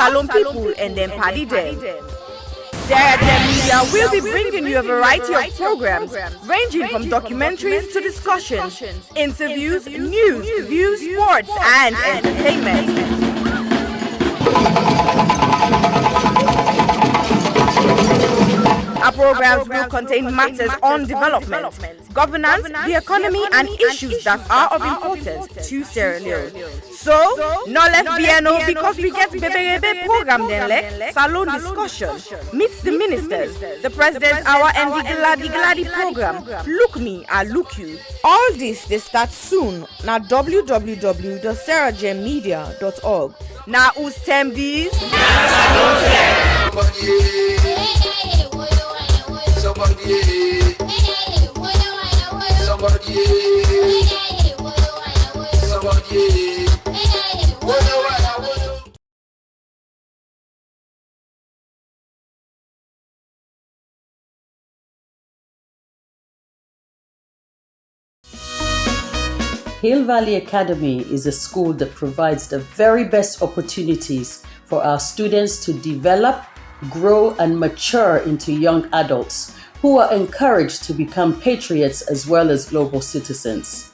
Salon people and then party them. Sarah Media will be bringing you a variety of programs ranging from documentaries to discussions, interviews, news, reviews, sports, and entertainment. Our programs will contain matters on development, governance, the economy, and issues that are of importance to Sierra Leone. So, no left BNO because we get Bebe program then like salon discussion, meet the ministers, the president hour, and the Gladi program. Look me, I look you. All this they start soon na www.sarahjmedia.org. Now who's tem these? Hill Valley Academy is a school that provides the very best opportunities for our students to develop, grow, and mature into young adults who are encouraged to become patriots as well as global citizens.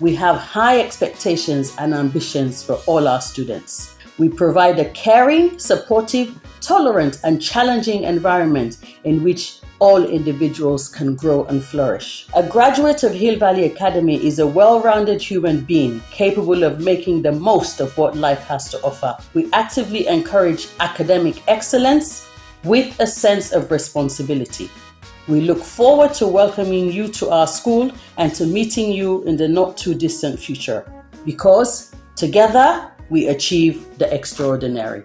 We have high expectations and ambitions for all our students. We provide a caring, supportive, tolerant, and challenging environment in which all individuals can grow and flourish. A graduate of Hill Valley Academy is a well-rounded human being capable of making the most of what life has to offer. We actively encourage academic excellence with a sense of responsibility. We look forward to welcoming you to our school and to meeting you in the not too distant future, because together we achieve the extraordinary.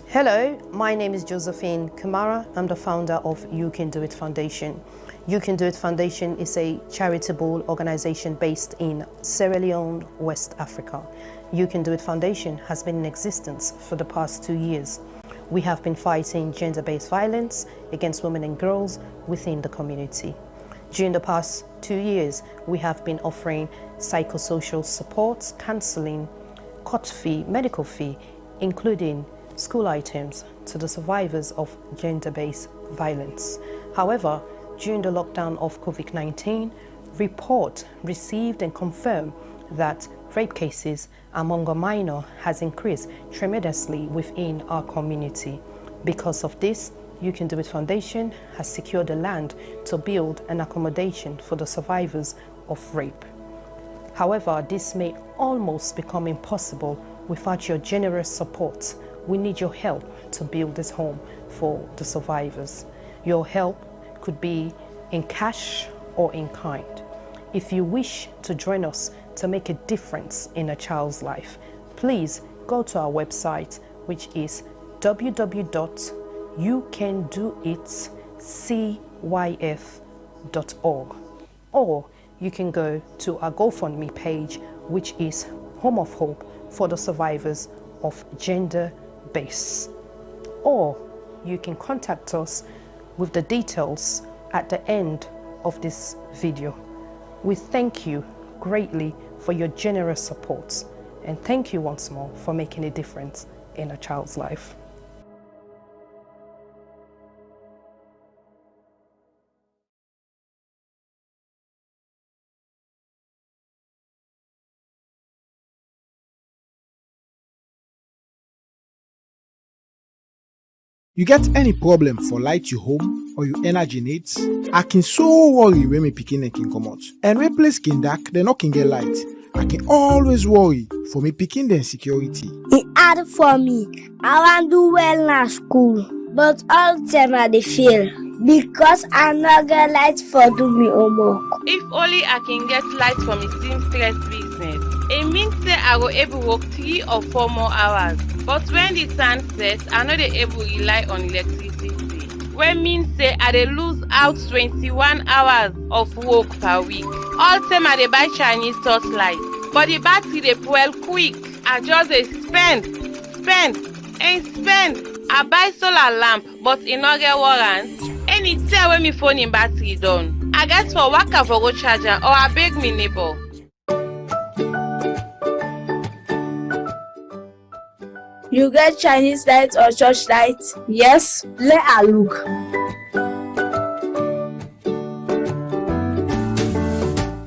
Hello, my name is Josephine Kamara. I'm the founder of You Can Do It Foundation. You Can Do It Foundation is a charitable organization based in Sierra Leone, West Africa. You Can Do It Foundation has been in existence for the past 2 years. We have been fighting gender-based violence against women and girls within the community. During the past 2 years, we have been offering psychosocial support, counseling, court fee, medical fee, including school items to the survivors of gender-based violence. However, during the lockdown of COVID-19, report received and confirmed that rape cases among a minor has increased tremendously within our community. Because of this, You Can Do It Foundation has secured the land to build an accommodation for the survivors of rape. However, this may almost become impossible without your generous support. We need your help to build this home for the survivors. Your help could be in cash or in kind. If you wish to join us to make a difference in a child's life, please go to our website, which is www.youcandoitcyf.org, or you can go to our GoFundMe page, which is Home of Hope for the survivors of gender-based. Or you can contact us with the details at the end of this video. We thank you greatly for your generous support, and thank you once more for making a difference in a child's life. You get any problem for light you home or your energy needs? I can so worry when me pikin can come out. And when place can dark, they no can get light. I can always worry for me pikin then security. It hard for me. I want do well na school, but all the time I dey fail because I no get light for do me homework. If only I can get light for me seamstress business. It means say I go able work 3 or 4 more hours. But when the sun sets, I know they able rely on electricity. wey mean say I dey lose out 21 hours of work per week. All time I dey buy Chinese torchlight, but the battery dey fuel quick. I just dey spend. I buy solar lamp, but e no get warrant. Anytime when me phone in battery done, I guess for waka for go charge am, or I beg me neighbor. You get Chinese light or church light? Yes, let her look.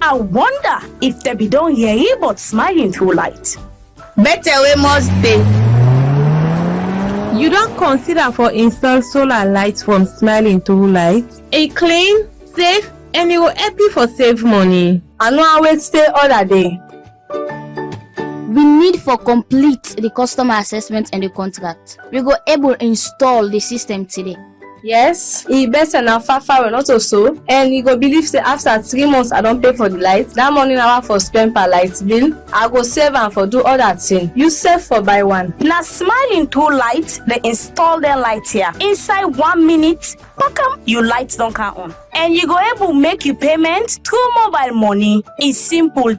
I wonder if they be don't hear you but smiling through light. Better we must be. You don't consider for install solar lights from Smiling Through Light? A clean, safe, and it will help you for save money. I know I will stay other day. We need for complete the customer assessment and the contract. We go able to install the system today. Yes, he better now far not also, and he go believe say after 3 months I don't pay for the light. That money now for spend per light bill. I go save and for do other thing. You save for buy one. Now Smiling Through Light, they install their light here. Inside 1 minute, your lights don't come on. And you go able make your payment through mobile money. It's simple,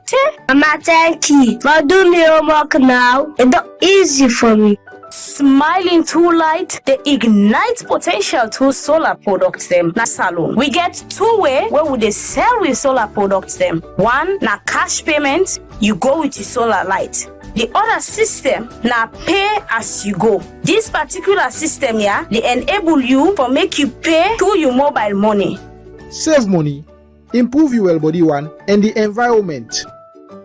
Mama, thank you for do me homework now. It's easy for me. Smiling Through Light, they ignite potential through solar products them. Na salon. We get 2 ways where would they sell with solar products them. One, na cash payment, you go with your solar light. The other system, na pay as you go. This particular system here, they enable you for make you pay through your mobile money. Save money, improve your well body one and the environment.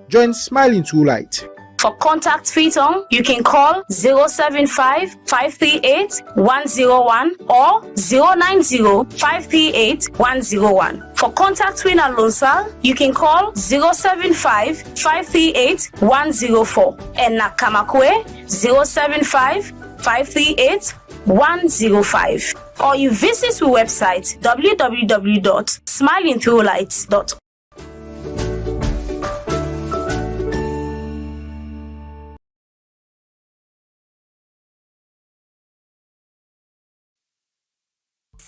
Join Smiling Through Light. For contact Freeton, you can call 075-538-101 or 090-538-101. For contact Twin Alonsal, you can call 075-538-104 and Nakamakwe 075-538-105. Or you visit our website www.smilingthroughlights.com.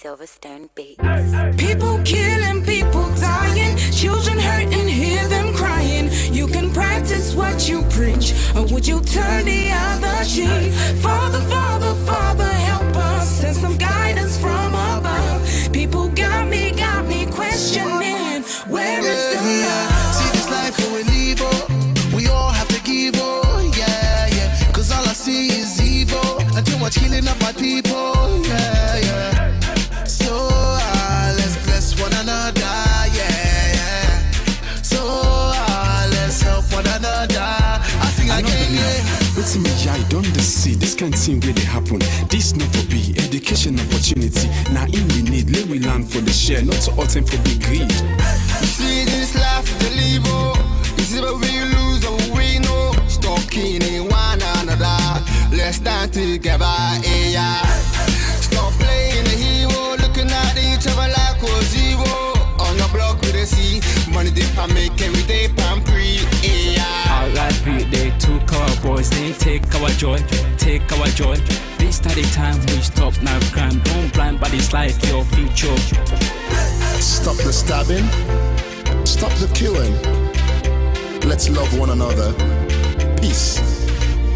Silverstone Beats. People killing, people dying, children hurting, hear them crying. You can practice what you preach, or would you turn the other cheek? Father, Father, Father, help us, send some guidance from above. People got me questioning, where is the love? See this life we live, oh, we all have to give, oh, yeah, yeah. Cause all I see is evil, and too much killing of my people, yeah, yeah. So let's bless one another, yeah, yeah. So let's help one another. I sing again, yeah. What's me, I don't see this kind of thing where they happen. This not for be education opportunity. Now in we need, let we learn for the share, not to attempt for big greed. You see this life, the live, oh, it's either we lose or we know. Stop killing one another. Let's stand together, yeah. Stop playing the hero, looking at each other like we're zero. On the block with a C, money dip and make every day pan pre, yeah. R.I.P. They took our boys, they take our joy, take our joy. This study time we stop now crime. Don't blind by this life, your future. Stop the stabbing, stop the killing. Let's love one another. Peace.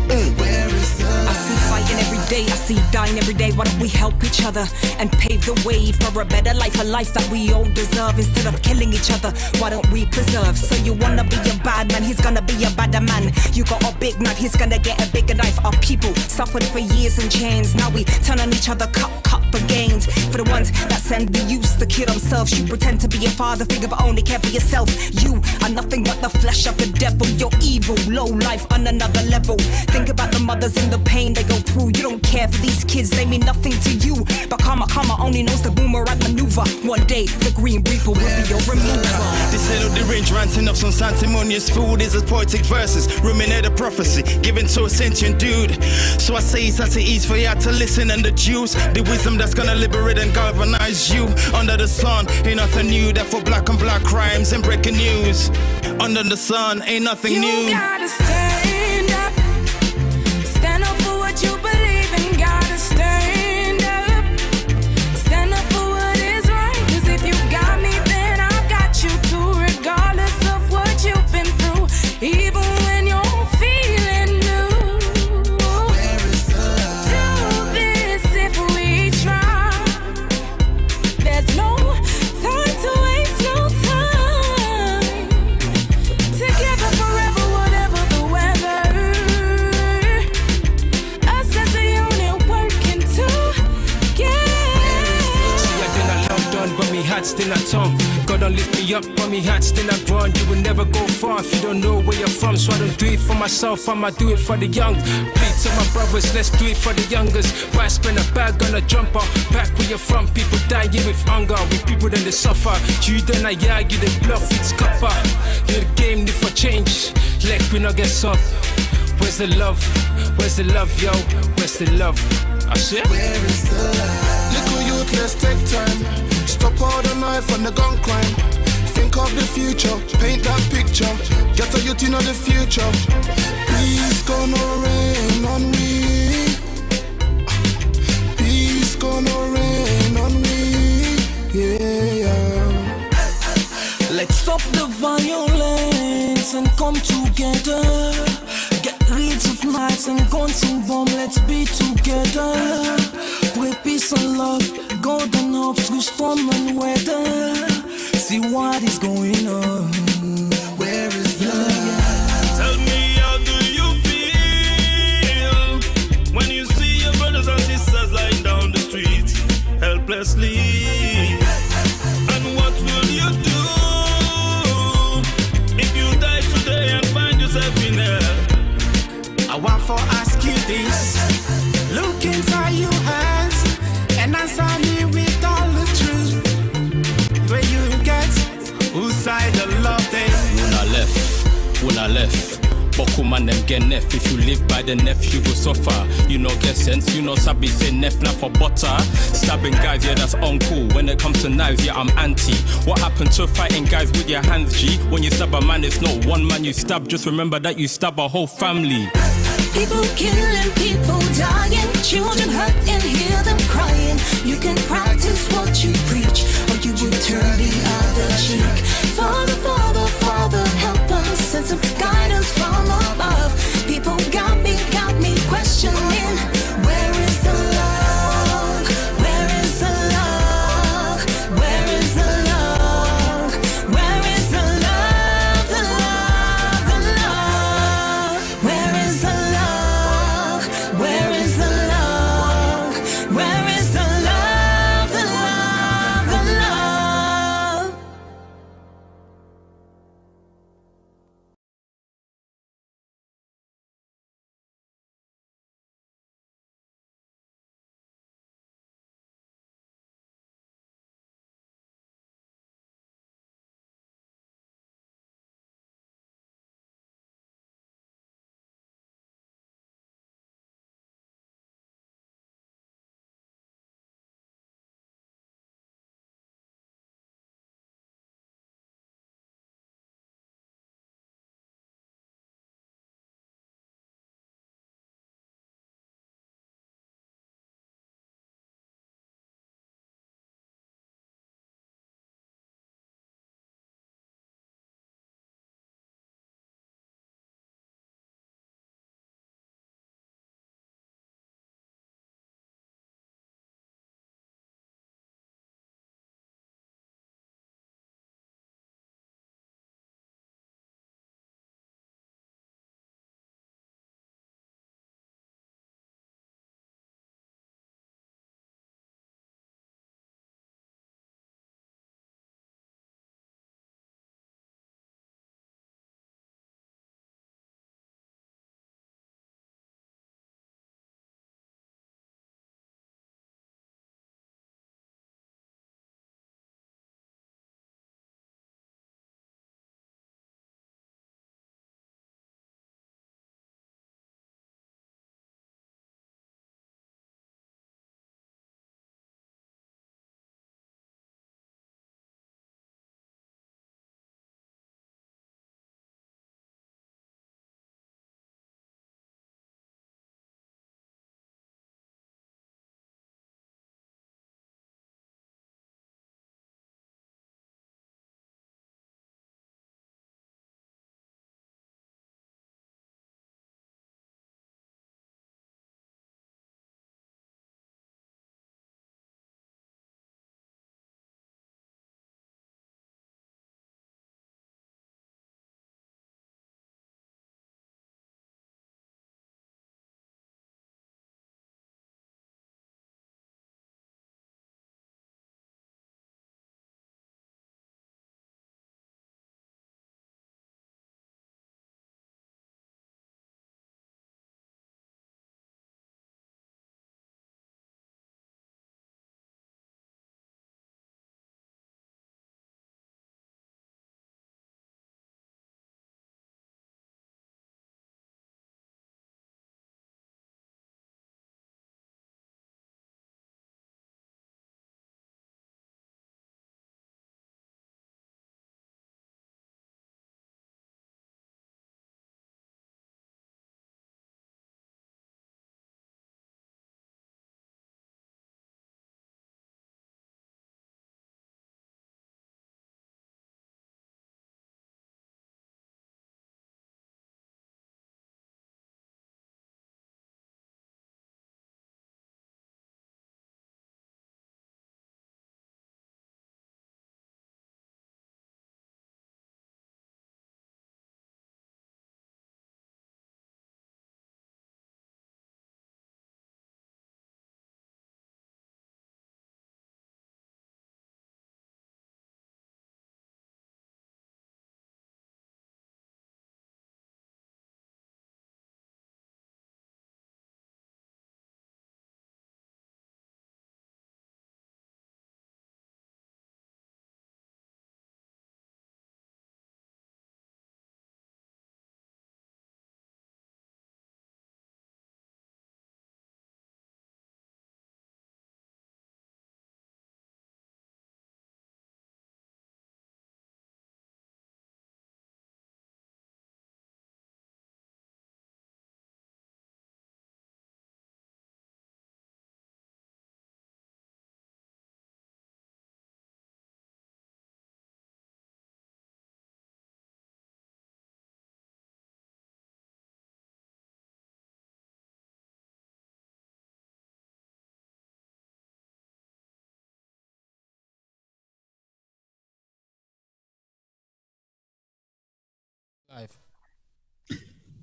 Where is the I see fighting every day, I see dying every day. Why don't we help each other and pave the way for a better life, a life that we all deserve? Instead of killing each other, why don't we preserve? So you wanna be a bad man, he's gonna be a badder man. You got a big knife, he's gonna get a bigger knife. Our people suffered for years in chains. Now we turn on each other, cut for gains. For the ones that send the youth to kill themselves, you pretend to be a father, figure but only care for yourself. You are nothing but the flesh of the devil. You're evil, low life on another level. Think about the mothers and the pain they go through. You don't care for these kids, they mean nothing to you. But karma only knows the boomerang maneuver. One day the Green Reaper will be your remover. They settle the range, ranting up some sanctimonious food. Is it poetic verses, ruminate a prophecy given to a sentient dude. So I say it's at ease for you to listen and deduce the wisdom that's gonna liberate and galvanize you. Under the sun ain't nothing new, that for black on black crimes and breaking news. Under the sun ain't nothing new. You gotta stand up, stand up for what you believe in. Gotta stand up in that tongue. God don't lift me up, but me hat still I run. You will never go far if you don't know where you're from. So I don't do it for myself, I'ma do it for the young. Plead to my brothers, let's do it for the youngers. Why spend a bag on a jumper? Back where you're from, people dying with hunger. With people then they suffer. You then I you the bluff, it's copper. You're the game, need for change. Let we not get up. Where's the love? Where's the love, yo? Where's the love? I said, where is the love? Little youth, let's take time. Stop all the knife and the gun crime. Think of the future, paint that picture. Get a youth in the future. Peace gonna rain on me. Peace gonna rain on me. Yeah. Let's stop the violence and come together. Get rid of knives and guns and bombs. Let's be together. Pray peace and love, God and hope through storm and weather. See what is going on. Where is the love? Tell me, how do you feel when you see your brothers and sisters lying down the street helplessly? And what will you do if you die today and find yourself in hell? I want to ask you this. Look inside your hands and answer me with all the truth. Where you get, whose side the love they? When I left. Boku man them get nef. If you live by the nef, you go suffer. You know get sense, you know sabi say nef not for butter. Stabbing guys, yeah that's uncool. When it comes to knives, yeah I'm anti. What happened to fighting guys with your hands, G? When you stab a man, it's not one man you stab. Just remember that you stab a whole family. People killing, people dying, children hurt and hear them crying. You can practice what you preach, or you will turn the other cheek. Father, Father, Father, help us, send some guidance from above. People got me questioning, where is the love? Where is the love? Where is the love? Where is the love? The love, the love. Where is the love? Where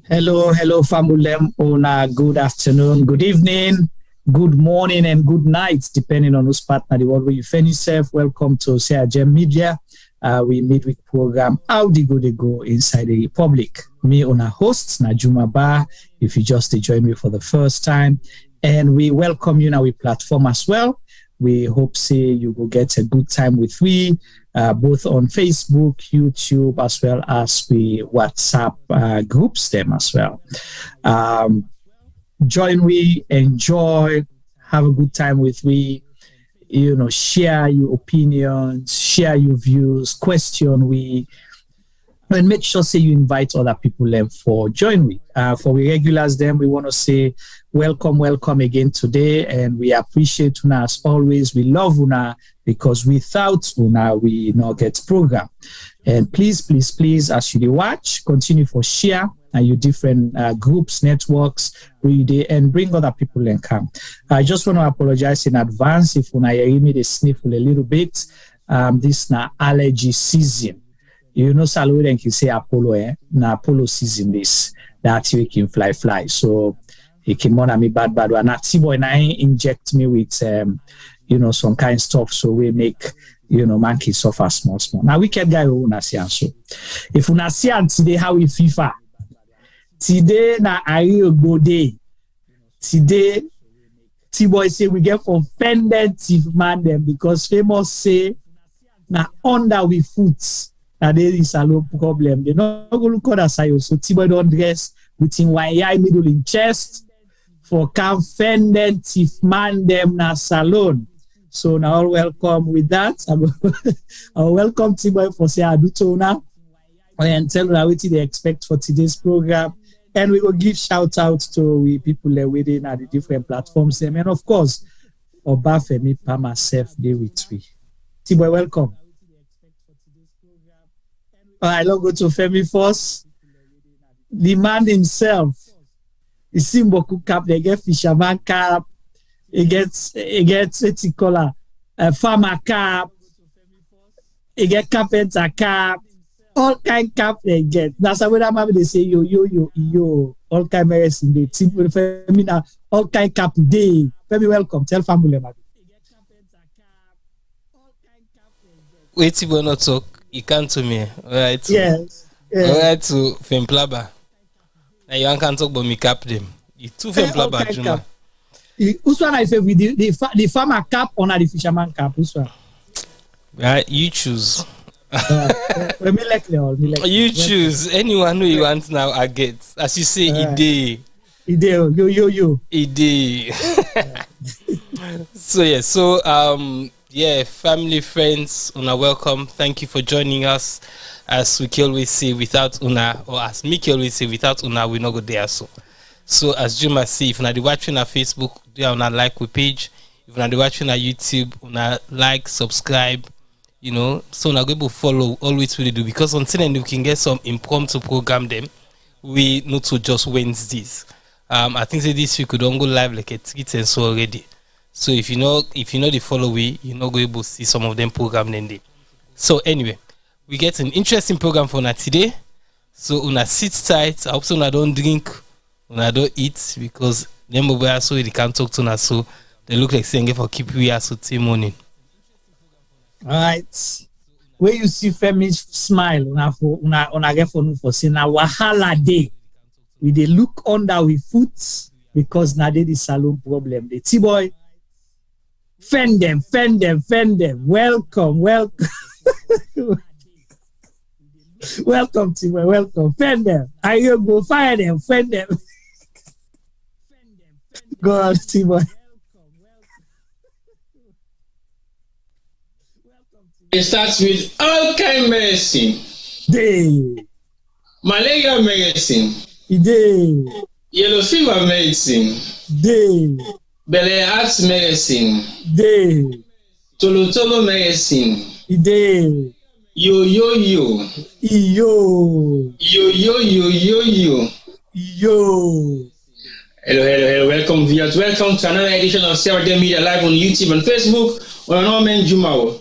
Hello, Famulem. Ona, good afternoon, good evening, good morning, and good night, depending on whose partner the world where you find yourself. Welcome to CRGM Media. We midweek program. How they go inside the Republic. Me, Ona hosts, Najuma Ba, if you just join me for the first time. And we welcome you now with platform as well. We hope you will get a good time with we, both on Facebook, YouTube, as well as we WhatsApp groups them as well. Join we, enjoy, have a good time with we, share your opinions, share your views, question we, and make sure you invite other people for join we. For we regulars them, we want to say welcome again today, and we appreciate Una as always. We love Una because without Una we not get program. And please, as you watch, continue for share and your different groups, networks, and bring other people and come. I just want to apologize in advance if Una hear me the sniffle a little bit. This na allergy season. Salud can say Apollo, na Apollo season this. That you can fly. So it came on me bad. And T-boy and I inject me with some kind of stuff. So we make monkey suffer small. Now wicked guy who na see so. If una see today how we FIFA. Today na a good day. Today T-boy say we get offended thief man them because famous say na under we foot. And there is a low problem. They not go look at us. So T-boy don't dress within one eye middle in chest for offended thief man them na salon. So now all welcome with that. I welcome T-boy for say I do Tuna and tell them what they expect for today's program. And we will give shout out to people within at the different platforms. And of course, Obafemi by myself, they with me. T-boy, welcome. I love go to Femi first. The man himself, he see Mboku cap, they get fisherman cap, he gets color, farmer cap, he get carpenter cap, all kind cap they get. That's why when they say yo, all kind medicine they team with Femi now, all kind cap day. Femi, welcome. Tell family about it. Wait till we not talk. You can't to me, alright? Yes. Alright to Femplaba. Now you can't talk about me cap them. You two Femplaba, Juma. Which one I say with the farmer cap or the fisherman cap? Which one? Right, you choose. You choose anyone who you want now. I get, as you say, Ide, yo. Ide. So family, friends, Una welcome. Thank you for joining us. As we always say, without Una, or as Mickey always say, without Una, we not go there. So as Juma say, if Una watching our Facebook, do Una like we page. If Una watching our YouTube, Una like, subscribe. So Una go follow always we do because until then we can get some impromptu program them. We not to just Wednesdays. I think that this week we don't go live like a tweet and so already. So if you know the following, you're not going to see some of them program then day. So anyway, we get an interesting program for Una today. So Una sit tight. I hope so Una don't drink, Una don't eat because them over so they can't talk to Una so they look like saying for keep we so till morning. Alright. Where you see Femi smile, Una get for saying na wahala day. We they look under we foot because na they the salon problem. The T-boy. Fend them. Welcome. Welcome, Tuma. Welcome. Fend them. I will go fire them. Fend them. Go on, Tuma. It starts with all kind medicine. Day. Malaria medicine. Day. Yellow fever medicine. Day. Belly heart medicine. Day. Tolo medicine. Day. Yo. Hello. Welcome viewers. Welcome to another edition of CRGM Media live on YouTube and Facebook. We're on man Juma.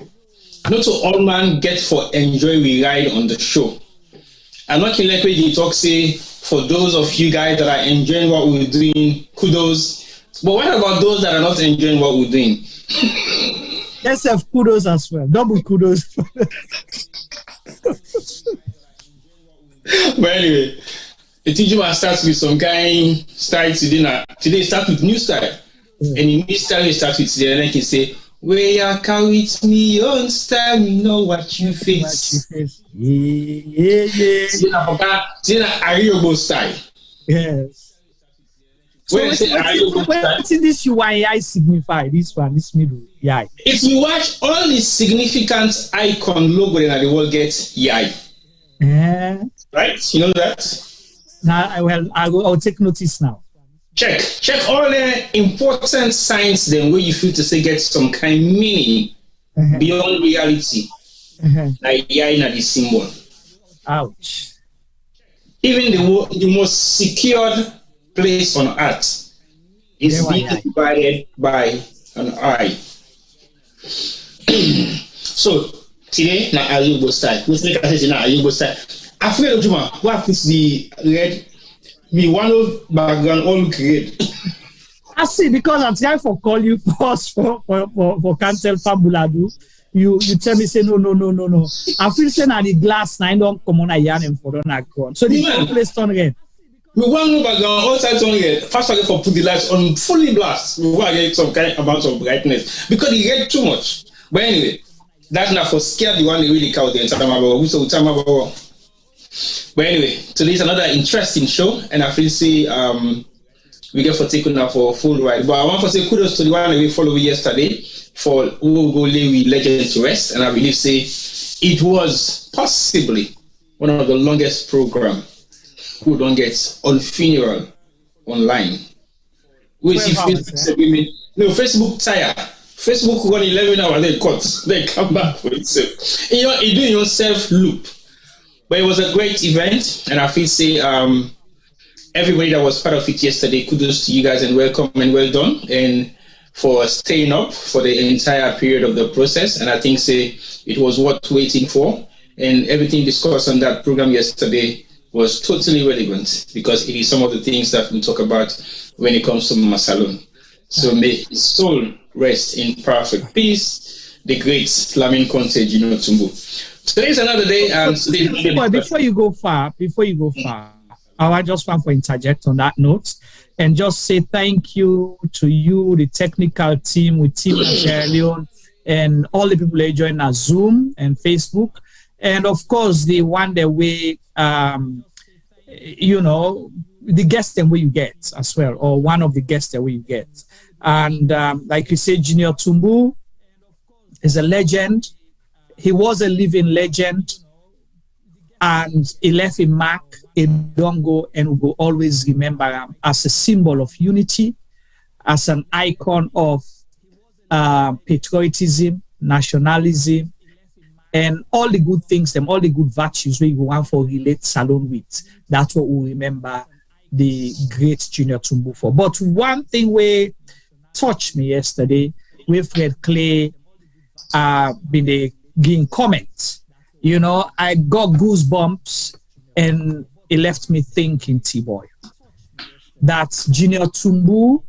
Not to all man get for enjoy we ride on the show. I'm not like where you talk say for those of you guys that are enjoying what we're doing, kudos. But what about those that are not enjoying what we're doing? Let's have kudos as well. Double kudos. But anyway, the teacher starts with some kind style today. Today start with new style. And in new style we start with today, and then can say, where you carry with me on style, you know what you face. Ariobo style. Yes. So what this UI signify? This one, this middle, yeah. If you watch all the significant icon logo in the world get yai. Yeah. Right? You know that? Now I'll take notice now. Check all the important signs then where you feel to say get some kind of meaning beyond reality. Like yai na the symbol. Ouch. Even the most secured place on earth is being divided by an eye. So today na Ayubo style. Let's make a say na Ayubo style. Afraid of Tuma, what is the red? Me one background all great. I see, because I'm trying for call you pause for cancel Fabuladu. You tell me say no. I feel saying at the glass nine don't come on a yarn and for don't go. So the whole place turn red. We want no background all sides on red. First I get for put the lights on fully blast. We want to get some kind of amount of brightness because it get too much. But anyway, that's not for scare the one they really count the entire. But anyway, today's another interesting show, and I feel say we get for taking now for a full ride. But I want to say kudos to the one that we followed yesterday for who go lay with legend to rest, and I believe say it was possibly one of the longest program who don't get on funeral online. Which if Facebook tire. Facebook run 11 hours, they cut, they come back for itself. You do your self loop. But it was a great event, and I feel say everybody that was part of it yesterday, kudos to you guys and welcome and well done, and for staying up for the entire period of the process. And I think say it was worth waiting for, and everything discussed on that program yesterday was totally relevant because it is some of the things that we talk about when it comes to Mama Salon. So may his soul rest in perfect peace. The great Lamin Conte, Tumu. Today's another day. Before you go far, I just want to interject on that note and just say thank you to you, the technical team with Tuma, Sierra Leone, and all the people that join us Zoom and Facebook, and of course the one that we, the guests that we get as well, or one of the guests that we get, and like you say, Junior Tumu is a legend. He was a living legend, and he left a mark, a dongo, and we will always remember him as a symbol of unity, as an icon of patriotism, nationalism, and all the good things, all the good virtues we want for relate Salon with. That's what we remember the great Junior Tumbu for. But one thing we touched me yesterday, with Fred Clay, been the giving comments, I got goosebumps, and it left me thinking, T-Boy, that Junior Tumbu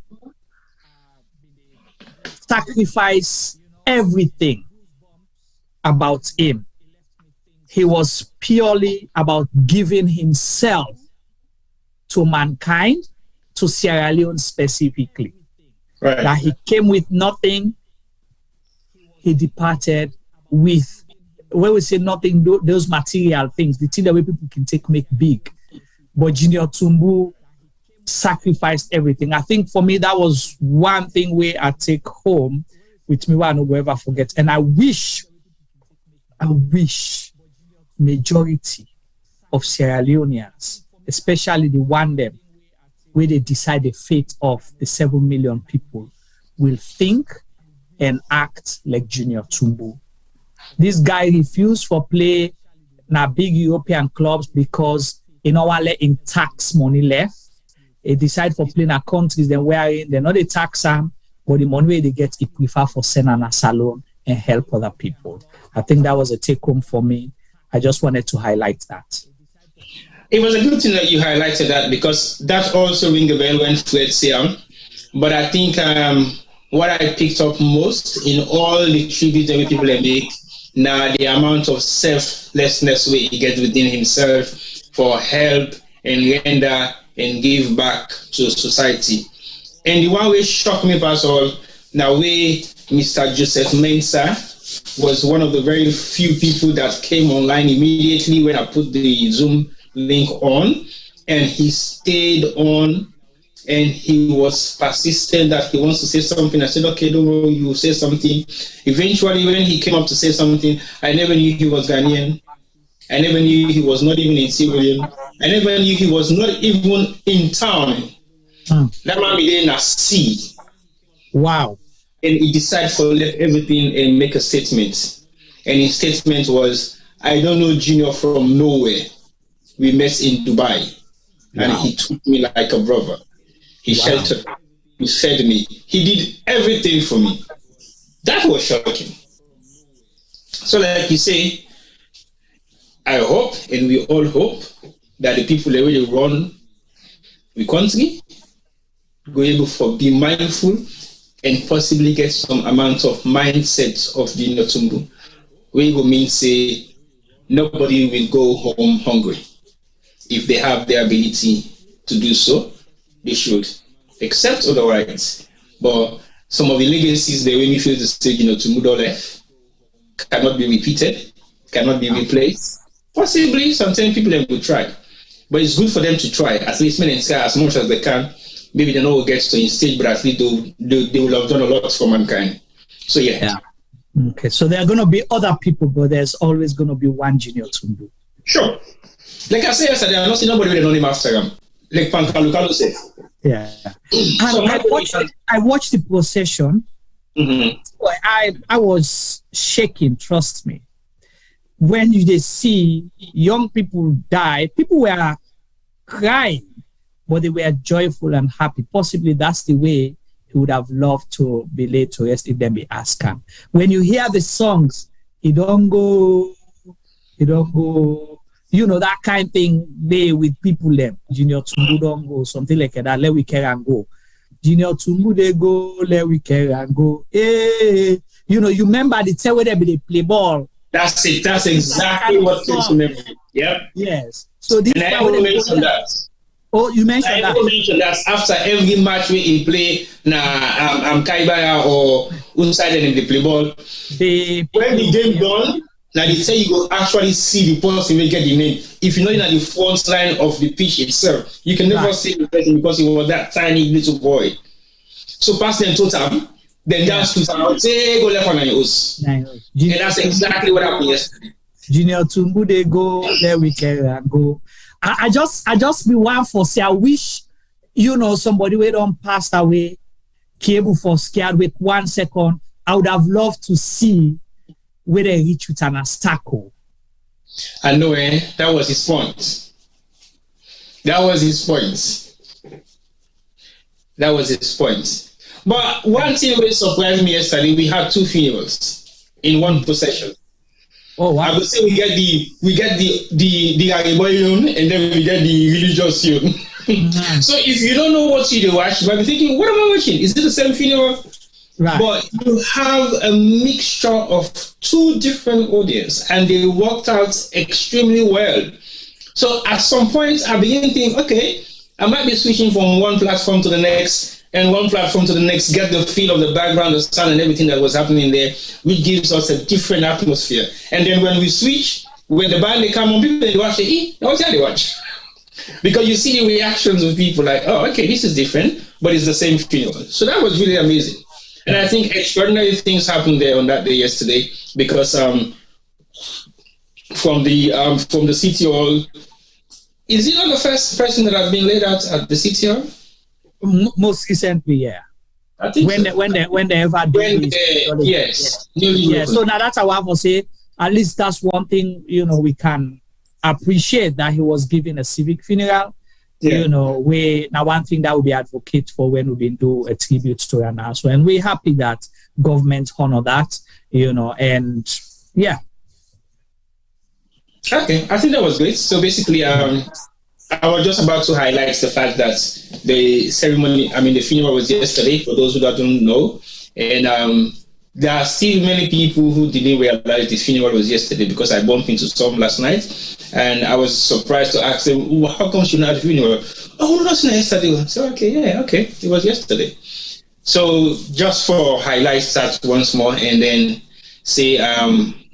sacrificed everything about him. He was purely about giving himself to mankind, to Sierra Leone specifically. Right. That he came with nothing, he departed with, when we say nothing, those material things, the thing that people can make big. But Junior Tumbu sacrificed everything. I think for me, that was one thing where I take home with me, where I will ever forget. And I wish majority of Sierra Leoneans, especially the one them, where they decide the fate of the 7 million people, will think and act like Junior Tumbu. This guy refused for play in big European clubs because in our in tax money left. He decided for playing in countries they're not a tax him, but the money they get, he prefer for send a salon and help other people. I think that was a take home for me. I just wanted to highlight that. It was a good thing that you highlighted that, because that also rings a bell when Fred said. But I think what I picked up most in all the tributes that people make now, the amount of selflessness he gets within himself for help and render and give back to society. And the one which shocked me past all, now way Mr. Joseph Mensah was one of the very few people that came online immediately when I put the Zoom link on, and he stayed on, and he was persistent that he wants to say something. I said, okay, don't worry, you say something. Eventually, when he came up to say something, I never knew he was Ghanaian. I never knew he was not even in civilian. I never knew he was not even in town. That man be there in a sea. Wow. And he decided to leave everything and make a statement. And his statement was, I don't know Junior from nowhere. We met in Dubai. And he took me like a brother. He sheltered me. He fed me. He did everything for me. That was shocking. So like you say, I hope, and we all hope, that the people that really run the country go able to be mindful and possibly get some amount of mindset of Junior Tumu, where it will mean say nobody will go home hungry. If they have the ability to do so, they should accept otherwise. But some of the legacies they really feel to say Junior Tumu left cannot be repeated, cannot be replaced. Possibly, sometimes people will try. But it's good for them to try, at least men and as much as they can. Maybe they know what gets to instead, but at least they will have done a lot for mankind. So, yeah. Okay, so there are going to be other people, but there's always going to be one Junior Tumu. Sure. Like I said yesterday, I'm not seeing nobody with a name after him. Like Pankalukalu said. Yeah. And I watched the procession. Mm-hmm. I was shaking, trust me. When you see young people die, people were crying, but they were joyful and happy. Possibly that's the way he would have loved to be laid to rest if they be asked. When you hear the songs, it don't go, you know, that kind of thing there with people them. Junior Tumu don't go, something like that, let we care and go. Junior Tumu they go, let we care and go. Hey, you know, you remember the time where they play ball. That's it. That's exactly what comes to memory. Yep. Yes. So this and I will mention that. Oh, you mentioned that. I will mention that after every match where he play Kaibaya or Insai and they play ball. When the game done, now they say you go actually see the person will get the name. If you're not in the front line of the pitch itself, you can never see the person because he was that tiny little boy. So pass them total. Then just to say go left on your house. And that's exactly what happened yesterday. Junior Tumu they go, let we carry and go. I just be one for say I wish, you know, somebody who don't pass away, cable for scared with 1 second. I would have loved to see where they reach with an obstacle. I know, that was his point. That was his point. But one thing that surprised me yesterday, we had 2 funerals in one procession. Oh wow! I would say we get the Agibolion and then we get the religious union. Mm-hmm. So if you don't know what you watch, you might be thinking, what am I watching? Is it the same funeral? Right. But you have a mixture of 2 different audiences, and they worked out extremely well. So at some point, I began to think, okay, I might be switching from one platform to the next. And one platform to the next, get the feel of the background, the sound, and everything that was happening there, which gives us a different atmosphere. And then when we switch, when the band they come on, people they watch, they watch. Because you see the reactions of people like, oh, okay, this is different, but it's the same funeral. So that was really amazing. And I think extraordinary things happened there on that day yesterday, because from the city hall, is he not the first person that has been laid out at the city hall? Most recently, yeah. I think when they ever do yes. Yeah. So now that's how I will say. At least that's one thing, you know, we can appreciate that he was given a civic funeral. Yeah. You know, now one thing that we advocate for when we been do a tribute to him as well. And we're happy that government honor that, you know, and yeah. Okay, I think that was great. So basically, I was just about to highlight the fact that the funeral was yesterday, for those who don't know. And there are still many people who didn't realize the funeral was yesterday, because I bumped into some last night. And I was surprised to ask them, how come you know the funeral? Oh, no, that's not yesterday. So, okay, it was yesterday. So just for highlights that once more, and then say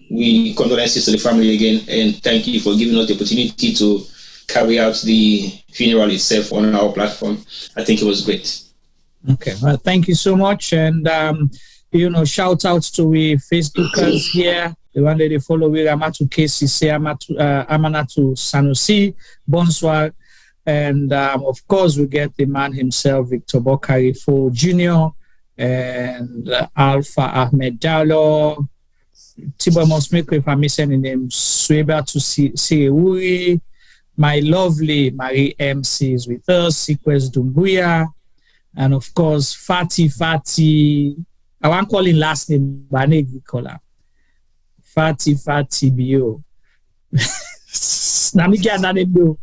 we condolences to the family again, and thank you for giving us the opportunity to carry out the funeral itself on our platform. I think it was great. Okay, well, thank you so much. And, shout out to we Facebookers here. The one that they follow with Amatu KCC, Amanatu Sanusi, Bonsoir. And, of course, we get the man himself, Victor Bokarifo Jr., and Alpha Ahmed Dallo, Tibo Mosmiko, if I'm missing the name, Sweba to Sireuri, my lovely Marie MC is with us, Sequence Dumbuya, and of course, Fati, I won't call him last name, but I call her Fati Bio. Namiga Nademdo.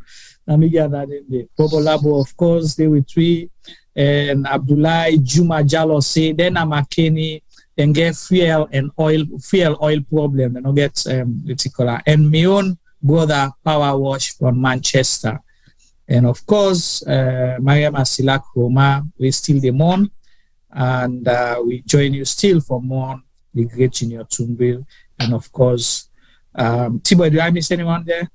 Bobo Labo, of course, they were three, and Abdullah Juma Jalo say, then Amakeni, then get fuel oil problem, and get and my own brother Power Wash from Manchester. And of course, Mariam Asilak Roma, we still the mourn, and we join you still for mourn the great Junior Tumbil. And of course, Tibo, do I miss anyone there?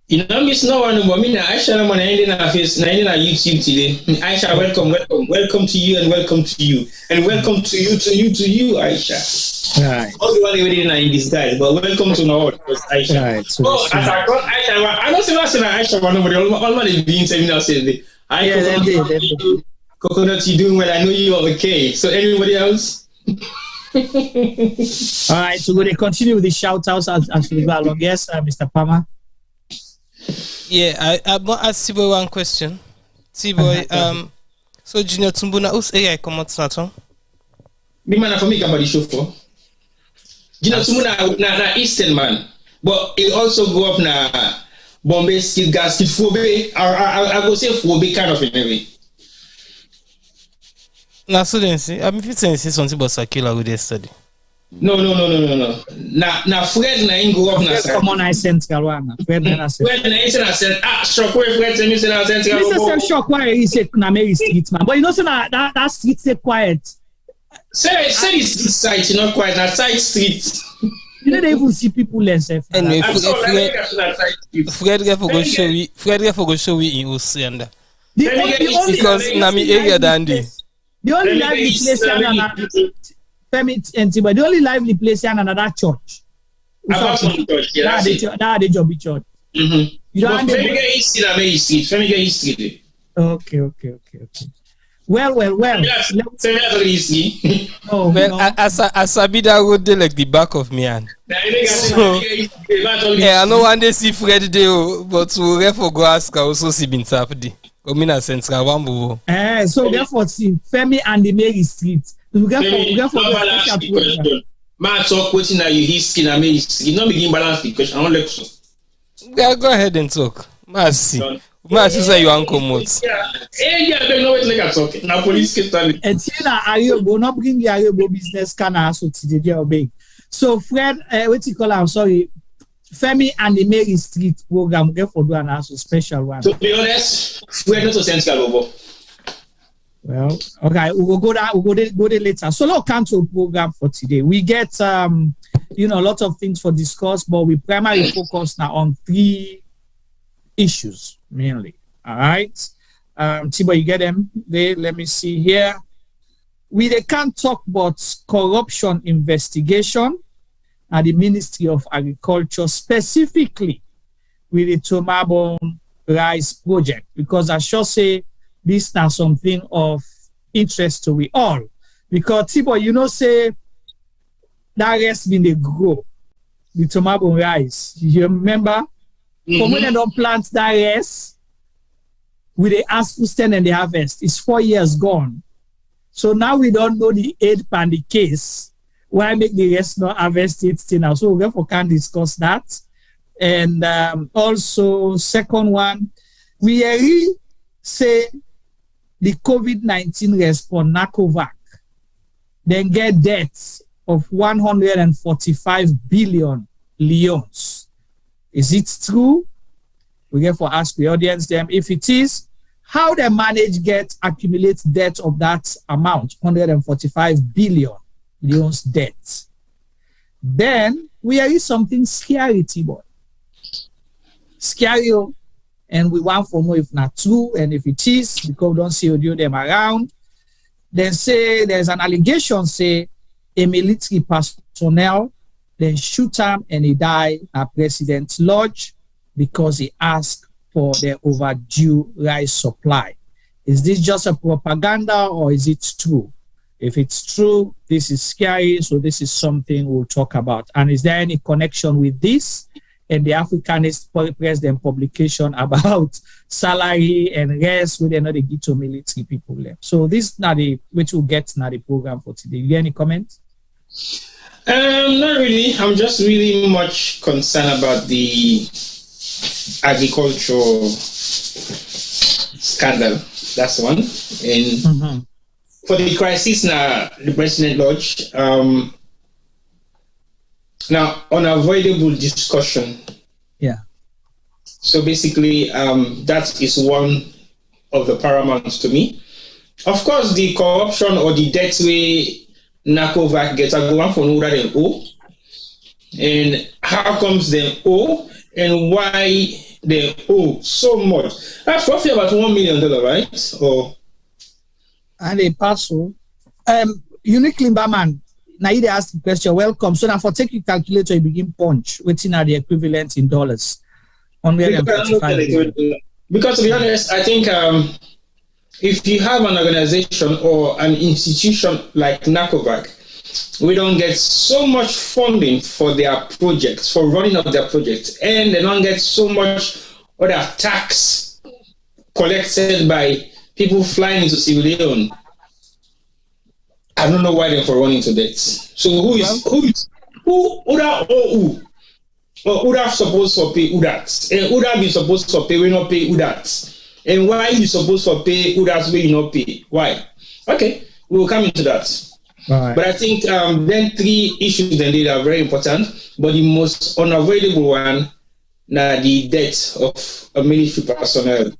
You don't miss no one, but me, Aisha, I'm on YouTube today. Aisha, welcome to you, and welcome to you, and welcome to you, Aisha. Right. All the one already in disguise, but welcome to our Aisha. Right. So, as I got Aisha, I don't see Aisha, but nobody, all my being saying now say, Coconut, you doing well? I know you are okay. So anybody else? All right, so we're going to continue with the shout outs as we go along. Yes, Mr. Palmer. Yeah, I want to ask Tiboy one question. Tiboy, so Junior Tumbuna, whose area come out Snaton? Me man for me about the show for. Junior Tumbuna na Eastern man, but he also go up na Bombay Skid Gas Skid Phobe. I go say Phobe kind of in a way. Now, so then see, I'm saying something about Sakila with yesterday. No. Na Fred na go up na come on, I sent Galwana. Fred na said, shockwave Fred say me say na sent Galwana. Mr. Shockwave he say na Mary Street man, but you know say that street stay quiet. Say the street side, you not quiet. Na side street. You don't even see people themselves. Anyway, Fred get for go show we in Oceanda. Because na me area dandy. The only lively place but the only lively place in another church. That the job church. You don't history. Okay. Well. As Sabida would do like the back of me and so I know one day see Fred there, but we therefore go ask also see been Saturday. So therefore see Femi and the Mary Street. We get for man talk waiting na you history na me history. Not begin balance the question. I want lecture. Yeah, go ahead and talk. Mercy say you uncle Mots. Yeah, no wait like talk. Now police get done. And see na Ayobo not bring the Ayobo business can so today obey. So Fred, what you call I'm sorry. Femi and the Mary Street program get for do an also special one. To be honest, we're not so sensible. Well, okay, we'll go there later. So let's come to a program for today. We get a lot of things for discuss, but we primarily focus now on 3 issues mainly. All right. Tibo, you get them? Let me see here. We can't talk about corruption investigation at the Ministry of Agriculture, specifically with the Tuma rice project, because I should say this is now something of interest to we all. Because Tibo, say that rice been they grow, the Tuma rice. You remember? From when they don't plant that rice, with the ask to stand and the harvest, it's 4 years gone. So now we don't know the aid and the case. Why make the rest not harvest it still now? So we therefore can discuss that. And also, second one, we really say the COVID-19 response, NACOVAC, then get debts of 145 billion leons. Is it true? We get for ask the audience them. If it is, how they manage get accumulate debt of that amount, 145 billion leons debt. Then we are something scary, T-boy. Scary, and we want for more if not true, and if it is, because we don't see audio them around. Then say there's an allegation, say a military personnel then shoot him and he died at President's Lodge because he asked for the overdue rice supply. Is this just a propaganda or is it true? If it's true, this is scary, so this is something we'll talk about. And is there any connection with this and the Africanist President publication about salary and rest where they're not give to military people left? So this is not the which we'll get now the program for today. You any comments? Not really. I'm just really much concerned about the agricultural scandal. That's one. And for the crisis now, the President Lodge, now unavoidable discussion. Yeah. So basically, that is one of the paramounts to me. Of course, the corruption or the debt way NACOVAC gets a go one for no than O. And how comes them O and why they owe so much? That's roughly about $1 million, right? Or and a parcel. Unique Limberman, now you ask the question, welcome. So now for take your calculator, you begin punch, waiting at the equivalent in dollars. Because to be honest, I think if you have an organization or an institution like NACOVAC, we don't get so much funding for their projects, for running of their projects, and they don't get so much other tax collected by people flying into Sierra Leone. I don't know why they're for running to debt. So who Uda supposed to pay Udat? And Uda be supposed to pay, we not pay Udat. And why you supposed to pay Udat we not pay? Why? Okay, we will come into that. Right. But I think then three issues that are very important, but the most unavoidable one, the death of a military personnel,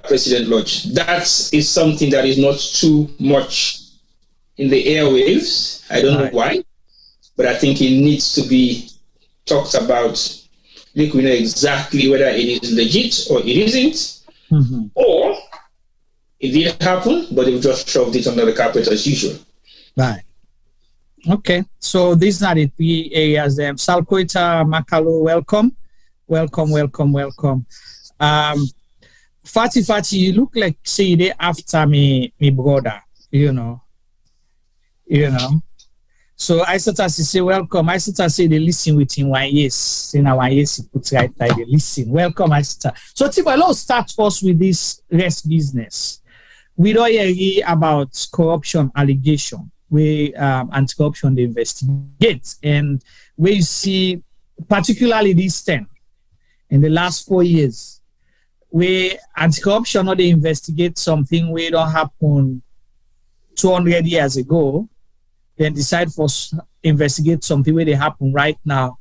President Lodge. That is something that is not too much in the airwaves. I don't know why, but I think it needs to be talked about. Like we know exactly whether it is legit or it isn't, or it did happen, but they've just shoved it under the carpet as usual. Right. Okay. So these are the three areas. Salkoita, Makalo, welcome. Fati, you look like say they after me brother, you know. So I start to say welcome. I start to say they listen within 1 year. In 1 year, you put right there, they listen. Welcome, I start. So Tiba, let's start first with this rest business. We don't hear about corruption allegation where anti-corruption they investigate, and where you see particularly this 10 in the last 4 years where anti-corruption or they investigate something where it don't happen 200 years ago, then decide for investigate something where they happen right now,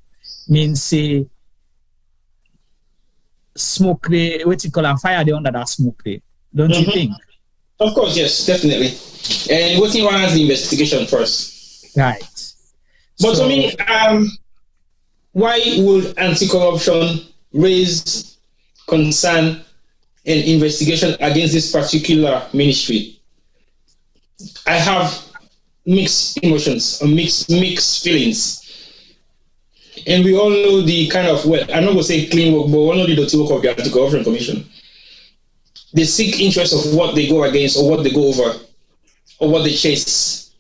means say smoke what you call and fire the under that smoke don't you think? Of course, yes, definitely. And what you want is the investigation first. Right. But to me, why would anti-corruption raise concern and investigation against this particular ministry? I have mixed emotions or mixed feelings. And we all know the kind of, well, I'm not going to say clean work, but we all know the dirty work of the Anti-Corruption Commission. They seek interest of what they go against or what they go over or what they chase.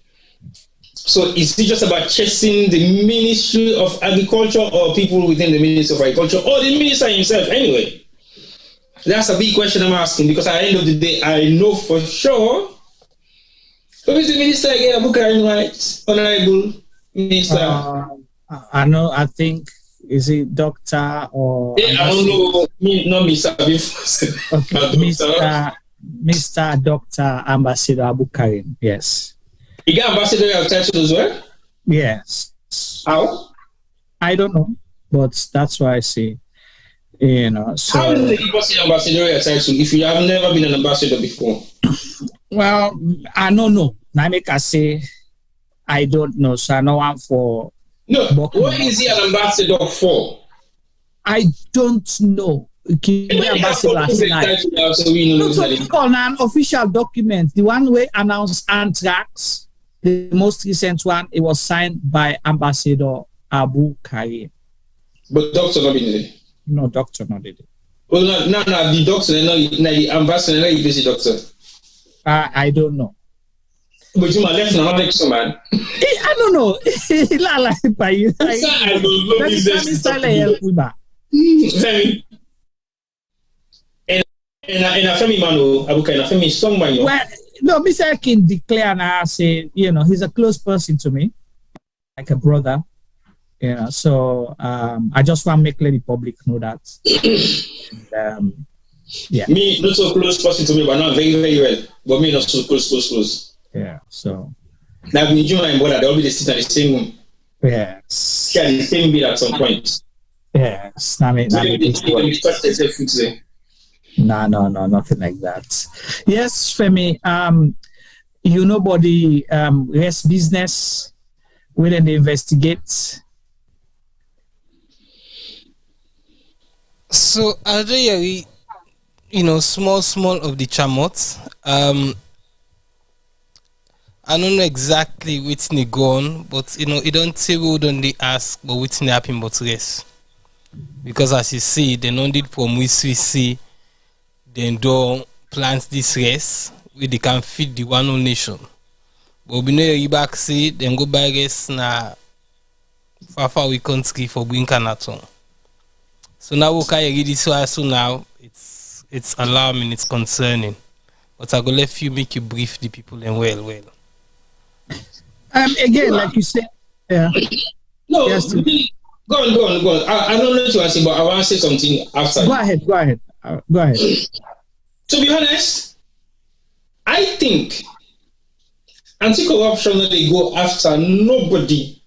So is it just about chasing the Ministry of Agriculture or people within the Ministry of Agriculture or the minister himself anyway? That's a big question I'm asking, because at the end of the day, I know for sure who is the minister again? Right? Honorable Minister. I know. I think Is it doctor or? I don't know. Me, not Mr. Okay, Mr. Dr. Ambassador Abu Karim. Yes. You got ambassadorial title as well? Yes. How? I don't know, but that's why I say, you know. So, how is it ambassadorial title if you have never been an ambassador before? Well, I don't know. I make I say I don't know. So I know I'm for. No, what is he an ambassador for? I don't know. On an official document, the one way announced anthrax, the most recent one, it was signed by Ambassador Abu Karim. But doctor not been there. No, doctor not did it. Well, no, the doctor, no, the ambassador, no, you busy doctor. I don't know. But you might left now, next man. I don't know. I don't know. And a family man, Abuka, a family strong man. Well, no, Mr. King declare and say, you know, he's a close person to me, like a brother. You know, so I just want to make the public know that. Yeah. Me not so close person to me, but not very, very well. But me not so close. Yeah. So now when you and brother, they'll be sitting at the same room. Yes. Yeah, the same bed at some point. Yes. No, nothing like that. Yes, Femi. You nobody rest business when they investigate. So are they, you know, small of the chamot? I don't know exactly which they go on, but you know, it don't say who don't they ask, but which they happen but rest. Because as you see, they don't did promise we see. Then don't plant this race where they can feed the one whole nation. But we know you back see then go buy race na far we country for bring Kanaton. So now we can read this so now it's alarming, it's concerning. But I go let you make you brief the people and well. Again, like you said, yeah. No, yes, go on. I don't know what you want to say, but I want to say something outside. Go ahead. To be honest, I think anti-corruption they go after nobody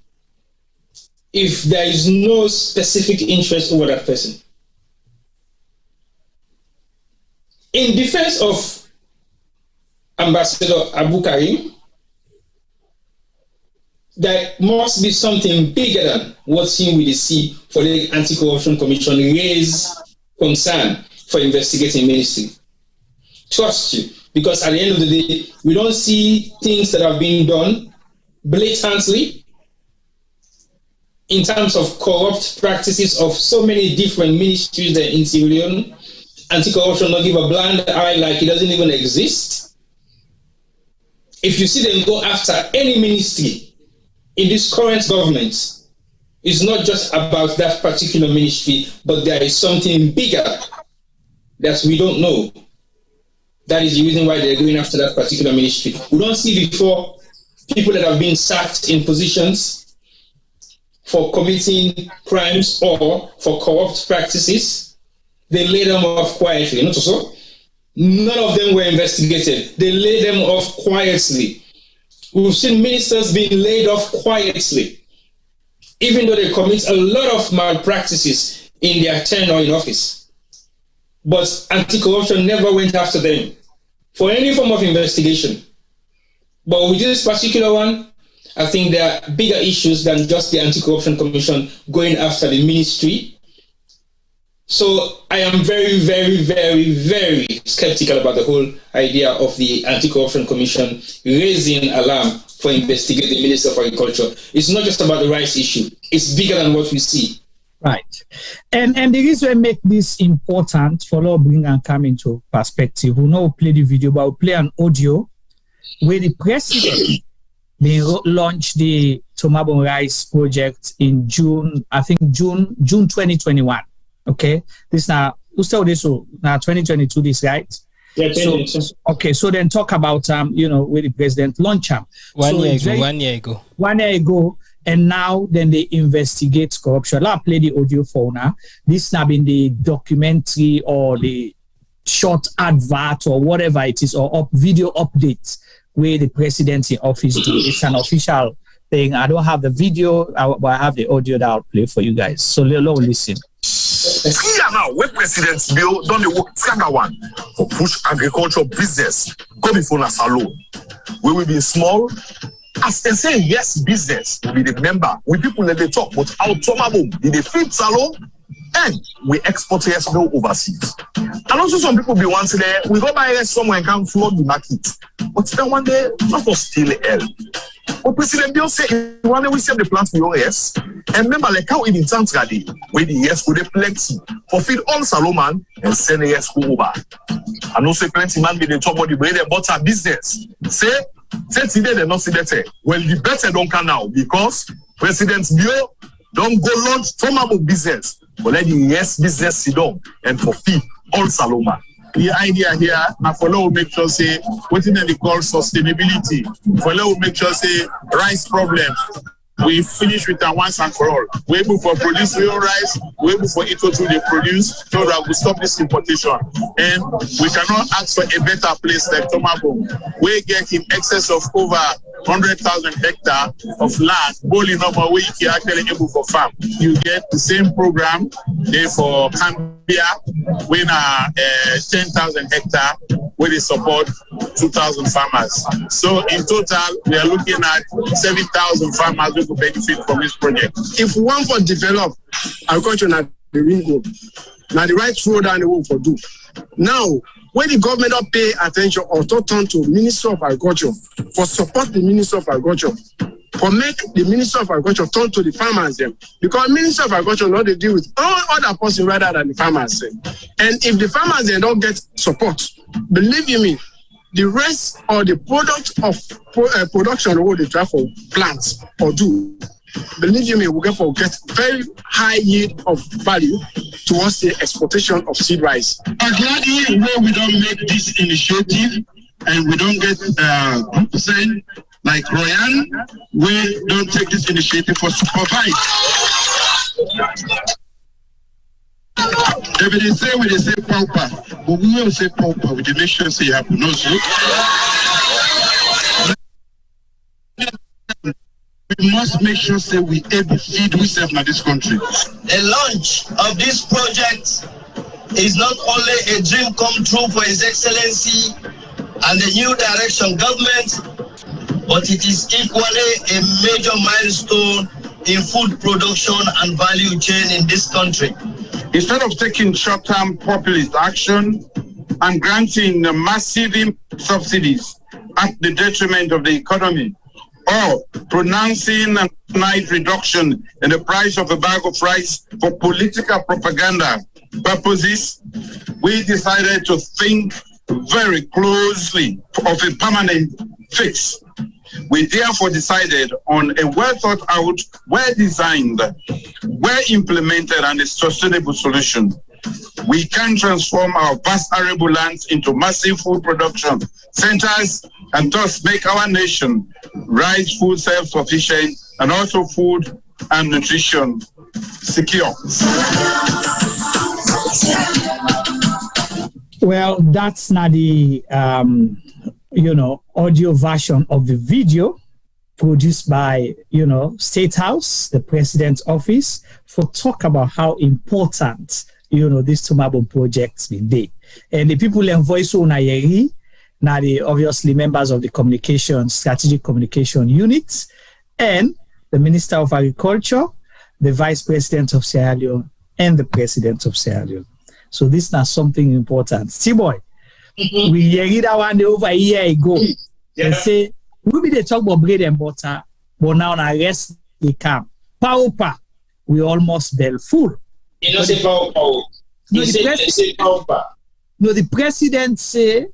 if there is no specific interest over that person. In defense of Ambassador Abu Karim, there must be something bigger than what him we see for the Anti-Corruption Commission raise concern for investigating ministry. Trust you, because at the end of the day, we don't see things that have been done blatantly in terms of corrupt practices of so many different ministries that in Sierra Leone. Anti-corruption not give a blind eye like it doesn't even exist. If you see them go after any ministry in this current government, it's not just about that particular ministry, but there is something bigger that we don't know. That is the reason why they're going after that particular ministry. We don't see before people that have been sacked in positions for committing crimes or for corrupt practices. They lay them off quietly. Not so. None of them were investigated. They lay them off quietly. We've seen ministers being laid off quietly, even though they commit a lot of malpractices in their tenure in office. But anti-corruption never went after them for any form of investigation. But with this particular one, I think there are bigger issues than just the Anti-Corruption Commission going after the ministry. So I am very, very, very, very skeptical about the whole idea of the Anti-Corruption Commission raising alarm for investigating the Minister of Agriculture. It's not just about the rice issue. It's bigger than what we see. Right. And the reason I make this important for all bring and come into perspective, we know play the video, but we'll play an audio where the president they launched the Tuma rice project in June 2021. Okay, this now who's tell this so now 2022 this right? Yeah, so then talk about where the president launched him. 1 year ago. 1 year ago, and now then they investigate corruption. I'll play the audio for now. This now been the documentary or the short advert or whatever it is, or video updates where the president in office do. It's an official thing. I don't have the video, but I have the audio that I'll play for you guys. So listen. See now, when President Bill done the work, second one for push agriculture business, go before a salon. We will be small. As they say, yes, business will be the member. We people let they talk, but our Tuma in the feed salon, and we export yes no overseas. And also some people be wanting there, we go buy somewhere and can flood the market. But then one day, not for steal hell. But President Bill say, one day we save the plant for your yes. And remember, like how in Tanz ready, where the yes would plenty for feed all Salomon and send a yes over. And also plenty man be the top of the bread and butter business. Say today they not see better. Well, the better don't come now because President Bill don't go launch Tuma business. But let the yes business sit down and for feed all Salomon. The idea here, and for now, make sure say what in they call sustainability. For now, make sure say rice problem. We finish with that once and for all. We're able for produce real rice. We're able for it to they produce so that we stop this importation. And we cannot ask for a better place like Tomabo. We get in excess of over 100,000 hectares of land, bowling number where you can actually able for farm. You get the same program there for Cambia, when 10,000 hectares where they support 2,000 farmers. So in total, we are looking at 7,000 farmers who will benefit from this project. If we want to develop agriculture, now the ringo, now the right road down the road for do. Now, when the government don't pay attention or don't turn to Minister of Agriculture for support the Minister of Agriculture, for make the Minister of Agriculture turn to the farmers them, because Minister of Agriculture not they deal with all other person rather than the farmers. And if the farmers they don't get support, believe you me, the rest or the product of production what they try for plants or do, believe you me, we'll get very high yield of value towards the exportation of seed rice. I'm glad where we don't make this initiative and we don't get groups like Royan, we don't take this initiative for supervise. If they say when they say pauper, but we will say pauper with the nation say you have no soup. We must make sure that we able to feed ourselves in this country. The launch of this project is not only a dream come true for His Excellency and the new direction government, but it is equally a major milestone in food production and value chain in this country. Instead of taking short-term populist action and granting massive subsidies at the detriment of the economy, or pronouncing a night reduction in the price of a bag of rice for political propaganda purposes, we decided to think very closely of a permanent fix. We therefore decided on a well thought out, well designed, well implemented and a sustainable solution. We can transform our vast arable lands into massive food production centers and thus make our nation rice food self-sufficient and also food and nutrition secure. Well, that's not the audio version of the video produced by State House, the President's office, for talk about how important this Tuma project's been there. And the people in voice on Ayeri, now the obviously members of the strategic communication units, and the Minister of Agriculture, the Vice President of Sierra Leone, and the President of Sierra Leone. So this is not something important. See, boy, we heard that one over a year ago. They say, we be the talk about bread and butter, but now the rest they come. Paupa, we almost bell full. You don't say paupa. You say paupa. No, the president say,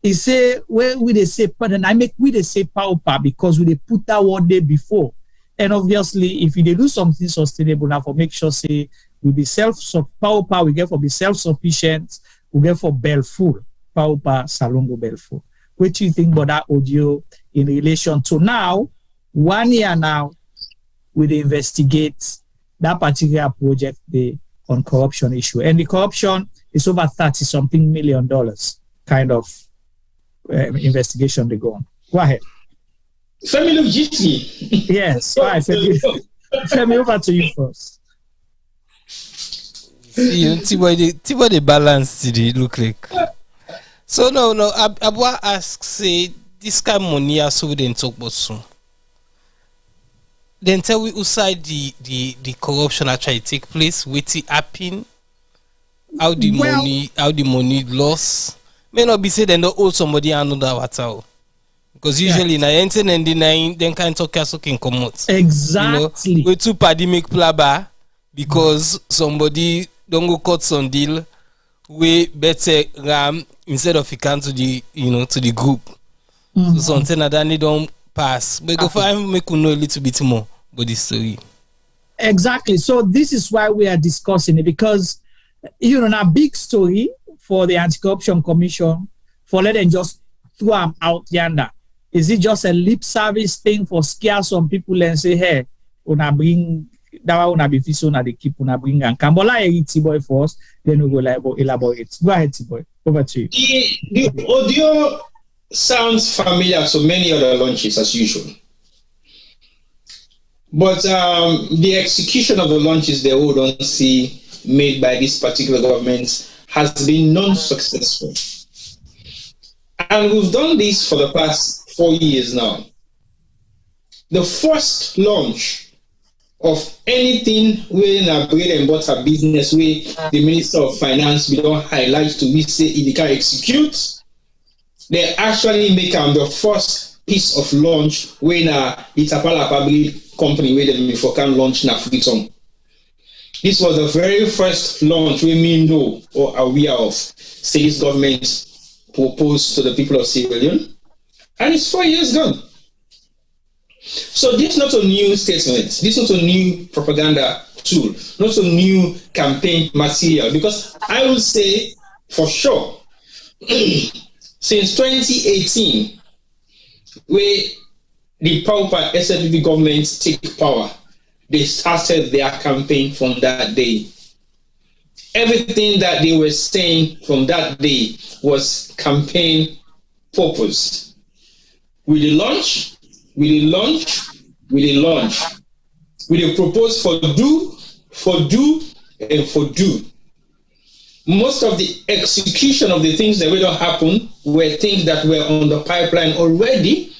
he say, well, we they say, pardon, we they say paupa because we they put that one day before. And obviously, if we they do something sustainable now for make sure say we be paupa, we get for be self-sufficient, we get for bell full. Paupa Salongo Belfo. What do you think about that audio in relation to now, 1 year now, we investigate that particular project on corruption issue. And the corruption is over $30-something million kind of investigation they go on. Go ahead. Femi look GT. Yes. All right, Femi, over to you first. See the balance today look like. So no, Abua asks, say this kind of money also we didn't talk about soon. Then tell we outside the corruption actually take place, what it happen, how the money lost. May not be said they don't owe somebody another water. Because usually na enten and denying then can talk so can come out. Exactly. You know, we too paddy make plaba because somebody don't go cut some deal we better ram instead of can to the to the group. So something that they don't pass. But go find make you know a little bit more about the story. Exactly. So this is why we are discussing it, because a big story for the Anti-Corruption Commission for let them just throw them out yonder. Is it just a lip service thing for scare some people and say, hey, una bring that one una be fiso na they keep una bring and Kambola T-Boy first, then we go elaborate. Go ahead, T-Boy. Over to you. The audio sounds familiar to many other launches as usual. But the execution of the launches they all don't see made by this particular government has been non-successful. And we've done this for the past 4 years now. The first launch of anything within a bread and butter business where the Minister of Finance we don't highlight to we say if they can execute, they actually make the first piece of launch when it's a public company where they before can launch na freedom. This was the very first launch we know or are aware of. Say this government proposed to the people of Sierra Leone, and it's 4 years gone. So this is not a new statement. This is not a new propaganda tool, not a new campaign material. Because I will say for sure, since 2018, where the Paupa SLPP government take power, they started their campaign from that day. Everything that they were saying from that day was campaign purpose. With the launch, we propose for do, and do. Most of the execution of the things that will not happen were things that were on the pipeline already.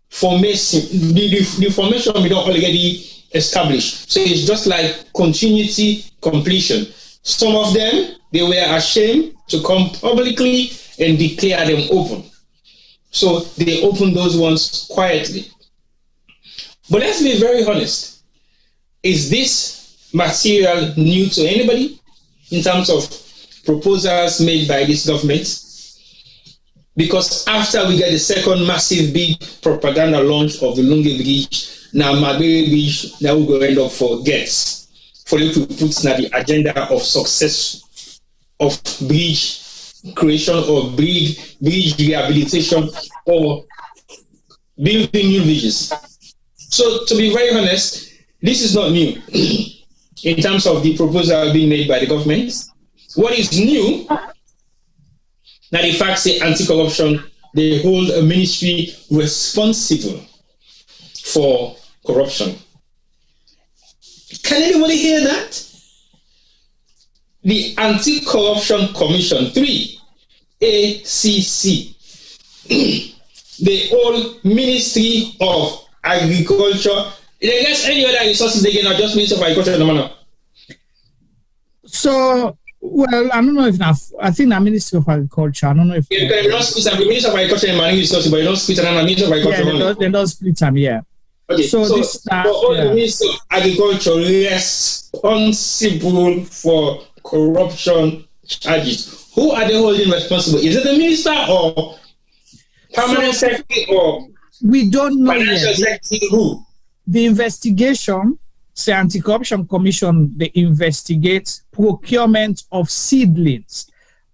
Formation, the formation we don't already establish. So it's just like continuity, completion. Some of them, they were ashamed to come publicly and declare them open. So they opened those ones quietly. But let's be very honest. Is this material new to anybody in terms of proposals made by this government? Because after we get the second massive big propaganda launch of the Lungi Bridge, now Magbere Bridge, now we're going to end up for gets. For you to put now the agenda of success of bridge creation or bridge rehabilitation or building new bridges. So to be very honest, this is not new in terms of the proposal being made by the government. What is new, now the fact say anti-corruption, they hold a ministry responsible for corruption. Can anybody hear that? The Anti-Corruption Commission, 3, ACC, the old Ministry of Agriculture. I guess any other resources they get are just Ministry of Agriculture in the manner. So, well, I don't know if I think the Ministry of Agriculture. I don't know if they don't split the Ministry of Agriculture and Marine Resources, but they don't split another Ministry of Agriculture. Yeah, they don't split them. Yeah. Okay, so the Ministry of Agriculture responsible for corruption charges. Who are they holding responsible? Is it the minister or permanent secretary or we don't know financial yet. secretary? Who? The investigation, the Anti-Corruption Commission, they investigate procurement of seedlings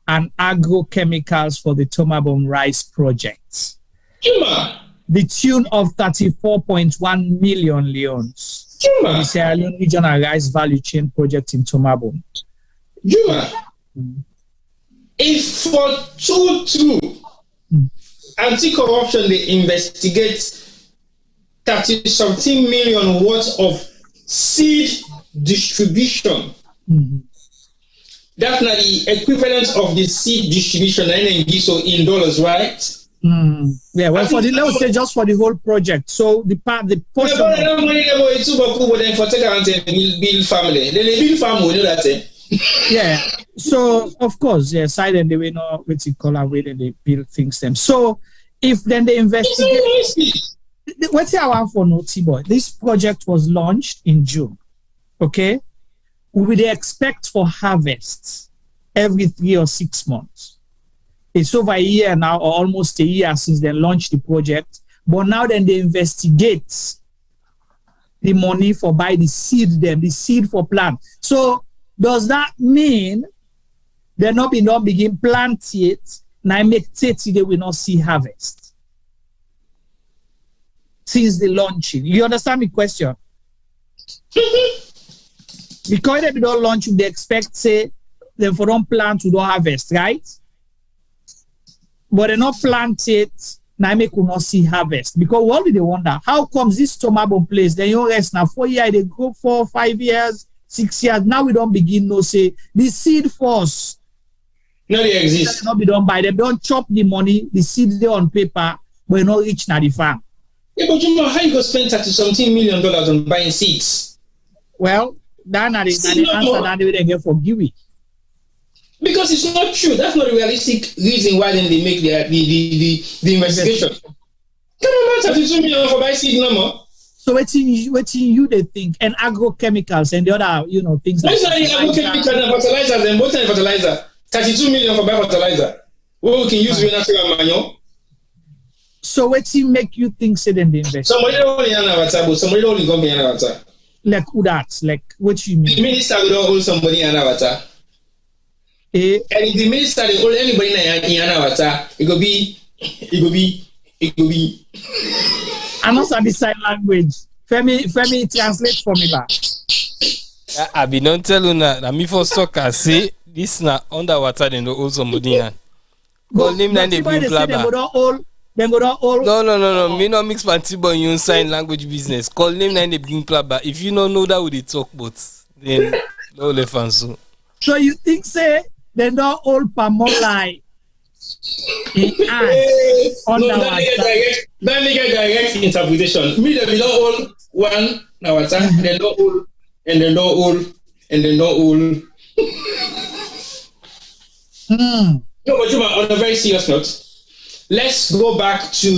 and agrochemicals for the Tomabom rice project. Tuma. The tune of 34.1 million leons. The Sierra Leone Regional Rice Value Chain Project in Tuma. Juma, if for true anti-corruption they investigate 30-something million worth of seed distribution, that's not the equivalent of the seed distribution in dollars, right? Yeah, well, for the let's say just for the whole project. So the portion. Build family. They build family, you know that. Yeah. So of course, yeah, side and they will know what you call away and they build things them. So if then they investigate, what's our for Naughty Boy? This project was launched in June. Okay, we would expect for harvests every 3 or 6 months. It's over a year now, or almost a year since they launched the project. But now then they investigate the money for buy the seed for plant. So does that mean they not begin plant yet? Now make 30 they will not see harvest since the launching. You understand my question? Because if they don't launch, they expect say them for don't plant to don't harvest, right? But they not plant it, now make will not see harvest. Because what do they wonder? How comes this tomato place? Then you rest now 4 years, they go 4, 5 years, 6 years. Now we don't begin no say the seed force. No, they exist. Not be done by them. Don't chop the money, the seed there on paper, but not reach now the farm. Yeah, but you know how you go spend $30-something million on buying seeds? Well, that's not the answer that they get for giving. Because it's not true. That's not a realistic reason why then they make the investigation. Come on, man, $32 million for buy seed no more. So what you they think? And agrochemicals and the other, things like that. It's not agrochemicals and fertilizers and both and fertilizer. $32 million for buy fertilizer. What we can use with natural manure. So what make you think say then they invest? Somebody only on our table, somebody only go behind our table. Like who that? Like what you mean? The minister will hold somebody in our table. And if the minister they hold anybody in our table, it could be. I'm not the sign language. Femi translate for me back. I be don't tell you that. I me for soccer say this na underwater then hold somebody in. Call name na they bring blabber. No. Me not mix Pantibo in your sign language business. Call name na they bring blabber. If you don't know that we talk about, then no le fanso. So you think say they don't all pamolai? That nigga direct interpretation. Me they don't all one now water. They don't all and they don't all and they don't all. No, but on a very serious note. Let's go back to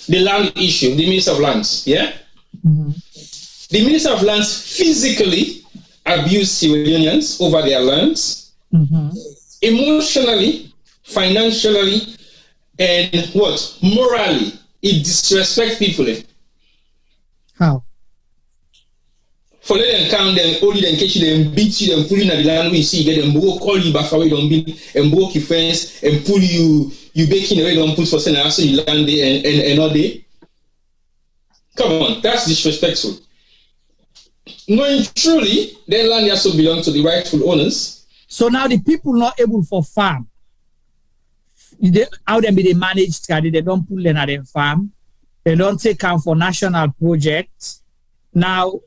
the land issue, the Minister of Lands, yeah? Mm-hmm. The Minister of Lands physically abused civilians over their lands, emotionally, financially, and morally, it disrespects people. How? For let them count them, only them catch you, them beat you, them pull you in the land we see, get them broke, call you back away, don't be, and broke your fence, and pull you baking away, don't put for send and you land there and all day. Come on, that's disrespectful. Knowing truly, their land also belongs to the rightful owners. So now the people not able for farm, how them be they managed, they don't pull them at their farm, they don't take out for national projects. Now,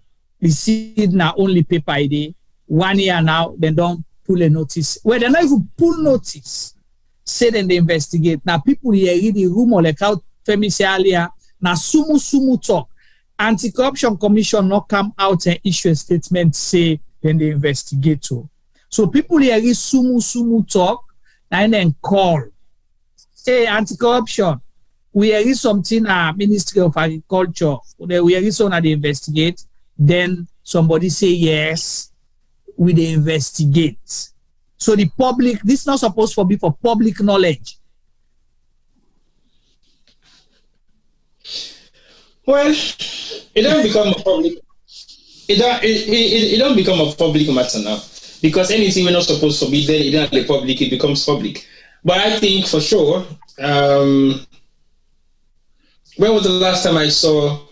the seed now only paper ID. 1 year now, they don't pull a notice. Well, they not even pull notice. Say then they investigate. Now people here read the rumor like how Femi said earlier. Now sumu talk. Anti-Corruption Commission not come out and issue a statement say then they investigate too. So people here read sumu talk and then call. Hey, anti-corruption. We read something Ministry of Agriculture. We read something they investigate. Then somebody say yes, we they investigate. So the public, this is not supposed to be for public knowledge. Well, it don't become a public. It don't become a public matter now because anything we're not supposed to be then it don't the public. It becomes public. But I think for sure, when was the last time I saw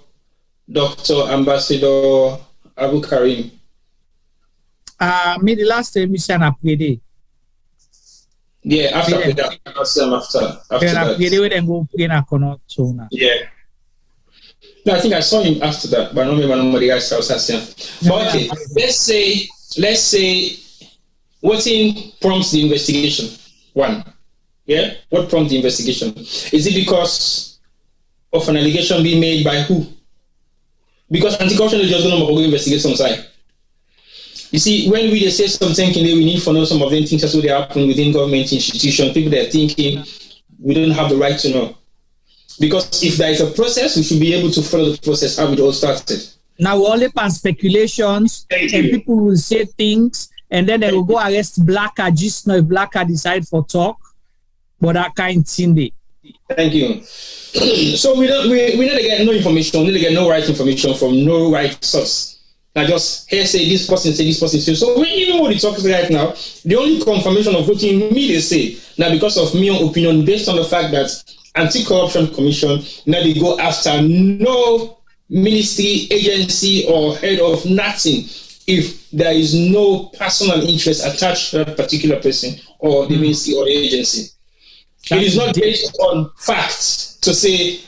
Dr. Ambassador Abu Karim? Me the last time we said Aprede. Yeah, after that. After that. Aprede we then go play na kono tuna. Yeah. No, I think I saw him after that, but I don't remember the guys I was asking. But okay, let's say what prompts the investigation? One. Yeah? What prompts the investigation? Is it because of an allegation being made by who? Because anti-corruption is just going to investigate some side. You see, when we say something, we need to know some of them things that's what they happen within government institutions. People that are thinking we don't have the right to know. Because if there is a process, we should be able to follow the process how it all started. Now, we only pan speculations, and people will say things, and then they will go arrest Blacker, just now if Blacker decide for talk, but that kind of thing. Thank you. So we need to get no information, we need to get no right information from no right source. Now just here say this person say this person say. So when you know what the talk is right now, the only confirmation of what you media say now because of my own opinion based on the fact that Anti-Corruption Commission now they go after no ministry, agency or head of nothing if there is no personal interest attached to that particular person or the ministry or the agency. It is not based on facts to say,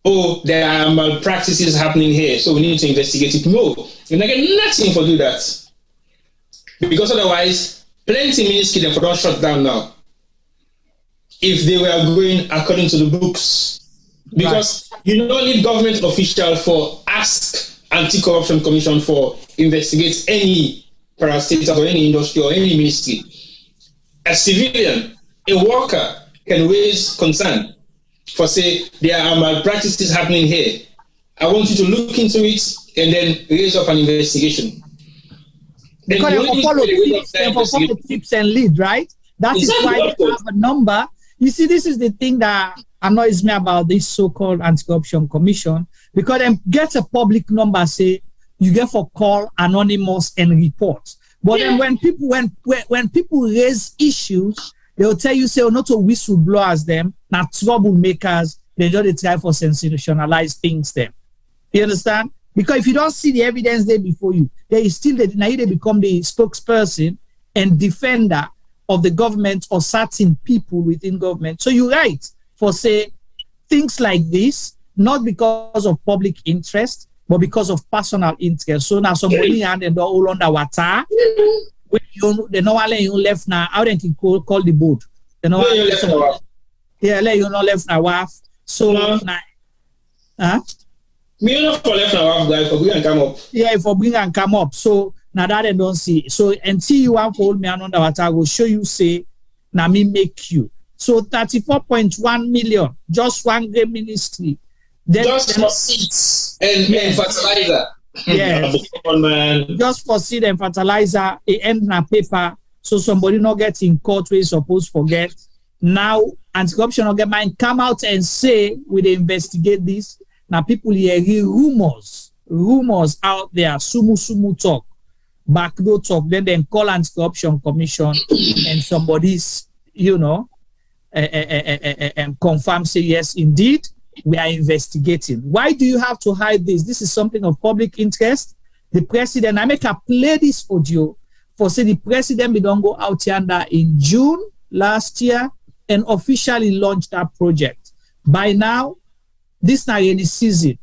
oh, there are malpractices happening here, so we need to investigate it. No, you're not getting nothing for do that. Because otherwise, plenty ministry that don't shut down now. If they were going according to the books. Because you don't need government official for ask Anti-Corruption Commission for investigate any parastatal or any industry or any ministry. A civilian, a worker can raise concern for say there are malpractices happening here. I want you to look into it and then raise up an investigation. Then because they follow tips and lead, right? That is why they have a number. You see, this is the thing that annoys me about this so-called Anti-Corruption Commission, because they get a public number, say you get for call anonymous and report. But then when people raise issues, they will tell you, say, not to whistleblowers them, not troublemakers, they just try for sensationalize things them. You understand? Because if you don't see the evidence there before you, there is still now they become the spokesperson and defender of the government or certain people within government. So you're right for say things like this, not because of public interest, but because of personal interest. So now somebody and they all under water. When they know you left now, how they can call the boat. They know let you know left now wife. So now, me not for left now wife guy for bring and come up. Yeah, for bring and come up. So now that they don't see. So until you want to hold me under water, I will show you say now me make you. So 34.1 million, just one great ministry. Then, just for seeds and fertilizer. Yes. Just for seed and fertilizer, it end na paper, so somebody not get in court where supposed forget. Now, Anti-Corruption Organization come out and say, we they investigate this. Now, people hear rumors out there, sumu talk, backdoor talk, then call Anti-Corruption Commission and somebody's, and confirm, say, yes, indeed, we are investigating. Why do you have to hide this? This is something of public interest. The president, I make a play this audio for say the president we don't go out yonder in June last year and officially launched that project. By now, this not really season.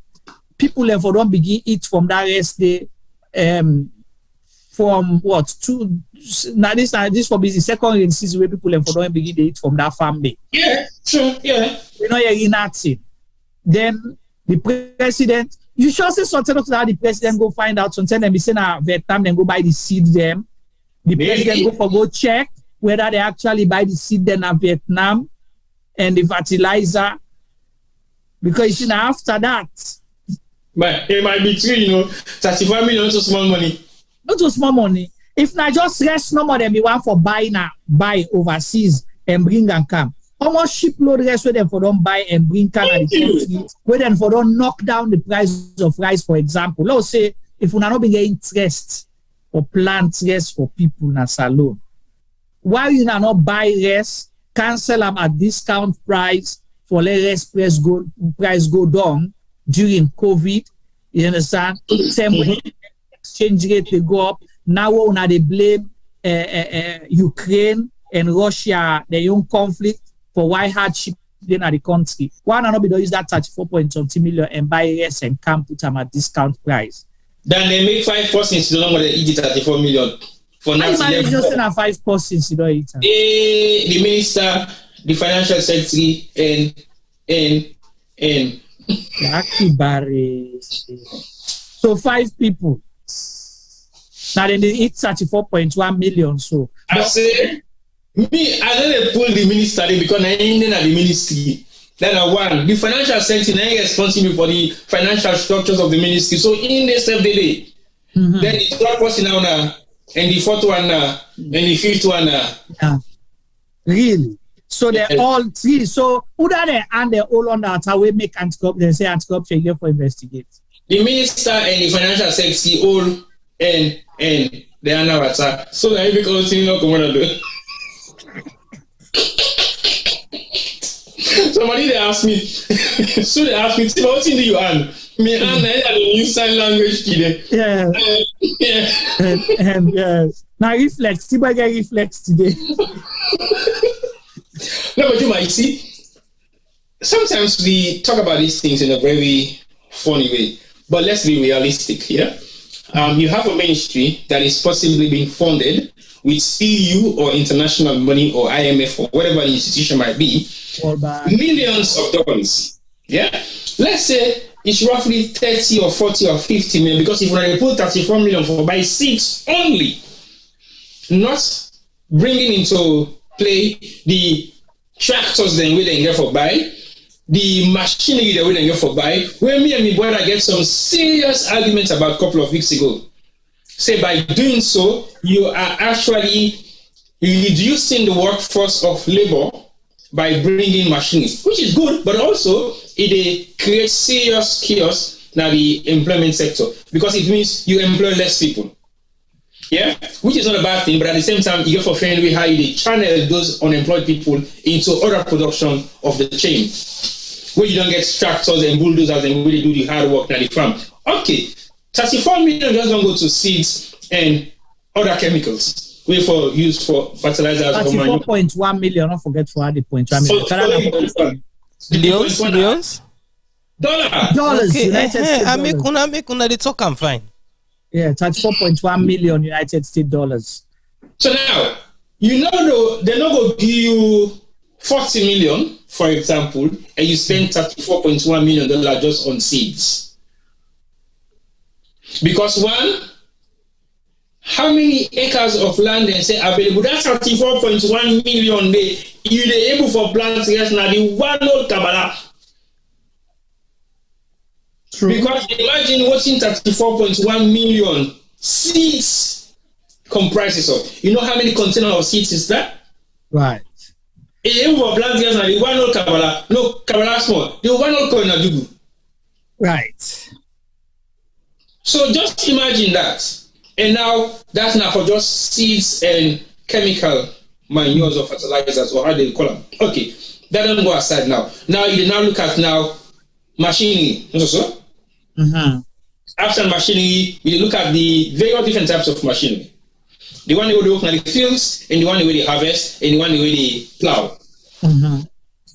People have don't begin eat from that rest day. From what now this for busy second rain season where people have don't begin to eat from that family. Yeah, sure, yeah. We know you're nothing. Then the president, you sure say something that the president go find out something and be saying Vietnam then go buy the seed them. The president go check whether they actually buy the seed then at Vietnam and the fertilizer. Because you see now after that. But it might be true, 35 million not so small money. Not so small money. If not just rest no more than we want for buy overseas and bring and come. Almost shipload rest where them for don't buy and bring can the country, where them for don't knock down the price of rice, for example. Let's say if we are not being interest or plant rest for people in a salon, why you not buy rest, cancel them at discount price for let rest price go down during COVID, You understand? Same way, exchange rate they go up. Now when they blame Ukraine and Russia, their own conflict for why hardship in the country. Why not be use that 34.20 million and buy yes and can put them at discount price? Then they make 5 persons no longer they eat it at 34 million. For now, it's just in 5 persons you don't eat it. The minister, the financial secretary, and so 5 people. Now then they eat 34.1 million. So I say me, I don't pull the minister because I ain't in the ministry. Then I one. The financial secretary is responsible for the financial structures of the ministry. So in this every day, then the 3rd person now, and the 4th one now, and the 5th one now. Yeah. Really? So they're all 3. So who are they and they're all on that way make anti-corruption, they say anti-corruption here for investigate. The minister and the financial secretary all and they are now attack. So that because you know what to do. Somebody they asked me, so they asked me, what do you earn? Me and I use sign language today. Yeah. And yes. Now reflex, see if get reflex today. No, but you might see, sometimes we talk about these things in a very funny way, but let's be realistic here. You have a ministry that is possibly being funded with EU or international money or IMF or whatever the institution might be, millions of dollars. Yeah, let's say it's roughly 30 or 40 or 50 million, because if we put 34 million for buy seats only, not bringing into play the tractors then we then get for buy, the machinery that we then get for buy, where me and my brother get some serious arguments about a couple of weeks ago. Say by doing so, you are actually reducing the workforce of labor by bringing machines, which is good, but also it creates serious chaos in the employment sector, because it means you employ less people. Yeah, which is not a bad thing, but at the same time, you get for friendly how you channel those unemployed people into other production of the chain, where you don't get tractors and bulldozers and really do the hard work at the farm. Okay, 34 million just don't go to seeds and other chemicals. We for use for fertilizers. 34.1 million. Don't forget to add the 0.1 million. Millions? Dollars. Okay. United States I dollars. make the talk. I'm fine. Yeah, 34.1 million United States dollars. So now, you know, they're not going to give you 40 million, for example, and you spend $34.1 million just on seeds. Because one, how many acres of land they say available? That's 34.1 million. You're able for plants now the one old Kabbalah. True. Because imagine watching 34.1 million seeds comprises of. You know how many containers of seeds is that? Right. The one old Kabbalah, no Kabbalah small. The one old Koinadugu. Right. So just imagine that. And now that's now for just seeds and chemical manures or fertilizers or how they call them. Okay, that doesn't go aside now. Now you now look at now machinery. After machinery, you look at the very different types of machinery. The one where they work in the fields, and the one where they harvest, and the one where they plow.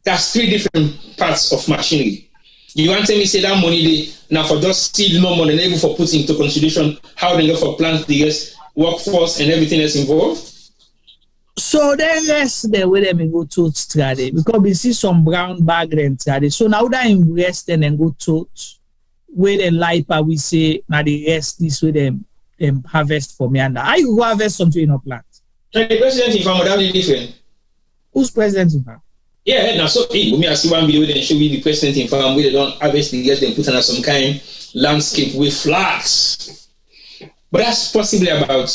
That's 3 different parts of machinery. You want to tell me say that money they now for just seed no more than able for putting into consideration how they go for plant the workforce and everything else involved? So then rest the way them go to strategy, because we see some brown bag and strategy. So now that invest and go to where the life we say now the rest this way them harvest for me, and I go harvest something in a plant. And the president in farm would have been different. Who's president in farm? Yeah, now so me I see one video then show you the president in farm where they don't harvest the get them put on some kind landscape with flags. But that's possibly about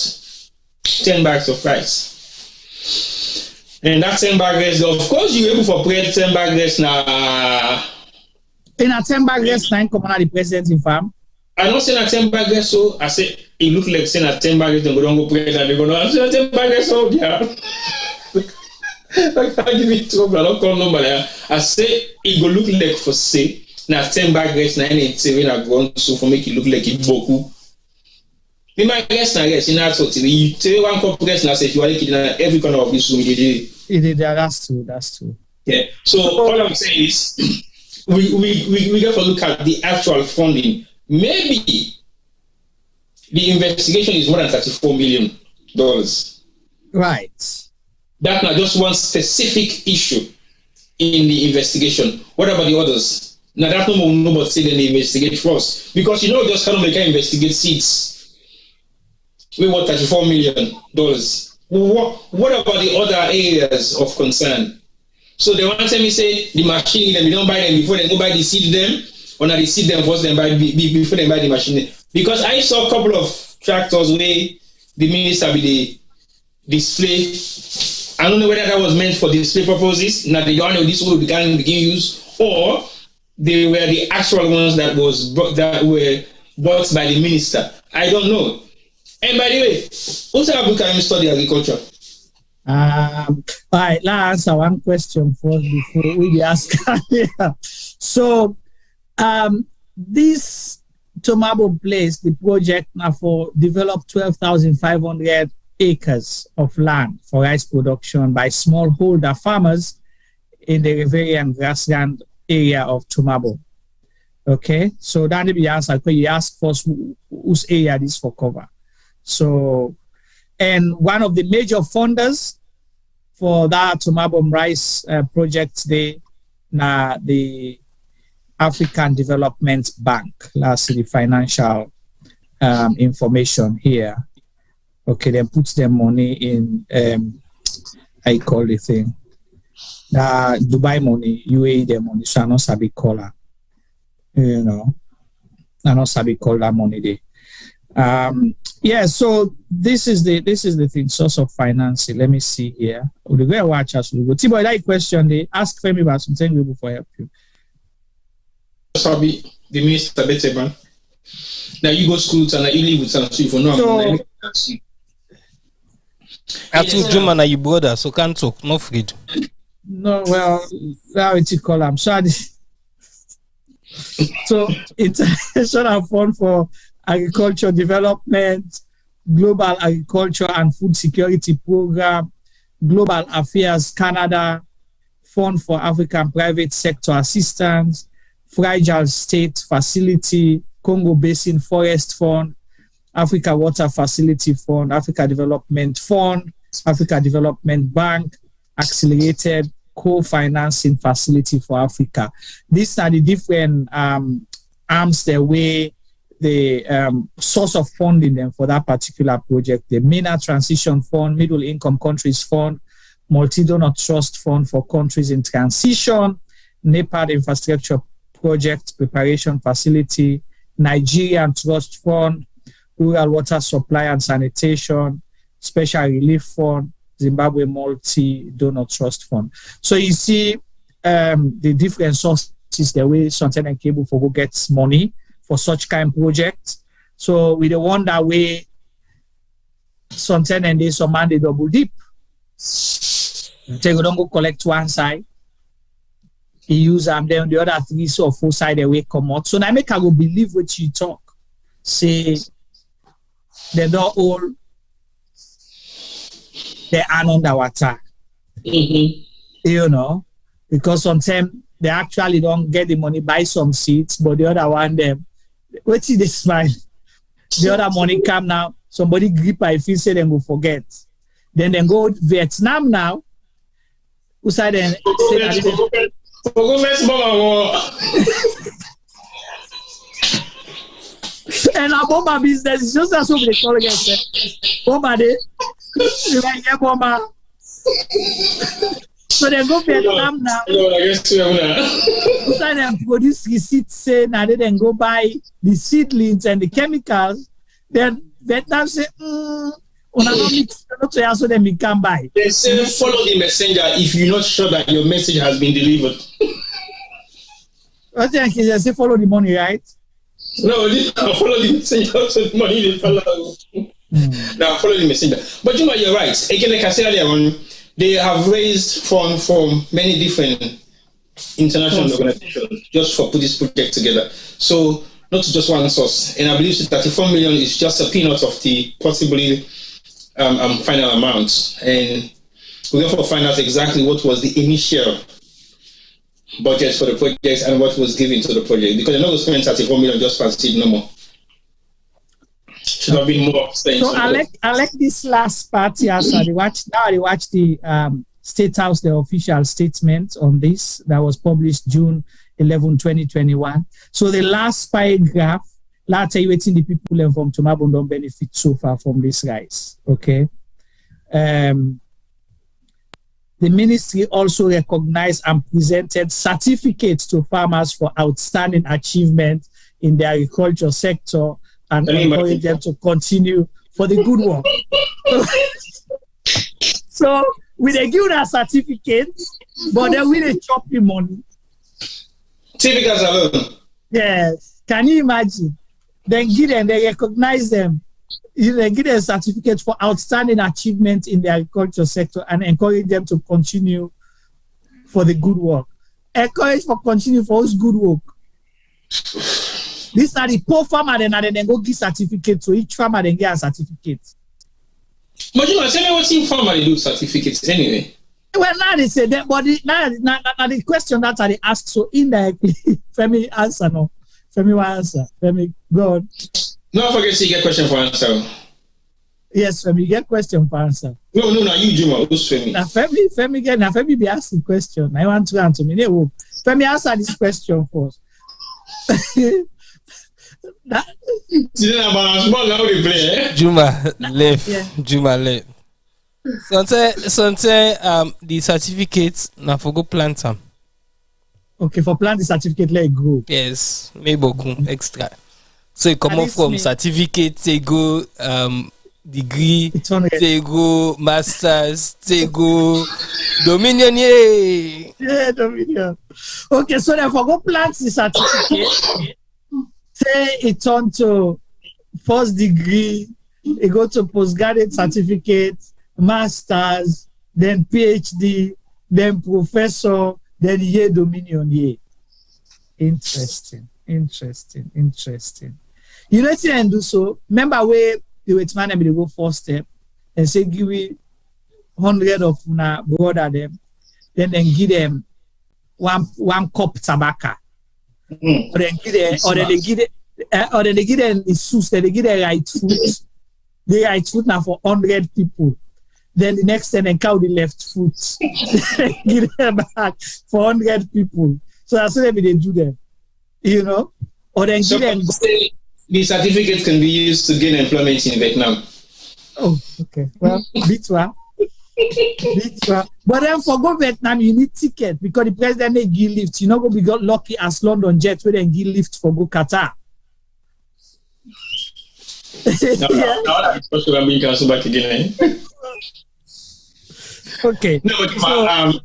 10 bags of rice. And that 10 bag rest, of course you're able for bread 10 bag rest now. In a 10 bag rest now come on the president in farm. I don't say a 10 bag rest, so I say it look like saying a 10 bag rest and we don't go bread and they go no, I say a 10 bag rest so yeah. I can't give it trouble, I don't call nobody. I say it go look like for say Now 10 bag rest na anything when I go on so for make it look like it boku. We might rest na rest in that sort. You tell one couple rest na say if you are looking at every corner of this room, That's true. Yeah. So all I'm saying is we got to look at the actual funding. Maybe the investigation is more than $34 million. Right. That's not just one specific issue in the investigation. What about the others? Now that's nobody say they investigate first. Because just kind of make investigate seats. We want $34 million. What about the other areas of concern? So they want to tell me say the machine them, we don't buy them before they go buy the seed them, or now they seed them first then buy before they buy the machine. Because I saw a couple of tractors where the minister be the display. I don't know whether that was meant for display purposes. Now the one this will begin use, or they were the actual ones that were bought by the minister. I don't know. And by the way, also have can you study agriculture? All right, let's answer one question first before we ask. So, this Tomabo place, the project now for develop 12,500 acres of land for rice production by smallholder farmers in the riparian grassland area of Tomabo. Okay, so that will be answer. Because you ask first whose area this for cover. So, and one of the major funders for that Tomabo rice project today, now the African Development Bank. Let's see the financial information here. Okay, then puts their money in, I call the thing, Dubai money, UAE their money. So I know sabi color, I know sabi color money there. Yeah, so this is the thing, source of financing. Let me see here. We'll go watch us. We'll go. Tibo, that question they ask Femi about something we will for help you. Sabi the minister better man. Now you go school and you live with some for no. I told Juma na you brother, so can't talk, no afraid. No, well, now it's a call. I'm sorry. So International Fund for Agriculture Development, Global Agriculture and Food Security Program, Global Affairs Canada, Fund for African Private Sector Assistance, Fragile State Facility, Congo Basin Forest Fund, Africa Water Facility Fund, Africa Development Fund, Africa Development Bank, Accelerated Co-Financing Facility for Africa. These are the different arms the way the source of funding them for that particular project. The MENA Transition Fund, Middle Income Countries Fund, Multi-Donor Trust Fund for Countries in Transition, NEPAD Infrastructure Project Preparation Facility, Nigerian Trust Fund, Rural Water Supply and Sanitation, Special Relief Fund, Zimbabwe Multi-Donor Trust Fund. So you see the different sources, the way Sonten and Cable for go gets money for such kind of projects. So we don't want that way Sonten and they some man they double dip. They don't go collect one side. He use them, then the other 3 or 4 side away come out. So now make I go believe what you talk. Say they don't all they are underwater. Because sometimes they actually don't get the money, buy some seeds, but the other one them wait till they smile. The other money come now, somebody grip I feel say they go forget. Then they go Vietnam now. Who side then and a bomber business is just as what they call it. Bomber day. Bomber. So they go Vietnam now. So they produce receipts say now they then go buy the seedlings and the chemicals. Then Vietnam say, so then we can buy. They say follow the messenger if you're not sure that your message has been delivered. I think they say follow the money, right? No, follow the messenger, so the money they follow. Now follow the messenger. But Juma, you're right. Again, like I said earlier on, they have raised funds from many different international organizations just for put this project together. So not just one source. And I believe 34 million is just a peanut of the possibly final amount. And we therefore find out exactly what was the initial budget for the project and what was given to the project. Because they're not going to spend 34 million just for seed no more. Should have been more. So I like this last part here. So they watch the State House, the official statement on this that was published June 11, 2021. So the last pie graph, let's tell you waiting the people learn from Tuma don't benefit so far from this rise. Okay. The ministry also recognized and presented certificates to farmers for outstanding achievement in the agriculture sector and encourage them to continue for the good work. So we they give that certificate, but then we they chop the money. Certificates alone. Yes. Can you imagine? Then give them, they recognize them. They give them a certificate for outstanding achievement in the agriculture sector and encourage them to continue for the good work. Encourage for continue for us good work. These are the poor farmer, then go give certificate to each farmer, then get a certificate. But you know, tell me what team farmer they do certificates anyway. Well, now they say that, but now the question that I ask so indirectly, Femi answer no. Femi will answer. Femi, go on. Don't forget to get question for answer. Yes, Femi, get question for answer. No, you Juma, who's Femi? Now Femi be asking question. I want to answer me. Femi, answer this question first. Juma left. Yeah. Juma left. Sometimes the certificates now for go plant them. Okay, for plant the certificate let it grow. Yes, maybe extra. So you come off from certificate, they go degree, they go masters, they go dominion. Yeah, dominion. Okay, so then for go plant the certificate, say it on to first degree, it go to postgraduate certificate, masters, then PhD, then professor, then year dominion year. Interesting. You know what and do so? Remember where the wait man they go first step and say give me 100 of na brother them, then give them one cup tobacco. Or then give them, or then they give them the sauce, then they give them right food. The right food now for 100 people. Then the next time they count the left foot. Give them back for 100 people. So that's what they do them. You know? Or then so give them the certificate can be used to gain employment in Vietnam. Oh, okay. Well, Bitwa. But then for go Vietnam, you need ticket because the president they give lift. You're not going to be got lucky as London Jet where they give lift for go Qatar. Now that's supposed to be cancelled back again. Okay. No, but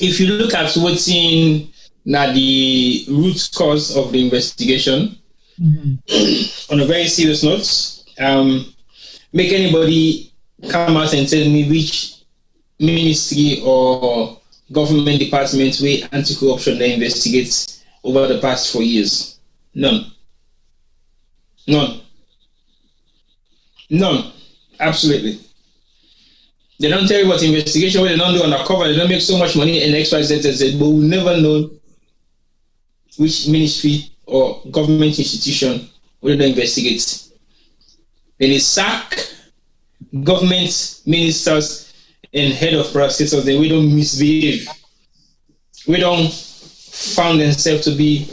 if you look at what's in now the root cause of the investigation, on a very serious note, make anybody come out and tell me which ministry or government department where anti-corruption they investigate over the past 4 years. None. Absolutely. They don't tell you what investigation, what they don't do undercover, they don't make so much money and XYZ, but we'll never know which ministry or government institution will they investigate. Then they sack government ministers and head of prosecutors, then we don't misbehave. We don't found themselves to be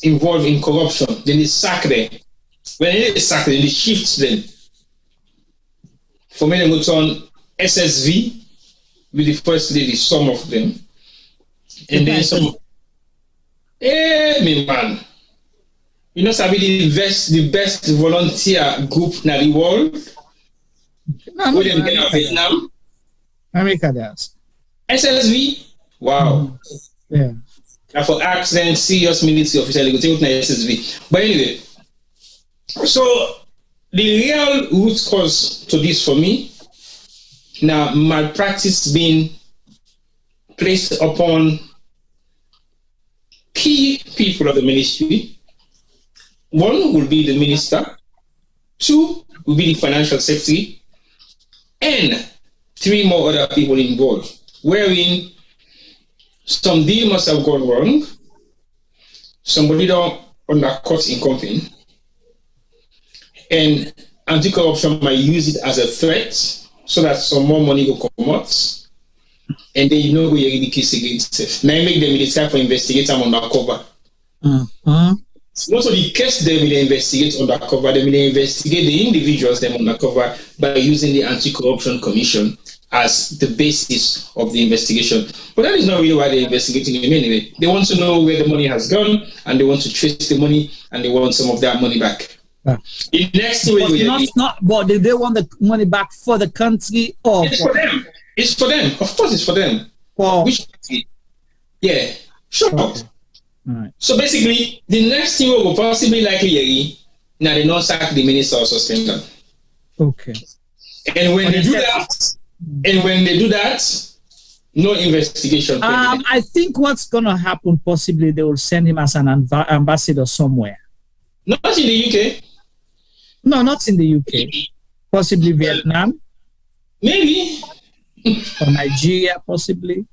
involved in corruption. Then they sack them. When they sack them, they shift them. For me, they go on SSV with the first lady, some of them. And then some. Me man. You know, Sabi the best volunteer group in the world. Where them get out of Vietnam? America does. SSV? Wow. Yeah. Now for accident, serious military officer, they go take out SSV. But anyway, so the real root cause to this for me, now malpractice being placed upon key people of the ministry. One will be the minister, two will be the financial secretary, and three more other people involved, wherein some deal must have gone wrong, somebody don't undercut in company, and anti-corruption might use it as a threat so that some more money will come out, and then you know who you're in the case against it. Now you make them the type of investigate them undercover. Most of the case they will investigate undercover, they will investigate the individuals them undercover by using the Anti-Corruption Commission as the basis of the investigation. But that is not really why they're investigating him anyway. They want to know where the money has gone, and they want to trace the money, and they want some of that money back. The next thing but they want the money back for the country or it's for them. It's for them. Of course, it's for them. Which country? Yeah, sure. Okay. Right. So basically, the next thing we will possibly likely now they not sack the minister or suspend them. Okay. And when they do that, no investigation. I think what's gonna happen, possibly they will send him as an ambassador somewhere. Not in the UK. No, not in the UK. Possibly Vietnam. Maybe. Or Nigeria, possibly.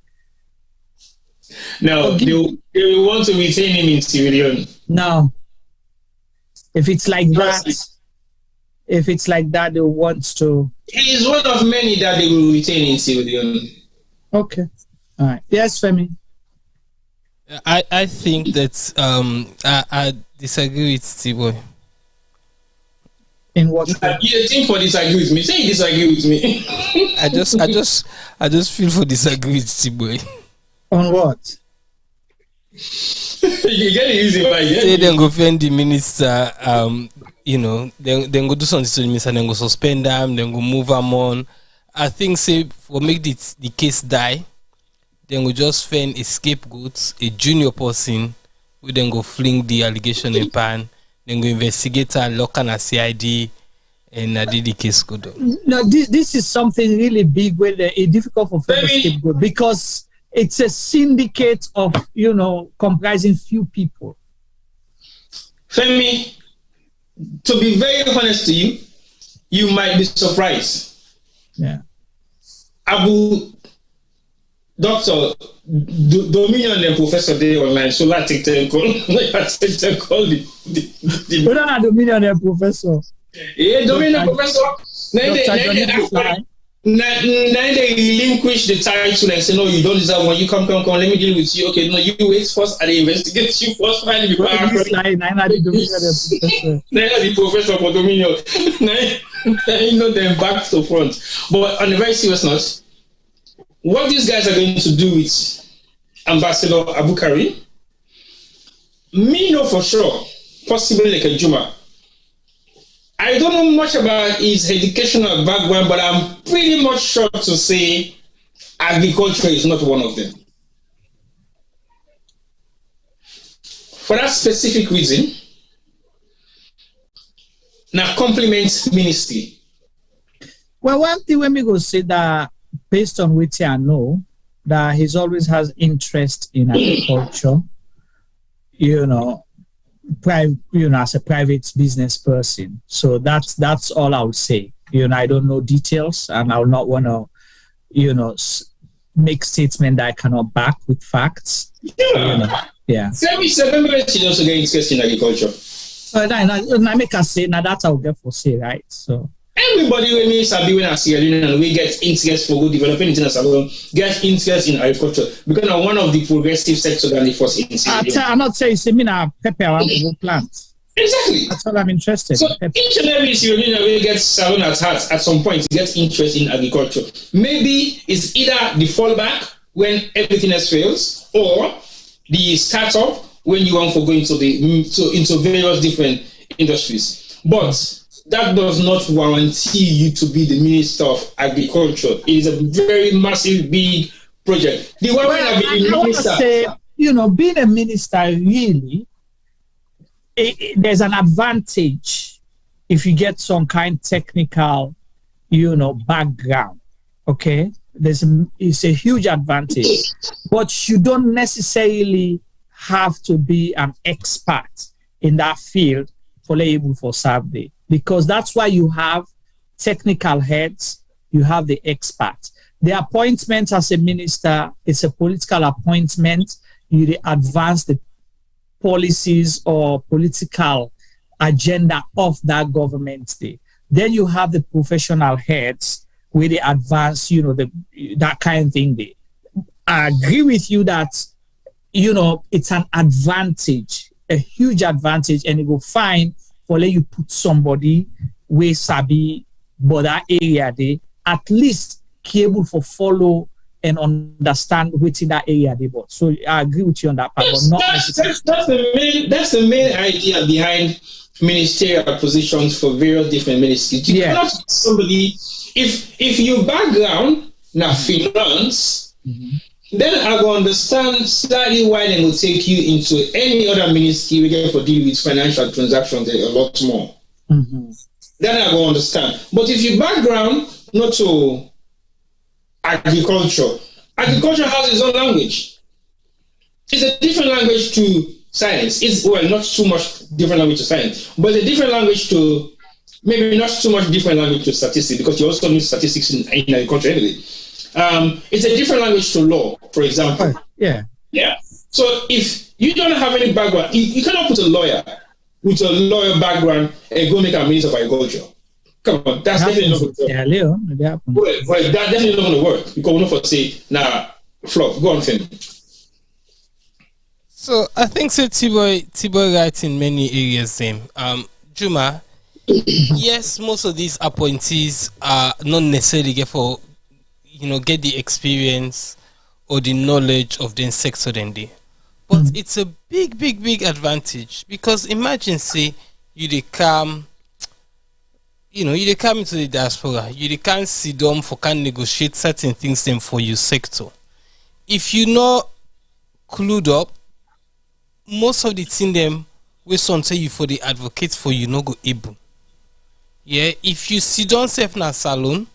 No, they will want to retain him in Sierra Leone. No. If it's like that, they want to. He is one of many that they will retain in Sierra Leone. Okay. All right. Yes, Femi. I think that I disagree with T-Boy. In what? You think for disagree with me? Say you disagree with me. I just feel for disagree with T-Boy. On what? You get it easy, right? Say then go offend the minister. Then go do something to the minister. Then go suspend them. Then go move them on. I think say for make the case die, then go just find a scapegoat, a junior person, we then go fling the allegation in pan. Then go investigate and lock on a CID, and the case go down. No, this is something really big where it's difficult for scapegoat because it's a syndicate of, comprising few people. Femi, to be very honest to you, you might be surprised. Yeah. Doctor, Dominion and Professor Day online, so let's take the call. We don't have Dominion and Professor. Yeah, Dominion Professor. Now they relinquish the title and say, no, you don't deserve one. You come, let me deal with you. Okay, no, you wait first and they investigate you first. Now the Professor for Dominion. Now them back to front. But on a very serious note, what these guys are going to do with Ambassador Abu Karim, me know for sure, possibly like a Juma. I don't know much about his educational background, but I'm pretty much sure to say agriculture is not one of them. For that specific reason, now complement ministry. Well, one thing when we go say that, based on which I know, that he's always has interest in agriculture, as a private business person. So that's all I would say. I don't know details, and I will not want to, make statement that I cannot back with facts. Yeah. Let me also get interest in agriculture. I make a say, now that I'll get for say, right? So. Everybody when we Sabi when I see and we get interest for good developing international get interest in agriculture because I'm one of the progressive sectors that they force in. I'm not saying pepper I want to go plant. Exactly. That's all I'm interested in. So pepper. Each and every Syrian will get salon at heart at some point to get interest in agriculture. Maybe it's either the fallback when everything else fails, or the startup when you want to go into into various different industries. But that does not guarantee you to be the Minister of Agriculture. It is a very massive, big project. The one I want to say, being a minister, really, there's an advantage if you get some kind of technical, background, okay? it's a huge advantage. But you don't necessarily have to be an expert in that field for able for survey, because that's why you have technical heads, you have the experts. The appointment as a minister is a political appointment. You advance the policies or political agenda of that government day. Then you have the professional heads where they advance, that kind of thing. I agree with you that, it's an advantage, a huge advantage, and it will fine for let you put somebody where sabi but that area they at least able for follow and understand within that area they bought. So I agree with you on that part, but not necessarily. That's the main idea behind ministerial positions for various different ministries. You cannot somebody if your background now finance, then I will understand slightly why they will take you into any other ministry we get for deal with financial transactions a lot more. Then I will understand. But if your background not to agriculture has its own language. It's a different language to science. It's not too much different language to science, but a different language to maybe not too much different language to statistics, because you also need statistics in agriculture anyway. It's a different language to law, for example. Yeah. So if you don't have any background, you cannot put a lawyer with a lawyer background and go make a minister of agriculture. Come on, that's definitely not going to work. Well, that's definitely not going to work, because we're not for say, flop, go on, Finn. So I think Tiboy right in many areas. Juma, yes, most of these appointees are not necessarily get the experience or the knowledge of the sector then they. But it's a big advantage, because imagine say you come into the diaspora, you can't sit down for can negotiate certain things then for your sector. If you not clued up, most of the thing them we say you for the advocate for you no go able. Yeah, if you sit down safe na salon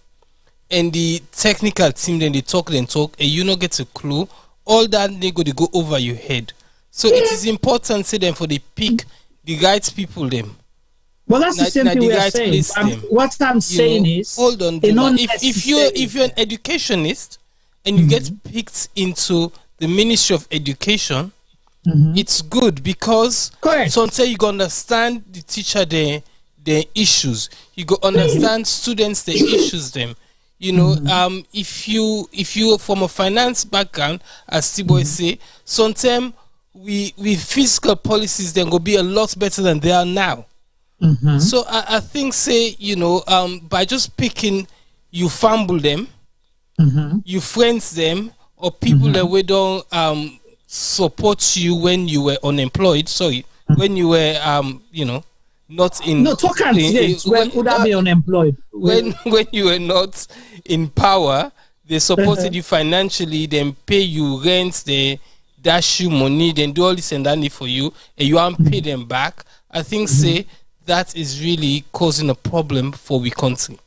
and the technical team then they talk and you not get a clue, all that they go over your head. So it is important say them for the pick the right people them. Well, that's the same thing we are saying. What I'm saying is, hold on. If you're an educationist and you get picked into the Ministry of Education, it's good, because sometimes you go understand the teacher their issues. You go understand students their issues them. If you from a finance background, as Tiboy say, sometimes we fiscal policies then go be a lot better than they are now. So I think say by just picking, you fumble them, you friends them, or people that we don't support you when you were unemployed. When you were not in when would I be unemployed? When you were not in power, they supported you financially, then pay you rent, they dash you money, then do all this and that for you, and you won't pay them back. I think say that is really causing a problem for the country.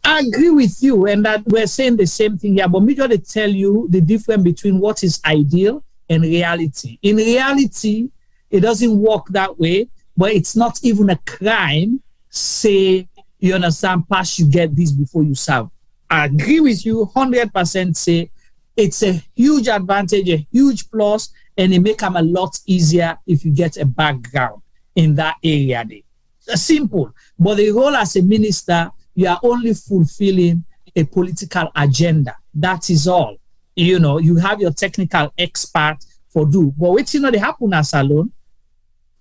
I agree with you, and that we're saying the same thing here, but me got to tell you the difference between what is ideal and reality. In reality, it doesn't work that way, but it's not even a crime, say, you understand, pass, you get this before you serve. I agree with you 100%, say, it's a huge advantage, a huge plus, and it make them a lot easier if you get a background in that area. Simple. But the role as a minister, you are only fulfilling a political agenda. That is all. You have your technical expert for do. But wait, they happen as alone.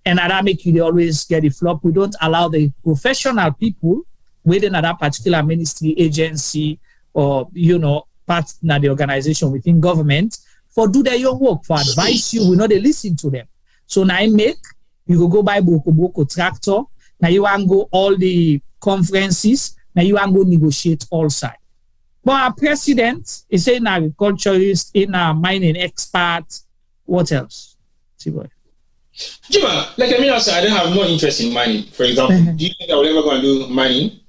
And that make you always get a flop. We don't allow the professional people within that particular ministry, agency, or, partner the organization within government for do their own work, for advise you. We know they listen to them. So now you go buy Boko tractor. Now you want to go all the conferences. Now you want to go negotiate all sides. But our president is an agriculturist, in a mining expert. What else? Juma, I don't have no interest in mining, for example. Do you think I will ever go and do mining?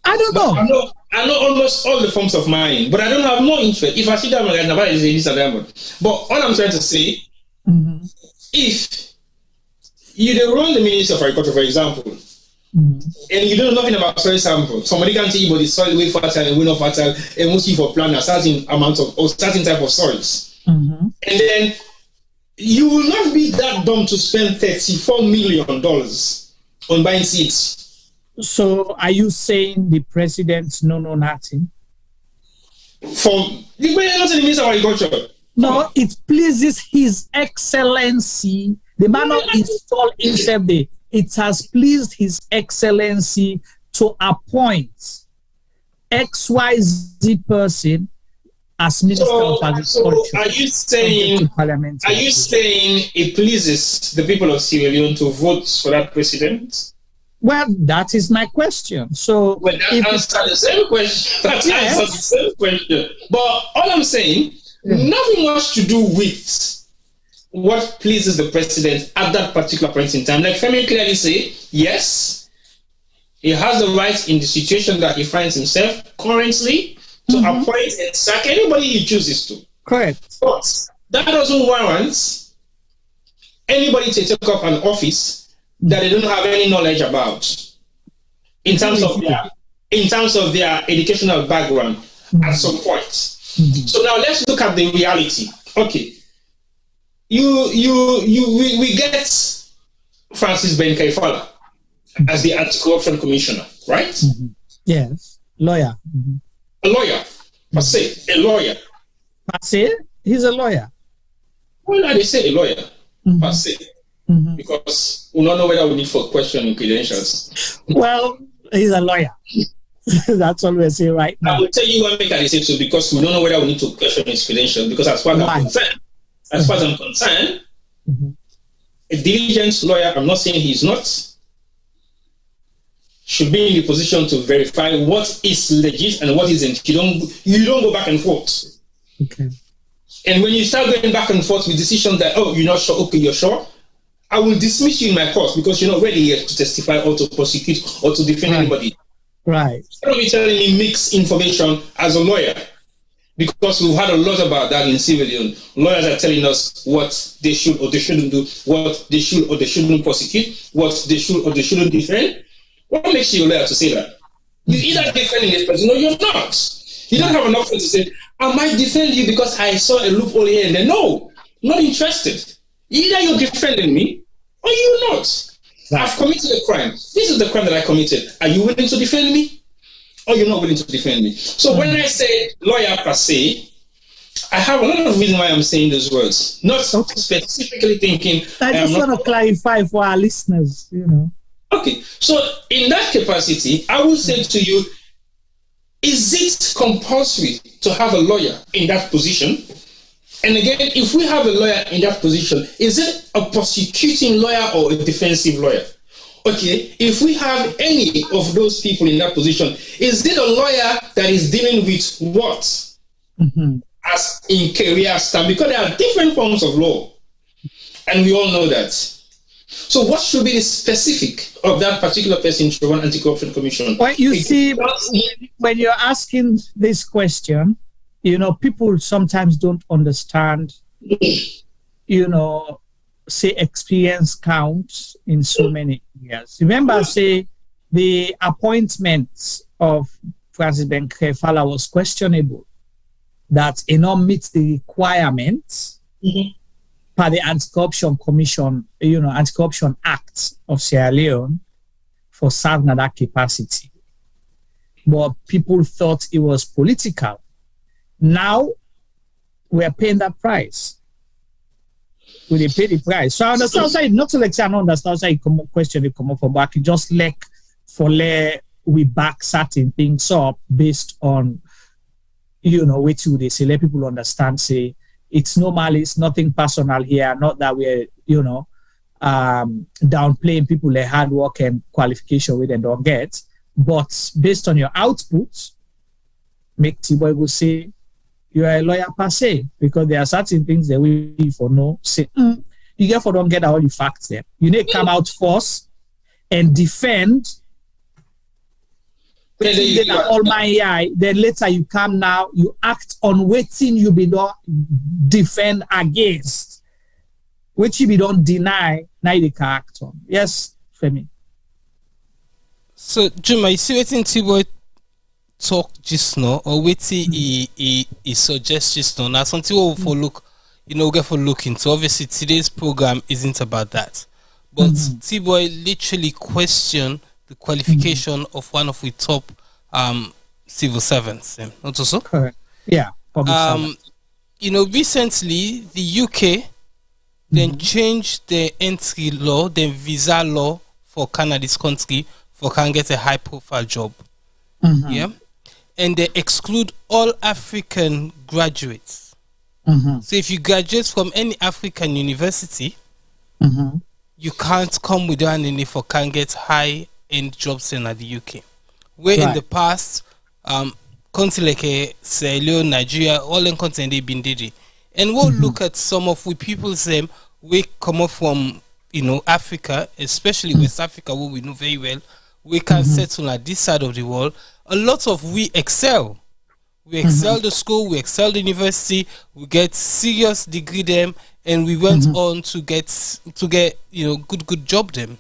I don't know. I know almost all the forms of mining, but I don't have more interest. If I see that, right now, this and that. But all I'm trying to say, if you run the Ministry of Agriculture, for example, and you don't know nothing about soil sample, somebody can tell you about the soil way fertile and way not fertile, and mostly for plant a certain amount of or certain type of soils, and then you will not be that dumb to spend $34 million on buying seeds. So, are you saying the president know nothing? From the president, the Minister of Agriculture. No, it pleases His Excellency. The man not installed himself there. It has pleased His Excellency to appoint XYZ person as Minister of Agriculture. So are you saying it pleases the people of Sierra Leone to vote for that president? Well, that is my question. So, well, that answers the same question. That answers the same question. But all I'm saying, nothing much to do with what pleases the president at that particular point in time. Like Femi clearly say, yes, he has the right in the situation that he finds himself currently to appoint and sack anybody he chooses to. Correct. But that doesn't warrant anybody to take up an office that they don't have any knowledge about in terms of their educational background at some point. So now let's look at the reality. Okay, we get Francis Ben Kaifala as the anti-corruption commissioner, right? Yes, lawyer. A lawyer, per se, a lawyer. Per se, he's a lawyer. Well, they say a lawyer, per se. Because we don't know whether we need for questioning credentials. Well, he's a lawyer. That's all we say right now. I will tell you why make I say so, because we don't know whether we need to question his credentials. Because as far as I'm concerned, a diligent lawyer, I'm not saying he's not, should be in the position to verify what is legit and what isn't. You don't go back and forth. Okay. And when you start going back and forth with decisions that, oh, you're not sure, okay, you're sure, I will dismiss you in my court because you're not ready yet to testify or to prosecute or to defend anybody. Right. Don't be telling me mixed information as a lawyer, because we've had a lot about that in Sierra Leone. Lawyers are telling us what they should or they shouldn't do, what they should or they shouldn't prosecute, what they should or they shouldn't defend. What makes you a lawyer to say that? You're either defending this person or you're not. You don't have an option to say, I might defend you because I saw a loophole here and there. No, not interested. Either you're defending me or you're not. I've committed a crime. This is the crime that I committed. Are you willing to defend me or you're not willing to defend me? So when I say lawyer per se, I have a lot of reason why I'm saying those words. Not specifically thinking. I just want to clarify for our listeners, Okay, so in that capacity, I will say to you, is it compulsory to have a lawyer in that position? And again, if we have a lawyer in that position, is it a prosecuting lawyer or a defensive lawyer? Okay, if we have any of those people in that position, is it a lawyer that is dealing with what? As in career stamp? Because there are different forms of law. And we all know that. So what should be the specific of that particular person to run anti-corruption commission? Well, you see, when you're asking this question, people sometimes don't understand, say experience counts in so many areas. Remember, say the appointment of Francis Ben Kaifala was questionable, that it not meets the requirements by the Anti-Corruption Commission, Anti-Corruption Act of Sierra Leone for serving at that capacity. But people thought it was political. Now we are paying that price. We pay the price. So I understand, not to like say I don't understand how you question it come up from, but I can just we back certain things up based on way to they say, let people understand, say it's no malice, nothing personal here, not that we're downplaying people their hard work and qualification we then don't get, but based on your output, make T-Boy will say you are a lawyer per se, because there are certain things that we for no say, you therefore don't get all the facts there. You need to come out first and defend Then all my eye, then later you come now, you act on waiting you be don't defend against, which you be don't deny, now you can act on. Yes, Femi. So, Juma, you see what T-Boy talk just now, or waiting he suggests just now. Now, something we'll for look, we get for look into. Obviously, today's program isn't about that. But T-Boy literally questioned the qualification of one of the top civil servants. Not also? Correct. Yeah. Recently the UK then changed the entry law, the visa law for Canada's country for can get a high profile job. Yeah. And they exclude all African graduates. So if you graduate from any African university, you can't come with one in for can get high end jobs in the UK. Where in the past, countries like Sierra Leone, Nigeria, all in countries they've been did. And we'll look at some of we people say we come up from Africa, especially West Africa, where we know very well, we can settle at this side of the world. A lot of we excel. We excel the school, we excel the university, we get serious degree them, and we went on to get good job them.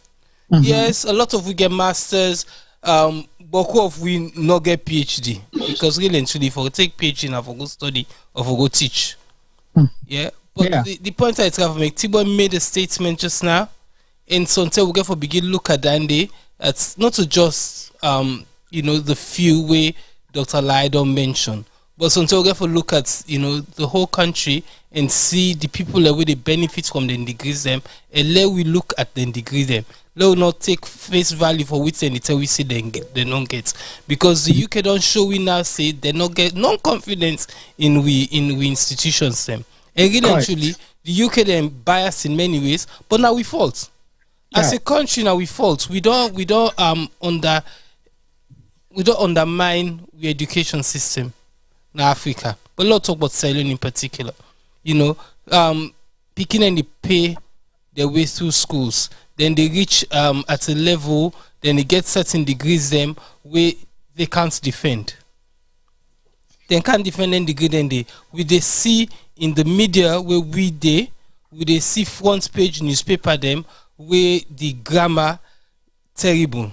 Yes, a lot of we get masters, but of we not get PhD, because really and truly, if I take PhD and I go study or go teach, yeah. But the point I try to make, Tibo made a statement just now, and so until we get for begin look at Dandy, it's not to just the few way Dr. Lydon mentioned, but until we get for look at the whole country and see the people that will they benefit from the degrees them, and let we look at the degree them. Let we not take face value for which they tell we say they don't get, because the UK don't show we now say they not get no confidence in we institutions them, and really actually the UK then biased in many ways, but now we fault as a country. Now we fault. We don't undermine the education system in Africa, but let's talk about Sierra Leone in particular. Picking and they pay their way through schools, then they reach at a level, then they get certain degrees them where they can't defend. They can't defend any degree. Then they see in the media where they see front page newspaper them where the grammar terrible.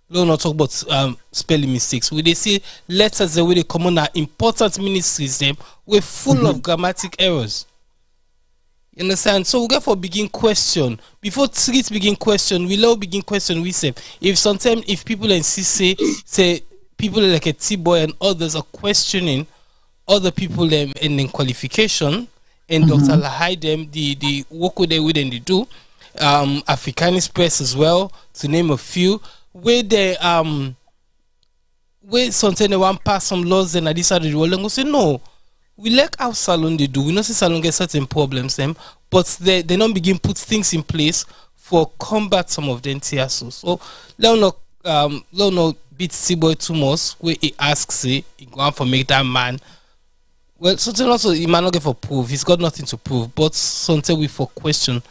Let's not talk about spelling mistakes. Where they see letters the way they come on are important ministries them were full of grammatic errors. You understand? So we get for begin question. Before treat begin question, we love begin question we say. If sometimes if people insist say people like a T-Boy and others are questioning other people in the qualification and Dr. Lahai them the work with them they do, Africanist press as well, to name a few, where they where sometimes they want pass some laws and at this side of the world and go say no. We like how Salon they do. We know see Salon get certain problems them, but they don't begin put things in place for combat some of them TSO. So let not beat T-Boy too much where he asks he go on for make that man. Well, something also he might not get for proof. He's got nothing to prove. But sometimes we for question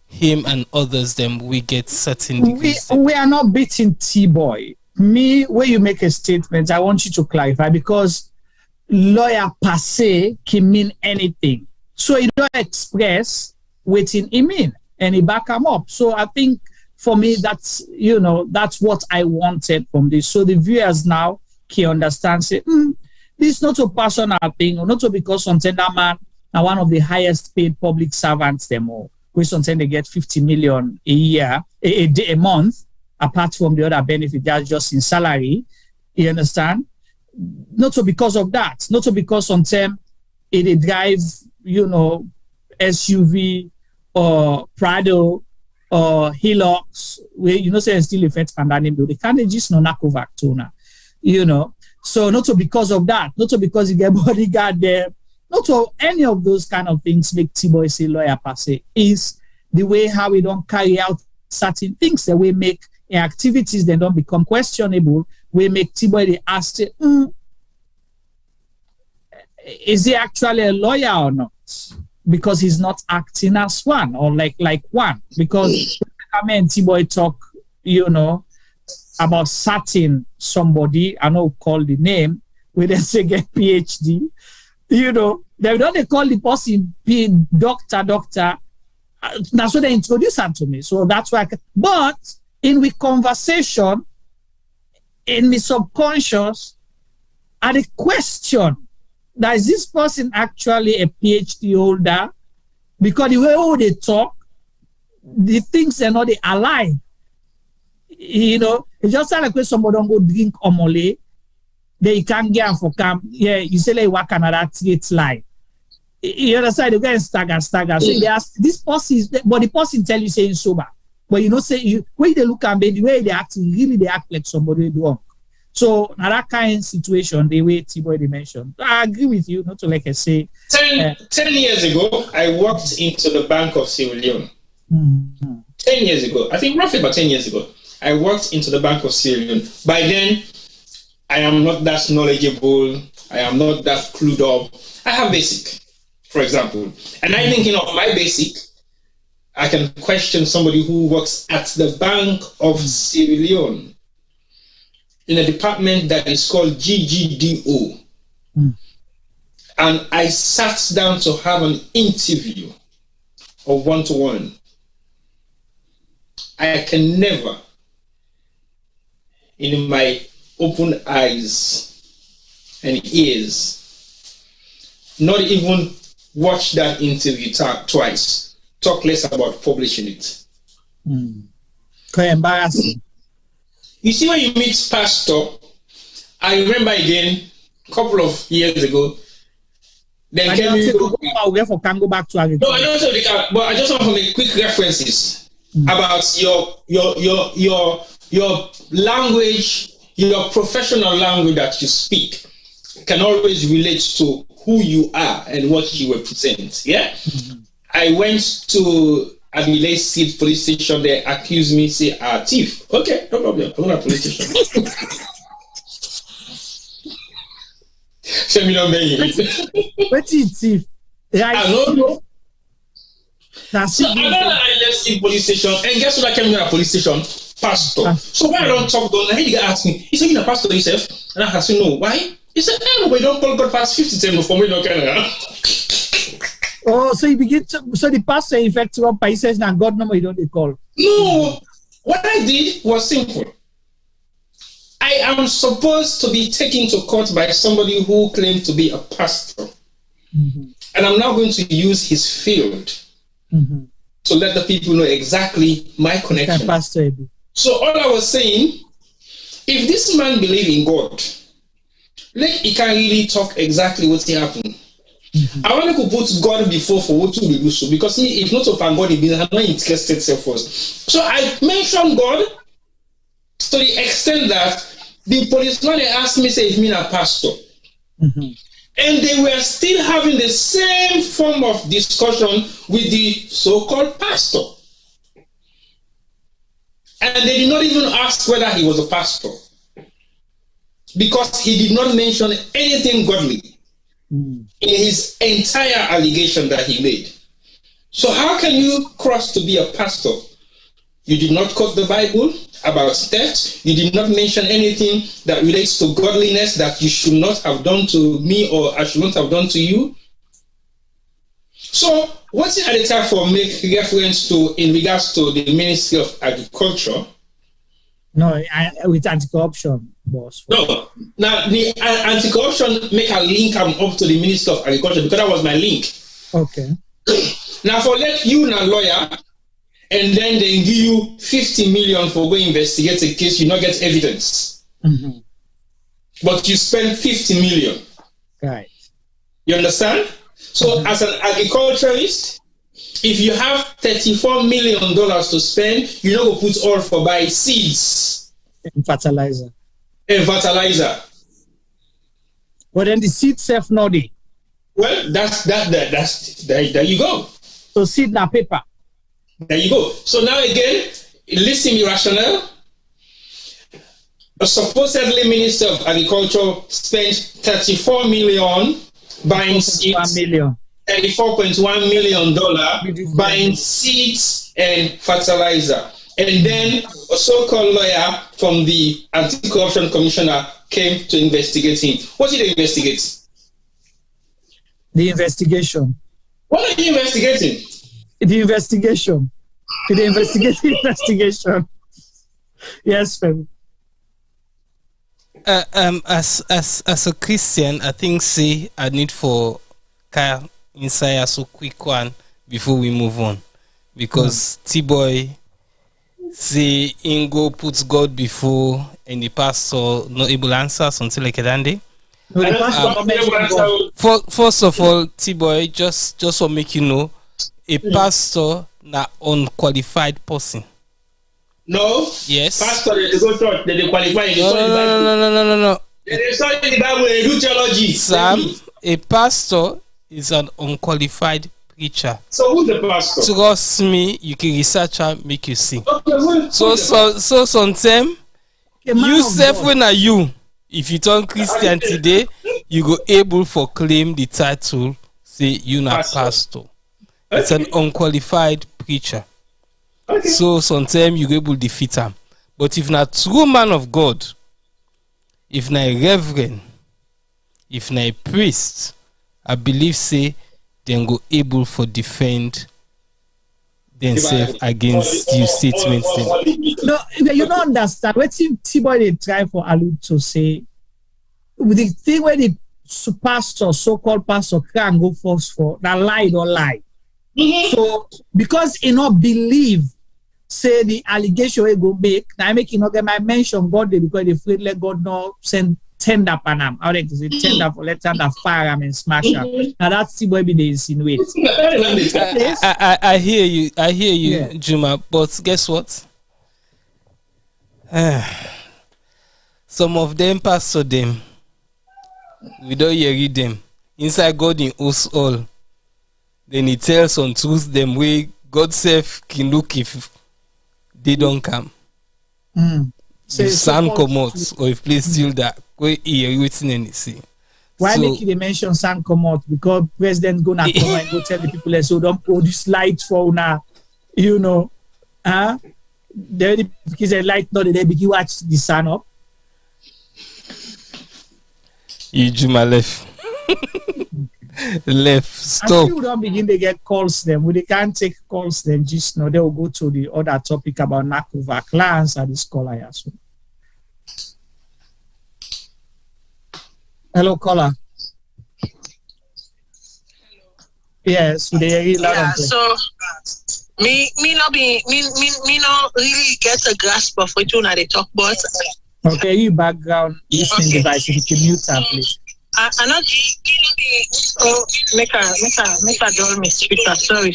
him and others them we get certain degrees. We are not beating T-Boy. Me, where you make a statement, I want you to clarify, because lawyer per se can mean anything. So he don't express what he mean and he back him up. So I think for me that's that's what I wanted from this. So the viewers now can understand, say, this is not a personal thing, or not because something that man are one of the highest paid public servants them all. Which sometimes they get 50 million a year, a month, apart from the other benefit, that's just in salary. You understand? Not so because of that, not so because sometimes it drive, SUV or Prado or Hilux, where say still affect pandemic, they can't just no over tuna, So not so because of that, not so because you get bodyguard there, not so any of those kind of things make T-Boy say lawyer per se. Is the way how we don't carry out certain things that we make activities that don't become questionable. We make T-Boy they ask, is he actually a lawyer or not? Because he's not acting as one or like one. Because I mean T-Boy talk, about certain somebody, I know call the name, we then say get PhD, you know, they don't call the person doctor. That's what they introduce her to me. So that's why but in the conversation, in the subconscious, and the question that is this person actually a PhD holder? Because the way they talk, the things are not aligned. You know, it's just like when somebody don't go drink omole, then you can't get for camp. Yeah, you say like what Canada treats like. You understand? They go and stagger. So they ask this person, but the person tell you saying sober. But you know, say you when they look at me, the way they act, really they act like somebody drunk. So now that kind of situation, the way T-Boy they mentioned, I agree with you. Not to like I say, 10 years ago, I walked into the Bank of Sierra Leone. 10 years ago, I think roughly about 10 years ago, I walked into the Bank of Sierra Leone. By then, I am not that knowledgeable. I am not that clued up. I have basic, for example. And I'm thinking of my basic. I can question somebody who works at the Bank of Sierra Leone in a department that is called GGDO. And I sat down to have an interview or one-to-one. I can never, in my open eyes and ears, not even watch that interview twice, talk less about publishing it. Quite embarrassing. You see, when you meet pastor, I remember again, a couple of years ago, then came can go back to agriculture. No, I don't say they can, but I just want to make quick references about your language, your professional language that you speak can always relate to who you are and what you represent. Yeah, I went to Adelaide State Police Station. They accused me, say, thief. Okay, no problem. I'm not a police station. Show me number. What is thief? I don't know. So I left State Police Station, and guess what? I came to a police station? Pastor. So why I don't talk? Don't I? He asked me. He said, "You know, pastor yourself?" And I said, "No. Why?" He said, "No, but you don't call God past 50 before me, no Canada." Oh, so you begin to, so the pastor in fact he says now God number you don't call. No, what I did was simple. I am supposed to be taken to court by somebody who claimed to be a pastor. And I'm now going to use his field to let the people know exactly my connection. Pastor. So all I was saying, if this man believes in God, he can't really talk exactly what's happened. I want to put God before for what to do so, because me, if not of God, I'm not interested self first. So I mentioned God to the extent that the policeman they asked me, say, if me a pastor. And they were still having the same form of discussion with the so-called pastor. And they did not even ask whether he was a pastor, because he did not mention anything godly in his entire allegation that he made. So how can you cross to be a pastor? You did not quote the Bible about theft. You did not mention anything that relates to godliness that you should not have done to me or I should not have done to you. So what's the other time for make reference to in regards to the Ministry of Agriculture? No, with anti-corruption, boss. No, now the anti-corruption make a link up to the Minister of Agriculture because that was my link. Okay. Now for let you a lawyer, and then they give you 50 million for going investigate a case, you not get evidence. But you spend 50 million. Right. You understand? So as an agriculturalist, if you have $34 million to spend, you know, put all for buy seeds and fertilizer. But then the seed self naughty. Well, that's there you go. So seed na paper. There you go. So now again, listen me rationale. A supposedly Minister of Agriculture spent 34 million buying seeds. $34.1 million buying seeds and fertilizer. And then a so-called lawyer from the Anti-Corruption Commissioner came to investigate him. What did they investigate? The investigation. What are you investigating? The investigation. The investigation. Yes, Femi. As a Christian, I think I need for Kyle Insai as a quick one before we move on, because T-Boy say Ingo puts God before and the pastor not able to answer until like a dandy. First of all, T-Boy, just to make you know, a pastor na unqualified person. No. Yes. Pastor, they go church, they qualify. No. They study the Bible, they do theology. Sam, a pastor is an unqualified preacher. So who's the pastor? Trust me, you can research and make you see. Okay, so sometimes you self when are you, if you turn Christian today, you go able for claim the title, say you not pastor. It's an unqualified preacher. Okay. So sometimes you go able to defeat him. But if not true man of God, if not a reverend, if not a priest, I believe say then go able for defend themselves against you statements. No, you don't understand. What T-Boy they try for allude to say, with the thing where the pastor, so-called pastor, can go first for that lie or lie. Mm-hmm. So because he not believe, say the allegation we go make, now I make get my mention God because they afraid let God not send tender panam. How they say tender for let tender fire and smash up. Now that's the way they insinuate. I hear you, yeah. Juma, but guess what? Some of them pastor them. We don't hear them. Inside God in us all. Then he tells on truth them way God self can look if they don't come. So if sound come out or if please still that way hear waiting and see. Why make you mention sound come out? Because president gonna come and go tell the people so don't produce light for now, you know. Because the light not they begin watch the sun up. You Juma left. Stop. Until we don't begin to get calls them, we can't take calls them just now. They will go to the other topic about Nakova clans and the scholar as well. Hello, caller. Yes, they so me not really get a grasp of what you they talk about. Okay, you background listening device. If you can mute her, please. I not make a dull me speaker. Sorry.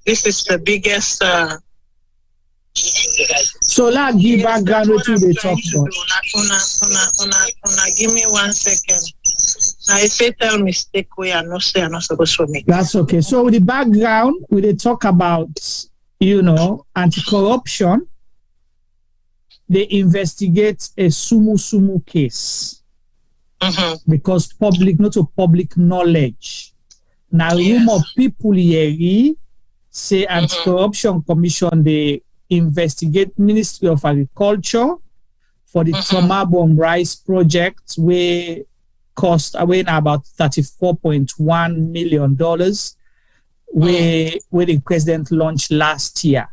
This is the biggest. So like give background what they talk about. Give me 1 second. I fatal mistake where I not supposed to make. That's okay. So with the background, we they talk about anti-corruption. They investigate a Tumu case. Because not to public knowledge. Now, rumor people here say Anti-Corruption Commission they investigate Ministry of Agriculture for the Tuma rice project, where cost away about $34.1 million, where the president launched last year.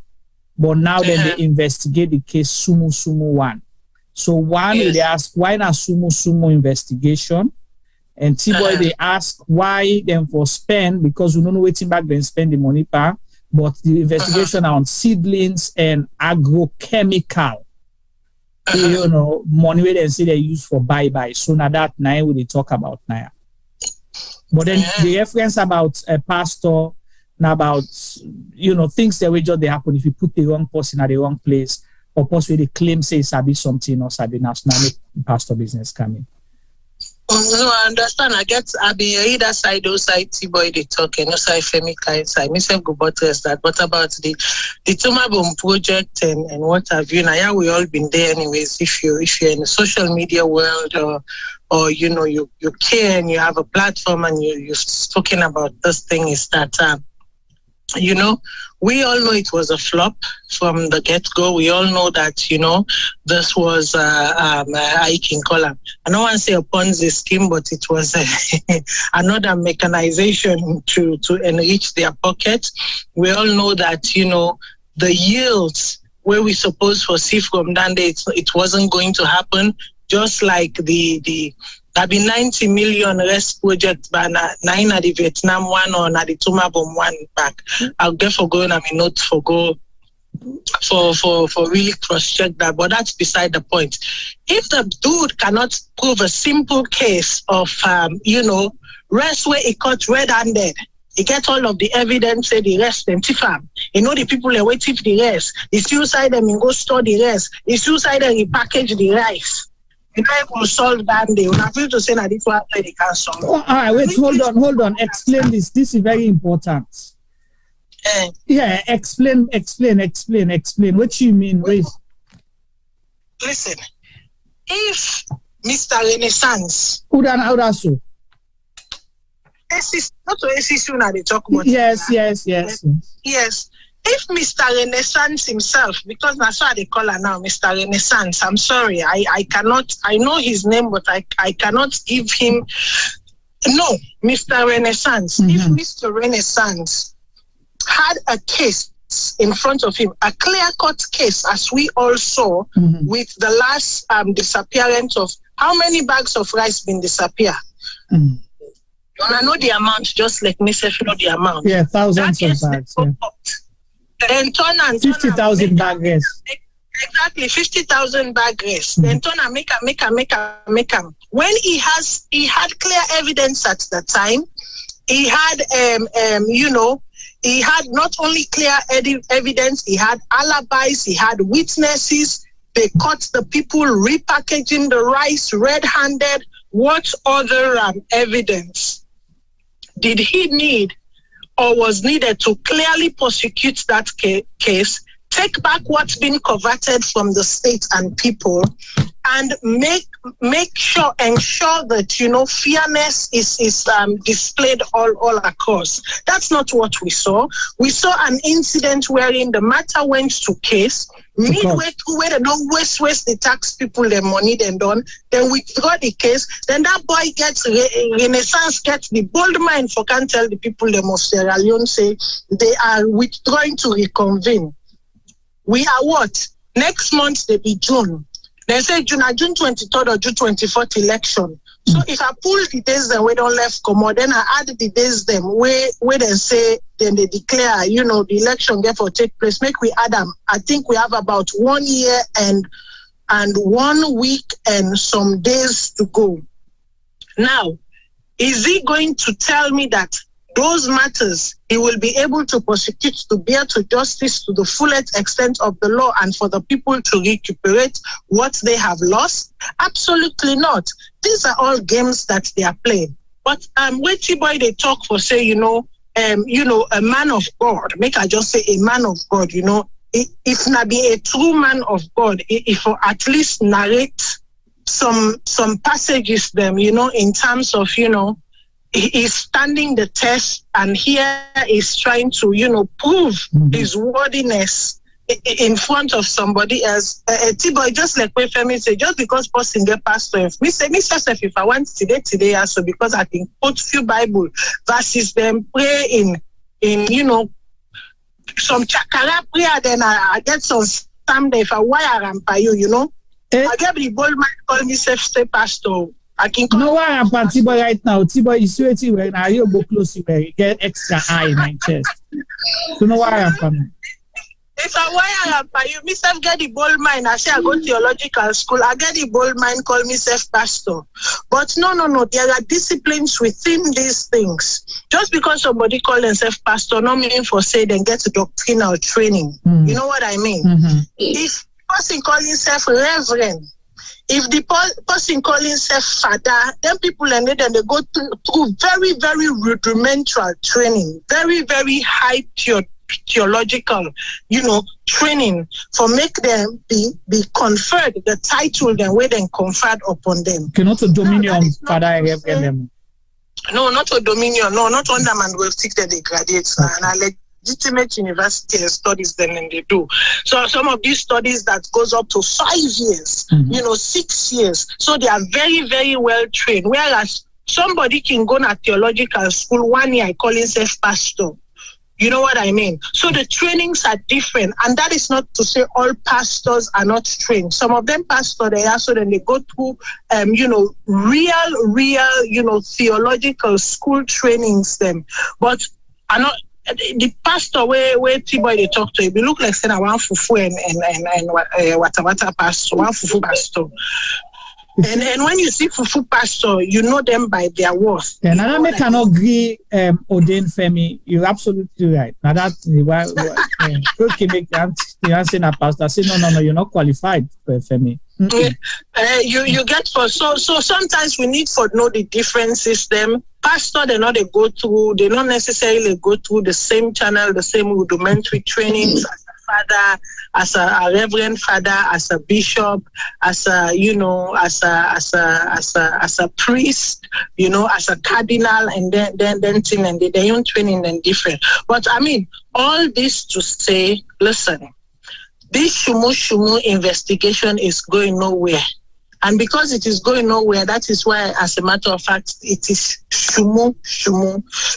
But now then they investigate the case Tumu 1. So they ask why not Tumu investigation, and T-Boy they ask why them for spend, because we don't know waiting back then spend the money back, but the investigation on seedlings and agrochemical, money where they say they use for bye. So now that now we talk about now. But then the reference about a pastor now about things that will just they happen if you put the wrong person at the wrong place. Or possibly they claim say sabi something or sabi national pastor business coming. No, I understand. I be either side, those side T-Boy they talking, no side Femi side. Myself go buttress that. But about the Tuma project and what have you, now we all been there anyways. If you're in the social media world or you care and you have a platform and you're talking about this thing is that we all know it was a flop from the get-go. We all know that, this was, I can call it, I don't want to say a Ponzi scheme, but it was another mechanization to enrich their pockets. We all know that, the yields where we supposed to see from Dande, it wasn't going to happen. Just like the 90 million rest project by nine at the Vietnam one or at the Tuma bomb one back. I'll get for going, not for go for really cross-check that, but that's beside the point. If the dude cannot prove a simple case of, rest where he caught red-handed, he get all of the evidence, say the rest, and farm. The people are waiting for the rest. He suicide them and go store the rest. He suicide them and package the rice. Will solve that day. When I feel to say that this one they can solve. Oh, all right, wait, hold on. Explain this. This is very important. Yeah, explain. What you mean? Wait. Listen, if Mr. Renaissance, so? Not to assist you now, they talk about. Yes. Yes. If Mr. Renaissance himself, because that's why they call her now, Mr. Renaissance, I'm sorry, I cannot, I know his name, but I cannot give him, no, Mr. Renaissance. If Mr. Renaissance had a case in front of him, a clear-cut case, as we all saw with the last disappearance of, how many bags of rice been disappear? I know the amount, just like myself, know the amount. Yeah, thousands of bags. Then turn and 50,000 bag race. Exactly, 50,000 bag race. Then turn and make him. When he had clear evidence at the time, he had he had not only clear evidence, he had alibis, he had witnesses. They caught the people repackaging the rice red-handed. What other evidence did he need or was needed to clearly prosecute that case, take back what's been coveted from the state and people, and ensure that fairness is displayed all across? That's not what we saw. We saw an incident wherein the matter went to case. Midway through, where they don't waste the tax people their money, then withdraw the case. Then that boy gets Renaissance, gets the bold mind for can't tell the people them of Sierra Leone say they are withdrawing to reconvene. We are what? Next month they be June. They say June 23rd or June 24th election. So if I pull the days then we don't left come out, then I add the days them where they say, then they declare, the election therefore take place. Make we add them. I think we have about 1 year and 1 week and some days to go. Now, is he going to tell me that those matters he will be able to prosecute to bear to justice to the fullest extent of the law and for the people to recuperate what they have lost? Absolutely not. These are all games that they are playing. But when T-Boy they talk for say, a man of God, make I just say a man of God, if not be a true man of God, if at least narrate some passages them, in terms of, he's standing the test, and here is trying to, prove his worthiness in front of somebody else. T-Boy, just like what Femi say, just because person get pastor, if I want today also, because I can quote few Bible verses, them pray in some chakara prayer, then I get some stamp there if I wire and by you, I get the bold man call me say pastor. I can no why I'm T-Boy right now. T-Boy is sweating right now. You go close to me, get extra eye in my chest. So no why I'm coming. If I wire up by you, myself get the bold mind. I say I go theological school. I get the bold mind, call myself pastor. But no. There are disciplines within these things. Just because somebody call themselves pastor, not meaning for say then get doctrinal training. You know what I mean? If person call himself reverend, if the person call himself father, then people and then they go through very, very rudimentary training, very, very high theological, training for make them be conferred the title then where then conferred upon them. Not a dominion, father, them. No, not a dominion. No, not one man will stick that they graduate and legitimate university and studies them and they do. So some of these studies that goes up to 5 years, 6 years. So they are very, very well trained. Whereas somebody can go to theological school 1 year, I call himself pastor. You know what I mean? So the trainings are different. And that is not to say all pastors are not trained. Some of them pastor, they are, so then they go through, real, theological school trainings them. But are not, the pastor where T-boy they talk to, he look like saying I want fufu and wata pastor, one fufu pastor. And when you see fufu pastor, you know them by their worth. And I cannot agree, Odin Femi. You're absolutely right. Now that okay, make the answer a pastor. Say no, you're not qualified, Femi. You get for so sometimes we need to know the differences. Them pastor, they not they not necessarily go through the same channel, the same rudimentary trainings. Father, as a reverend father, as a bishop, as a priest, as a cardinal, and then thing, and their own training and different. But I mean, all this to say, listen, this Shumu investigation is going nowhere. And because it is going nowhere, that is why, as a matter of fact, it is Shumu.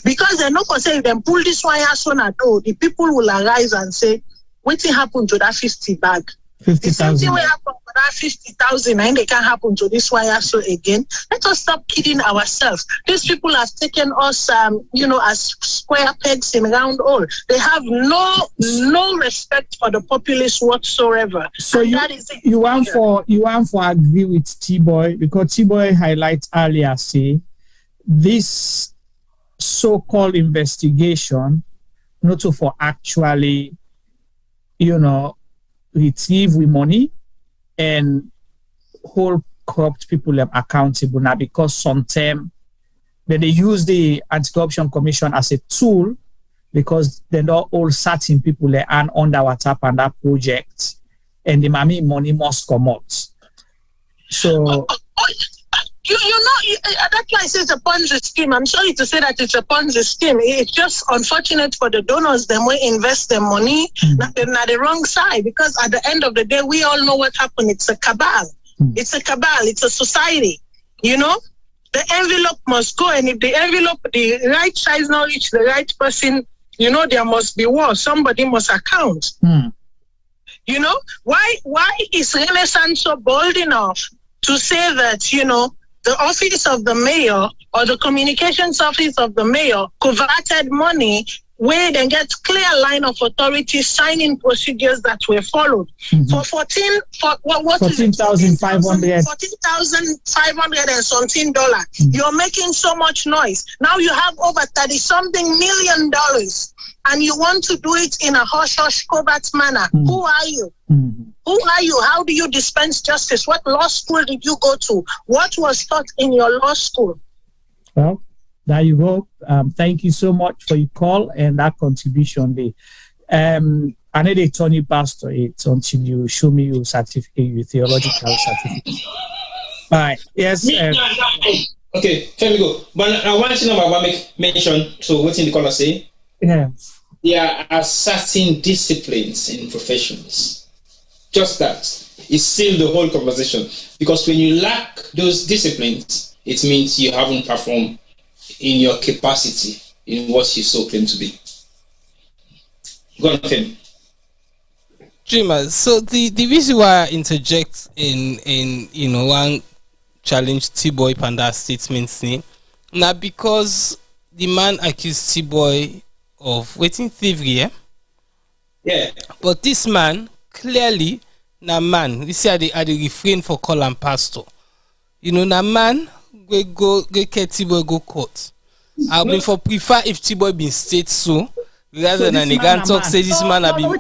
Because they're not going to say, if they pull this one here, so the people will arise and say, what happened to that 50 bag? 50,000. The same thing happened to that 50,000, and they can't happen to this wire so again. Let us stop kidding ourselves. These people have taken us, as square pegs in round hole. They have no respect for the populace whatsoever. So you want for agree with T-Boy, because T-Boy highlights earlier, say this so-called investigation, not for actually, retrieve with money and hold corrupt people accountable now, because sometimes they use the Anti-Corruption Commission as a tool, because they're not all certain people they earn under WhatsApp and that project, and the money must come out. So that's why I say it's a Ponzi scheme. I'm sorry to say that it's a Ponzi scheme. It's just unfortunate for the donors. Them will invest their money not the wrong side, because at the end of the day, we all know what happened. It's a cabal. It's a cabal. It's a society. The envelope must go, and if the right size not reach the right person, there must be war. Somebody must account. Why is Renaissance so bold enough to say that, the office of the mayor or the communications office of the mayor coverted money where they get clear line of authority signing procedures that were followed for 14,500 and something $. You're making so much noise. Now you have over $30-something million, and you want to do it in a hush-hush covert manner. Who are you? Who are you? How do you dispense justice? What law school did you go to? What was taught in your law school? Well, there you go. Thank you so much for your call and that contribution there. I need a Tony pastorate until you show me your certificate, your theological certificate. All right. Yes. Okay, let me go. But I want to know about make mention. So what's in the caller say? Yeah. There are certain disciplines in professions. Just that. It's still the whole conversation. Because when you lack those disciplines, it means you haven't performed in your capacity in what you so claim to be. Go on, Femi. Dreamer, so the reason why I interject in one challenge T-Boy Panda statements now because the man accused T-Boy of waiting thievery, yeah. But this man clearly man. This year they refrain for call and pastor. Man we go get T-Boy go court. I mean for prefer if T-Boy been state so rather than a can talk say this man have been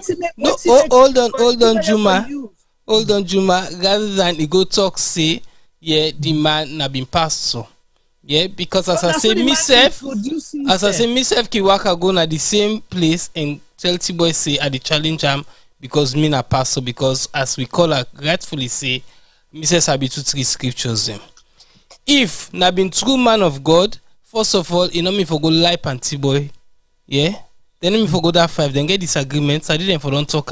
hold on Juma rather than he go talk say the man have been passed so because as I say myself Kiwaka go na the same place and tell T-Boy say at the challenge am because me na pastor, because as we call her rightfully say Mrs. Abi 2-3 scriptures them. If na been true man of God, first of all, me for go lie pan T-Boy, Then me for go that 5, then get disagreements. I didn't for don't talk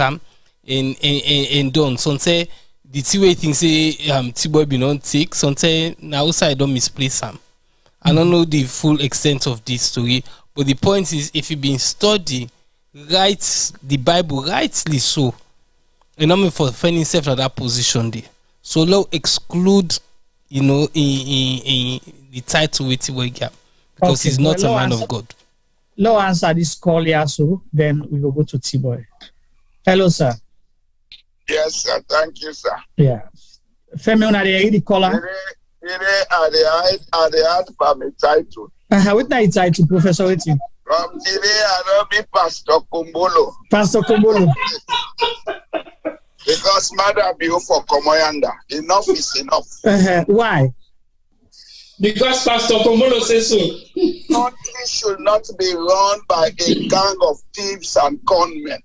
in done. Some say the two-way thing say T-boy be not take. Some say now also I don't misplace him. I don't know the full extent of this story, but the point is, if you been study, write the Bible rightly so, you know me for finding himself at that position there. So now exclude, in the title with T-boy gap because he's not a man of God. Low answer this call here, so then we will go to T-boy. Hello, sir. Yes, sir. Thank you, sir. Yeah. Femi, una the caller. Are the hard for me title. What na title, Professor Wetin? From today, I don't be Pastor Kumbolo. Pastor Kumbolo. Because mother be for Komoyanda. Enough is enough. Why? Because Pastor Kumbolo says so. Country should not be run by a gang of thieves and conmen.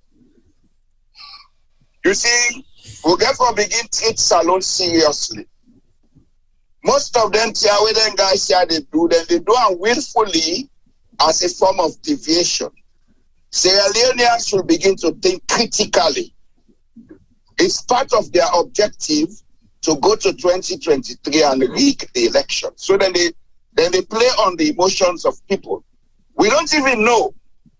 You see, we get from begin treat salon seriously. Most of them tell where them guys here they do them willfully as a form of deviation. Sierra Leoneans should begin to think critically. It's part of their objective to go to 2023 and rig the election. So then they play on the emotions of people. We don't even know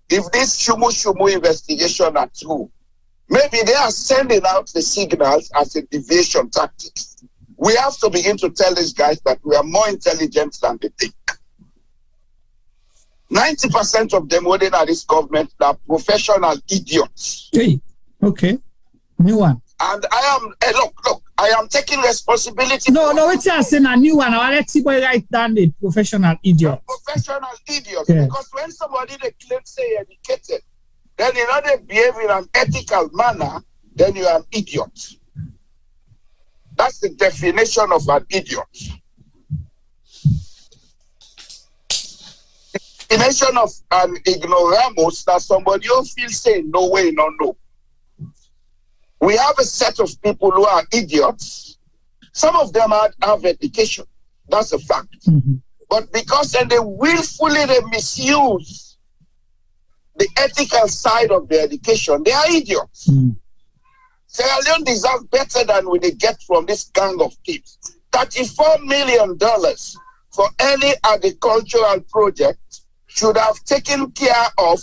if this Tumu investigation are true. Maybe they are sending out the signals as a deviation tactic. We have to begin to tell these guys that we are more intelligent than they think. 90% of them within this government are professional idiots. Hey, okay. New one. And I am, look, I am taking responsibility. No, it's just a new one. I let people write down the professional idiot. Professional idiots. Yeah. Because when somebody they claim say educated, then you know they behave in an ethical manner, then you are an idiot. That's the definition of an idiot. The definition of an ignoramus that somebody who feels saying no way, no. We have a set of people who are idiots. Some of them have education. That's a fact. Mm-hmm. But because then they willfully misuse the ethical side of their education, they are idiots. Mm. Sierra Leone deserves better than we get from this gang of thieves. $34 million for any agricultural project should have taken care of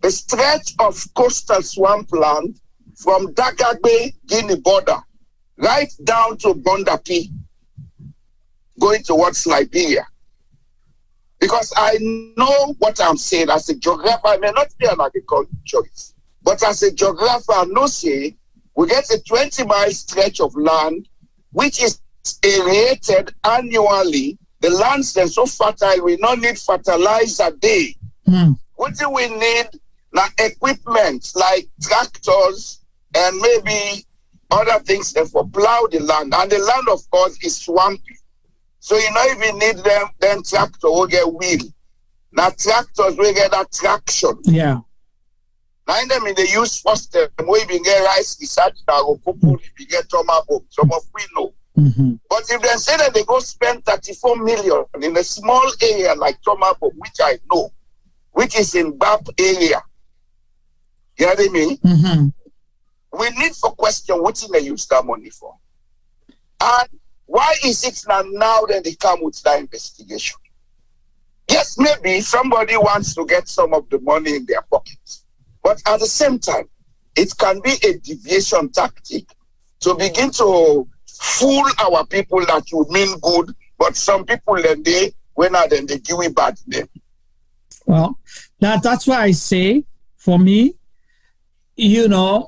the stretch of coastal swampland from Dagagbe, Guinea border, right down to Bondapi, going towards Liberia. Because I know what I'm saying as a geographer. I may not be an agriculturist, but as a geographer, I know say we get a 20-mile stretch of land which is aerated annually. The lands are so fertile, we don't need fertilizer day. What do we need? Now, equipment like tractors and maybe other things that for plow the land. And the land, of course, is swampy. So you don't even need them tractor will get wheel. Now tractors will get that traction. Yeah. Now in them in the use first time we even get rice research now we get Tuma. Some of we know. Mm-hmm. But if they say that they go spend 34 million in a small area like Tuma, which I know, which is in BAP area, you know what I mean? Mm-hmm. We need to question what they use that money for. And why is it now that they come with that investigation? Yes, maybe somebody wants to get some of the money in their pockets. But at the same time, it can be a deviation tactic to begin to fool our people that would mean good, but some people then they give it bad name. Well, that's why I say, for me, if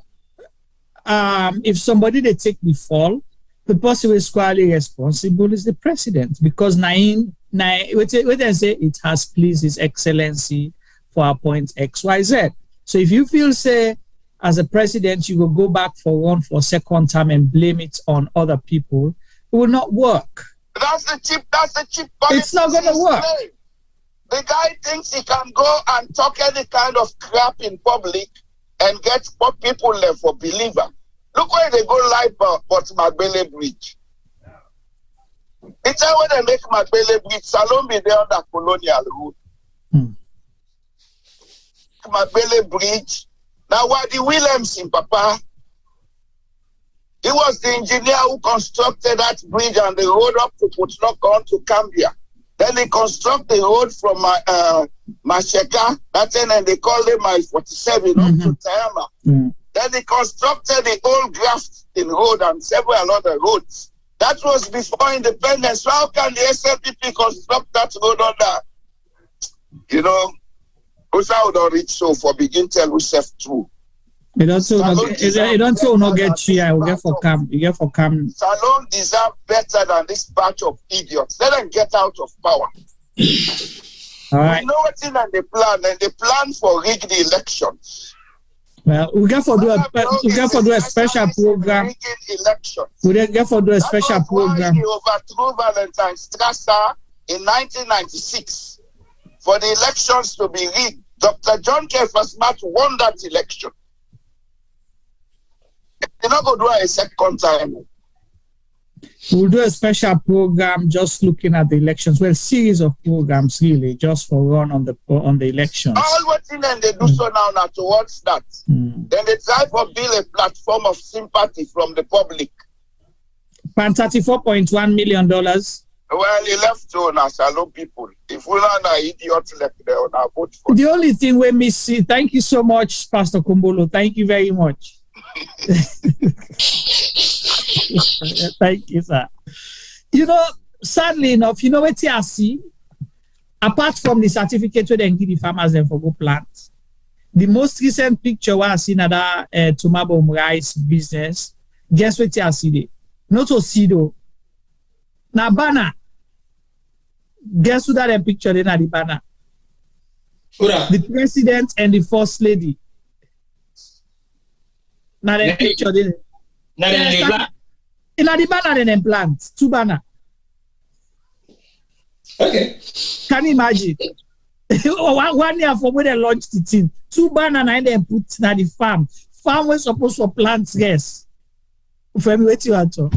somebody they take the fall, the person who is squarely responsible is the president, because they say it has pleased His Excellency for appoint XYZ. So if you feel, say, as a president, you will go back for second term and blame it on other people, it will not work. That's the cheap It's not going to work. The guy thinks he can go and talk any kind of crap in public and get what people left for believer. Look where they go live but Magbele Bridge. It's when they make Magbele Bridge, Salon be there on the colonial route. Mabele Bridge. Now, Wadi Williamson, Papa, he was the engineer who constructed that bridge and the road up to Putnokon to Cambia. Then they construct the road from Masheka, that and they call it my 47 up to Tayama. Then they constructed the old Grafton Road and several other roads. That was before independence. So how can the SLPP construct that road on that? You know, Usa would not reach so for begin tell we self true. You don't so not get chia. You get for camp. You get for camp. Salon deserve better than this batch of idiots. Let them get out of power. All right. You know what's in and they plan for rig the elections. Well, we get for do a special program. We get for do a special program. He overthrew Valentine Strasser in 1996 for the elections to be rigged. Dr. John Kefasmat won that election. They're not going to do it a second time. We'll do a special program just looking at the elections. Well, series of programs really just for run on the elections. All what in and they do so now towards that. Then they try to build a platform of sympathy from the public. $34.1 million. Well, he left to Nasalo people. If we are an idiot left there, I vote for. The only thing we miss. Thank you so much, Pastor Kumbolo. Thank you very much. Thank you, sir. You know, sadly enough, you know what I see? Apart from the certificate where they give the farmers them for go plant, the most recent picture where I see another Tuma rice business, guess what I see there? Not to see though. Now banner. Guess who that picture in the banner? The president and the first lady. Now the picture there. In the banner then plant. 2 banner. Okay. Can you imagine? 1 year from when they launched the team. 2 banner and then put na the farm. Farm was supposed to plant yes. For me, what you want to?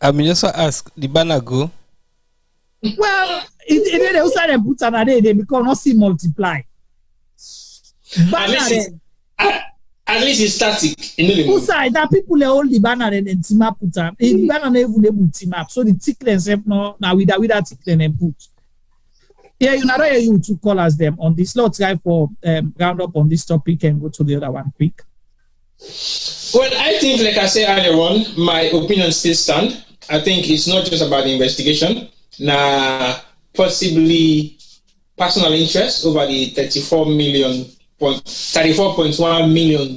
I mean, also ask the banner go. Well, they also put another they because not see multiply. Banner at least it's static. Inside that people they hold the banner and then team up put up. The banner never able team up. So the tickles have now with that tickle and put. Yeah, you know you two call us them on this. Let's try for round up on this topic and go to the other one quick. Well, I think, like I said earlier on, my opinion still stands. I think it's not just about the investigation. Possibly personal interest over the $34.1 million.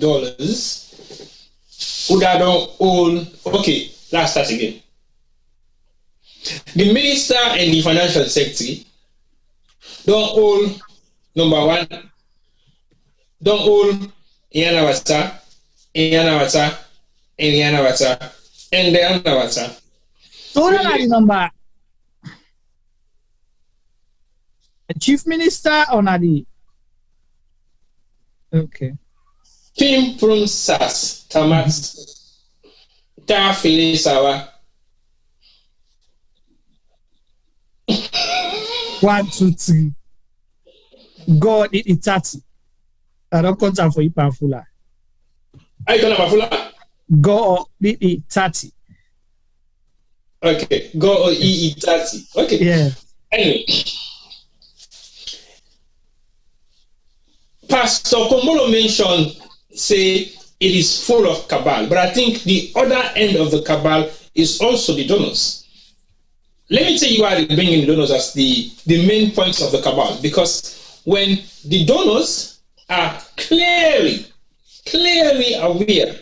Would I don't own? Okay, let's start again. The minister and the financial secretary don't own, number one, don't own Yanawata, and the Yanawata. So what are the number? The chief minister or Nadi? Okay. Pim Prum Sas, Tamat, Ta Filisawa. 1, 2, 3. God it 30. I don't count for Ipafula. I don't have a fuller. Go it 30. Okay, go eat 30. Okay. Yeah. Anyway, Pastor Komolo mentioned, say it is full of cabal, but I think the other end of the cabal is also the donors. Let me tell you why they bring in donors as the main points of the cabal, because when the donors are clearly aware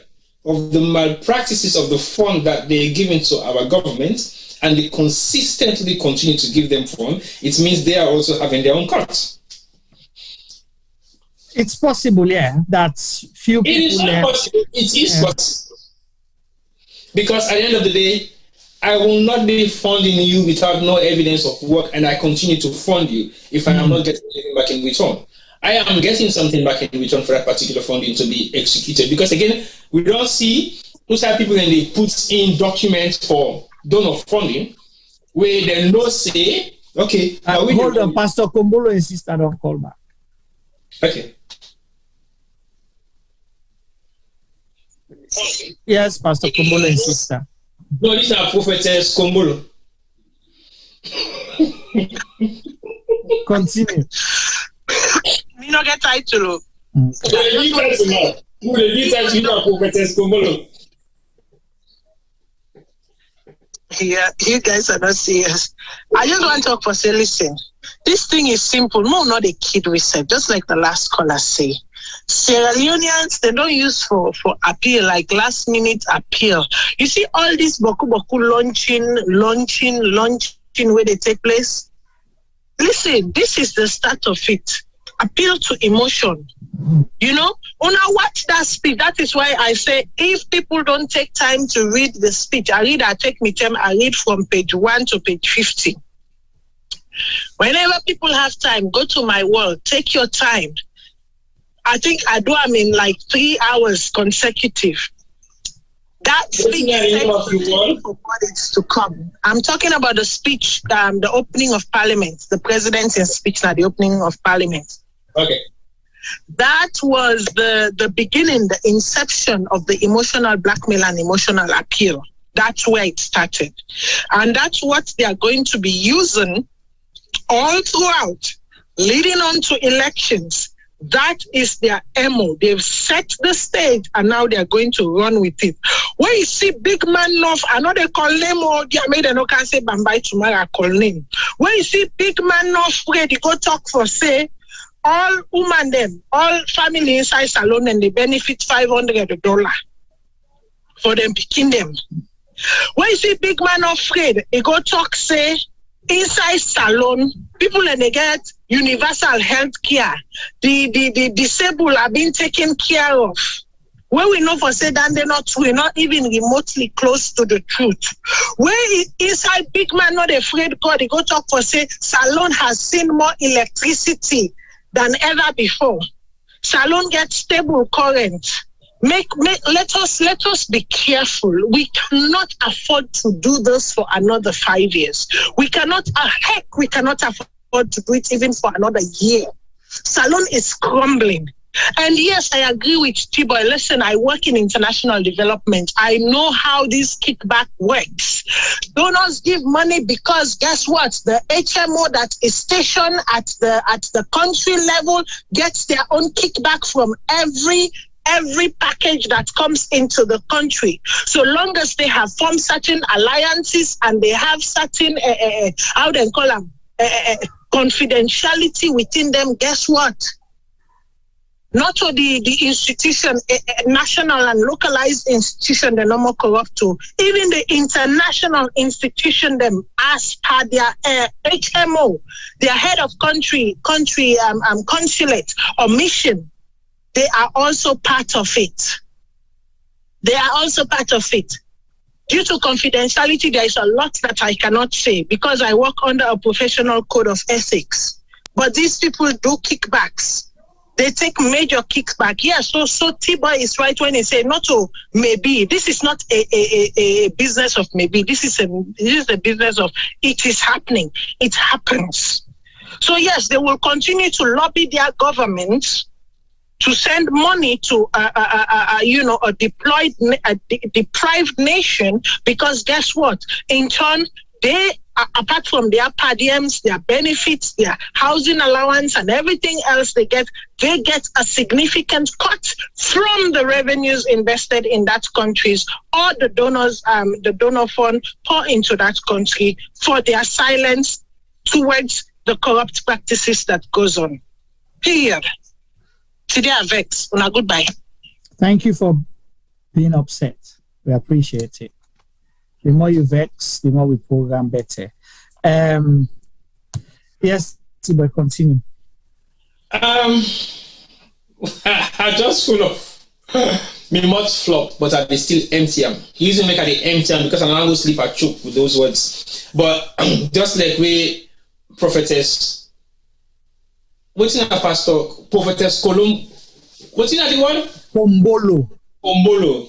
of the malpractices of the fund that they are giving to our government, and they consistently continue to give them fund, it means they are also having their own cuts. It's possible, yeah, that few people... It is not possible. It is possible. Because at the end of the day, I will not be funding you without no evidence of work, and I continue to fund you if I am not getting anything back in return. I am getting something back in return for that particular funding to be executed. Because again, we don't see those type of people and they put in documents for donor funding where they no say, okay. Hold on, Pastor Kombolo insists I don't call back. Okay. Yes, Pastor Kombolo and sister. No, this is our prophetess Kombolo. Continue. Me not get title. Yeah, you guys are not serious. I just want to talk for say, listen, this thing is simple. No, not a kid we said, just like the last caller say. Sierra Leoneans, they don't use for appeal, like last minute appeal. You see all this boku launching where they take place? Listen, this is the start of it. Appeal to emotion. You know, when I watch that speech, that is why I say if people don't take time to read the speech, I read from page 1 to page 50. Whenever people have time, go to my wall, take your time. I think I do them in like 3 hours consecutive. That speech for what is to come. I'm talking about the speech, the opening of Parliament, the president's speech at the opening of Parliament. Okay. That was the beginning, the inception of the emotional blackmail and emotional appeal. That's where it started. And that's what they are going to be using all throughout, leading on to elections. That is their MO. They've set the stage and now they're going to run with it. When you see big man enough, I know they call name or they made no can say Bambai tomorrow call name. When you see big man enough where they go talk for say all women them, all family inside salon and they benefit $500 for them picking them. When you see big man afraid, they go talk say inside salon, people and they get universal health care. The disabled are being taken care of. When we know for say that we're not even remotely close to the truth. Where inside big man not afraid God, they go talk for say salon has seen more electricity than ever before. Salon gets stable current. Let us be careful. We cannot afford to do this for another 5 years. We cannot afford to do it even for another year. Salon is crumbling. And yes, I agree with T-Boy. Listen, I work in international development. I know how this kickback works. Donors give money because guess what? The HMO that is stationed at the country level gets their own kickback from every package that comes into the country. So long as they have formed certain alliances and they have certain, how they call them, confidentiality within them, guess what? Not to the institution, national and localized institution, they're no more corrupt too. Even the international institution, them as per their HMO, their head of country consulate or mission, they are also part of it. They are also part of it. Due to confidentiality, there is a lot that I cannot say because I work under a professional code of ethics. But these people do kickbacks. They take major kickback. Yeah, so T-Boy is right when he say not to maybe. This is not a business of maybe. This is a business of it is happening. It happens. So yes, they will continue to lobby their governments to send money to a deprived nation because guess what? In turn, they, apart from their per diems, their benefits, their housing allowance and everything else they get a significant cut from the revenues invested in that countries or the donors, the donor fund pour into that country for their silence towards the corrupt practices that goes on. Period. Today I vex. Una goodbye. Thank you for being upset. We appreciate it. The more you vex, the more we program better. Yes, Tiba, continue. I just full of me much flop, but I still empty them. He used to make the empty them because I'm not going to sleep at choke with those words. But just like we prophetess, what's in a pastor? Prophetess Colum, what's in the one? Kombolo.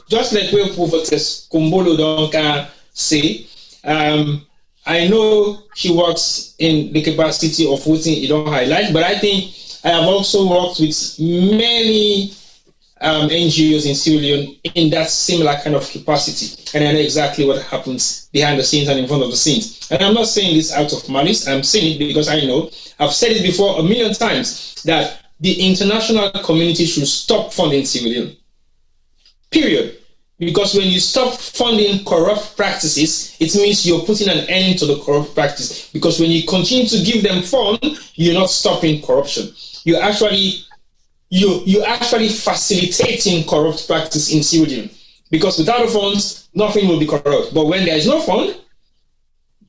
Just like we prophetess Kombolo don't say. I know she works in the capacity of what you don't highlight, but I think I have also worked with many NGOs in Sierra Leone in that similar kind of capacity. And I know exactly what happens behind the scenes and in front of the scenes. And I'm not saying this out of malice. I'm saying it because I know, I've said it before 1,000,000 times, that the international community should stop funding Sierra Leone. Period. Because when you stop funding corrupt practices, it means you're putting an end to the corrupt practice. Because when you continue to give them funds, you're not stopping corruption. You're actually facilitating corrupt practice in Sierra Leone. Because without the funds, nothing will be corrupt. But when there is no fund,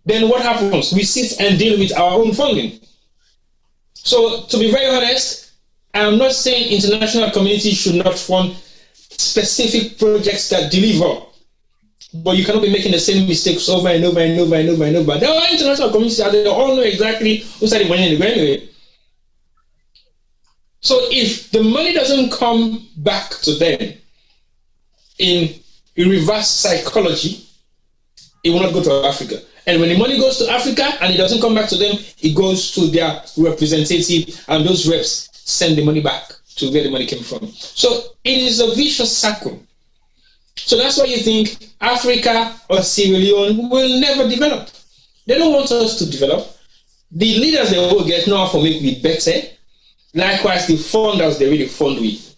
then what happens? We sit and deal with our own funding. So to be very honest, I'm not saying international community should not fund specific projects that deliver. But you cannot be making the same mistakes over and over and over and over and over. There are international communities out there that all know exactly who's the money in the anyway. So if the money doesn't come back to them in reverse psychology, it will not go to Africa. And when the money goes to Africa and it doesn't come back to them, it goes to their representative, and those reps send the money back to where the money came from. So it is a vicious circle. So that's why you think Africa or Sierra Leone will never develop. They don't want us to develop. The leaders they will get know how to make it better. Likewise, the funders they really fund with.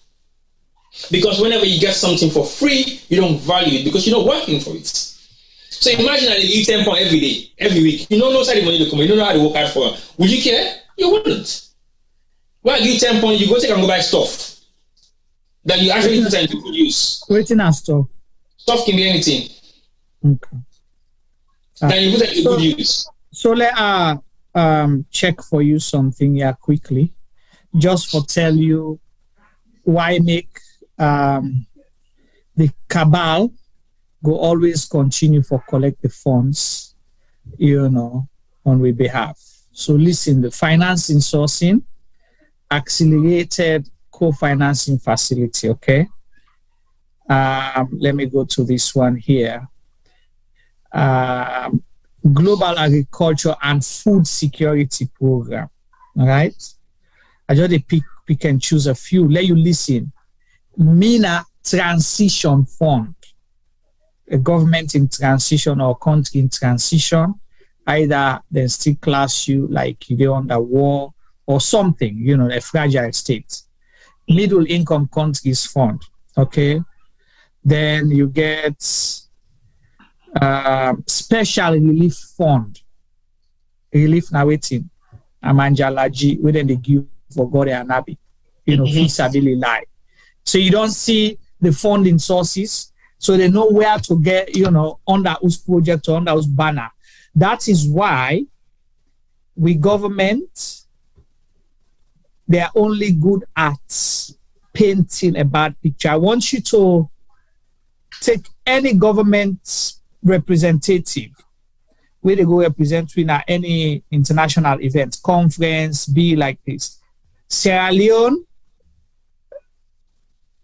Because whenever you get something for free, you don't value it because you're not working for it. So imagine that you eat 10 pounds every day, every week. You don't know how the money to come. You don't know how to work hard for it. Would you care? You wouldn't. Why give 10 pounds? You go take and go buy stuff that you actually put into good use. Waiting and stuff. Stuff can be anything. Okay. Then you put it into good use. So let check for you something here quickly, just for tell you why make the cabal go always continue for collect the funds, on we behalf. So listen, the financing sourcing, accelerated co-financing facility, okay? Let me go to this one here. Global Agriculture and Food Security Program, all right? I just pick and choose a few. Let you listen. MENA Transition Fund, a government in transition or country in transition, either they still class you like they're under war or something, a fragile state. Middle Income Countries Fund, okay? Then you get Special Relief Fund. Relief now waiting. Amanjalaji, where they give for God and Nabi. Feasibility lie. So you don't see the funding sources, so they know where to get, under whose project or under whose banner. That is why we government, they are only good at painting a bad picture. I want you to take any government representative where they go represent any international event, conference, be like this. Sierra Leone,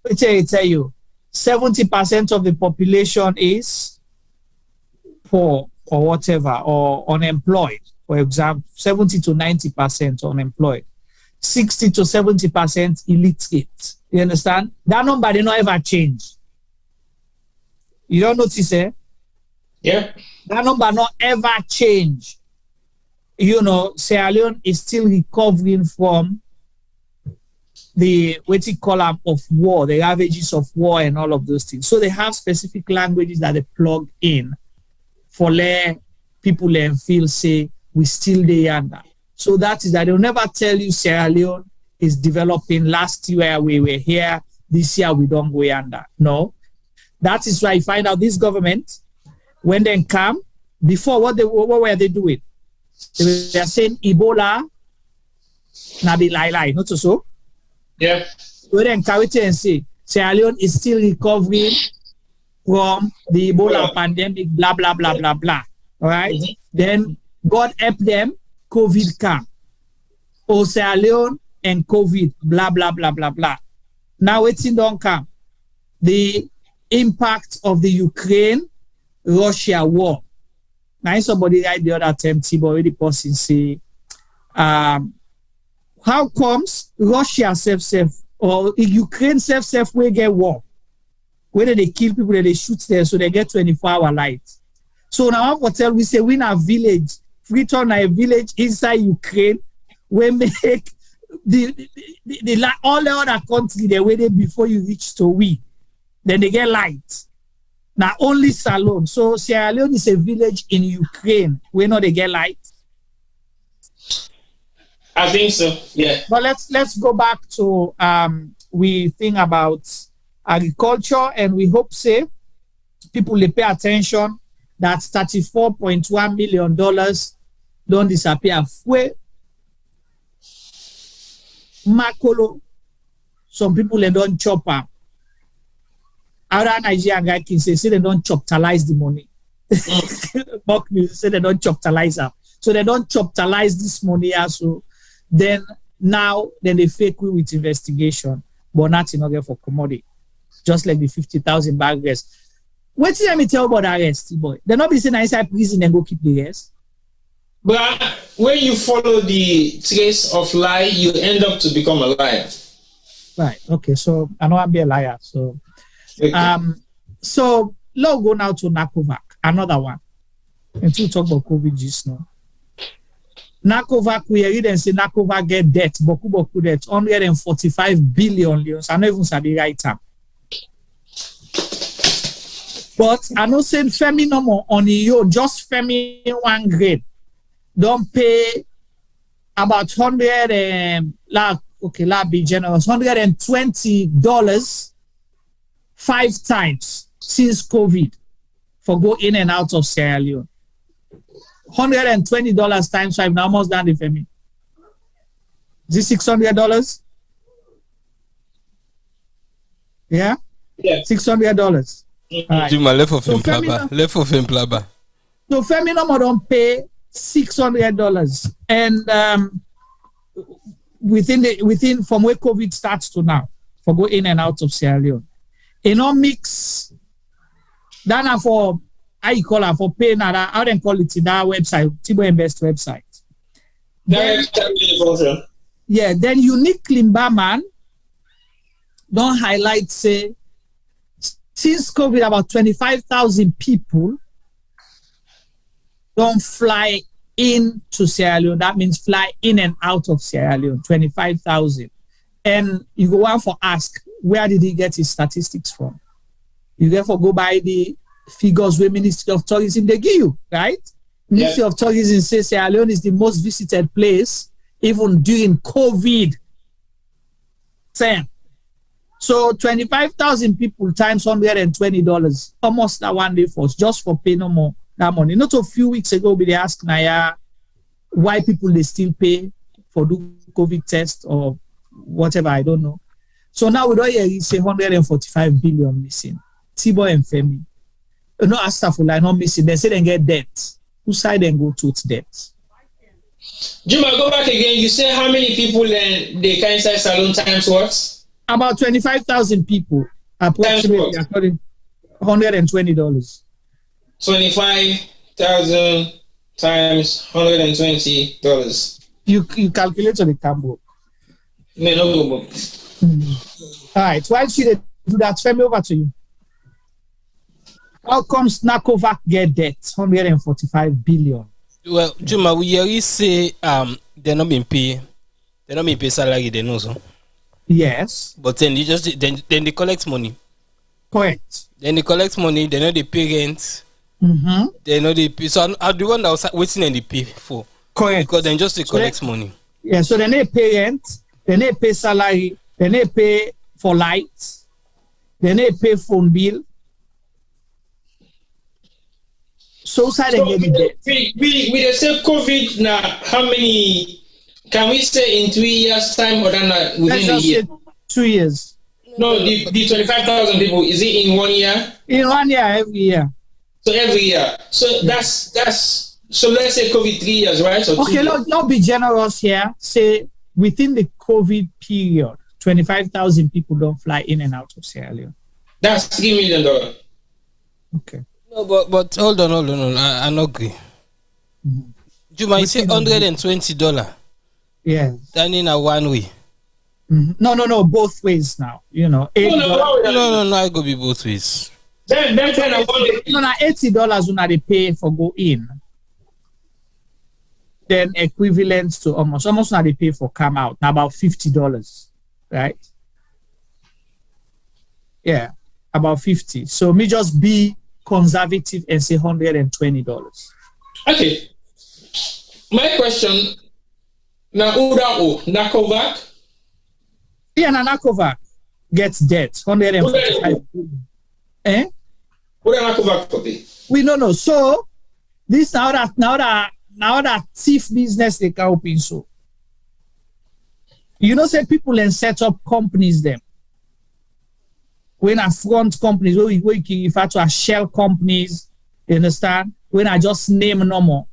I tell you, 70% of the population is poor or whatever, or unemployed. For example, 70 to 90% unemployed, 60 to 70% illiterate. You understand? That number they not ever change. You don't notice, eh? Yeah. That number not ever change. Sierra Leone is still recovering from the column of war, the ravages of war and all of those things. So they have specific languages that they plug in for let people feel say we still there under. So that is that they'll never tell you Sierra Leone is developing. Last year we were here, this year we don't go under. No. That is why you find out this government, when they come, before what were they doing? They were saying Ebola, Nabi Lai, not so. Yeah. So then carry it and say Sierra Leone is still recovering from the Ebola pandemic, blah, blah, blah, blah, blah. All right? Mm-hmm. Then God help them, COVID come. Or Sierra Leone and COVID, blah, blah, blah, blah, blah. Now it's in don't come. The impact of the Ukraine-Russia war. Now somebody write the other time, Tibo, the person say, how comes Russia self or in Ukraine self we get war. Whether they kill people, they shoot there, so they get 24-hour light. So now hotel we say we in a village, Freetown a village inside Ukraine, we make the all the other country they waited before you reach to we. Then they get light. Now only Salon. So Sierra Leone is a village in Ukraine where they get light. I think so, yeah. But let's go back to we think about agriculture, and we hope say people they pay attention that $34.1 million don't disappear. Fue Makolo, some people they don't chop up. Other Nigerian guy can say they don't choptalize the money. Mock news say they don't choptalize up. So they don't choptalize this money also. Then they fake with investigation, but nothing again for commodity. Just like the 50,000 bag rest. What did me tell about the arrest, boy? They're not be saying inside prison and go keep the rest. But when you follow the trace of lie, you end up to become a liar. Right. Okay. So I know I'm be a liar. So, okay. So let's go now to Nakovac, another one. And to talk about COVID just now. Nakovac, we read and say Nakovac get debt, boku debt, 145 billion leons. I know even say the right time. But I know saying Femi no more on your just Femi 1 grade. Don't pay about be generous, $120 5 times since COVID for go in and out of Sierra Leone. $120 times 5 now almost done it for me. Is it $600? Yeah? Yeah. $600. Right. So Femi no more don't pay $600, and within from where COVID starts to now for go in and out of Sierra Leone, you know mix. That for how you call it for pay now. How they call it in that website, Tibo Invest website. Then, yeah, then Unique Limbaman don't highlight say since COVID about 25,000 people don't fly into Sierra Leone. That means fly in and out of Sierra Leone, 25,000. And you go on for ask, where did he get his statistics from? You therefore go by the figures where Ministry of Tourism they give you, right? Yeah. Ministry of Tourism says Sierra Leone is the most visited place even during COVID. Same. So 25,000 people times $120, almost that 1 day for us, just for pay no more that money. Not a few weeks ago, they asked Naya why people they still pay for do COVID test or whatever, I don't know. So now we don't hear you say 145 billion missing. Tibo and Femi. No Astafula not missing. They say they get debt. Who side then go to debt? Juma, go back again. You say how many people in the Insai Salon times what? About 25,000 people, approximately, according $120. 25,000 times $120. You calculate on the tableau. No. All right. Why should they do that? Femi, over to you. How comes Nakovac get debt? 145 billion. Well, Juma, we already say they're not being paid. They're not being paid salary. They know so. Yes. But then they just then they collect money. Correct. Then they collect money. They know they pay rent. Mm-hmm. They know they pay. So I'm the one that was waiting and they pay for. Correct. Because then just they collect money. Yeah. So then they pay rent. Then they pay salary. Then they pay for lights. Then they pay phone bill. So side so we say COVID now. How many? Can we say in 3 years' time or than within a year? 2 years. No, the 25,000 people, is it in 1 year? In 1 year, every year. So every year. So that's so let's say COVID 3 years, right? So okay, not be generous here. Say within the COVID period, 25,000 people don't fly in and out of Sierra Leone. That's $3 million. Okay. No, but hold on. I not agree. You might say $120. Yeah. Done in a 1 way. No, both ways now. No, I go be both ways. Then kind of $80 when they pay for go in. Then equivalent to almost now they pay for come out. Now about $50, right? Yeah, about 50. So me just be conservative and say $120. Okay. My question now, Nakovac? Yeah, Nakovac gets debt, 145 billion. Eh? We don't know. So this now that thief business they can open so. You know, say people and set up companies them. When I front companies, where we refer to as shell companies, you understand? When I just name no more.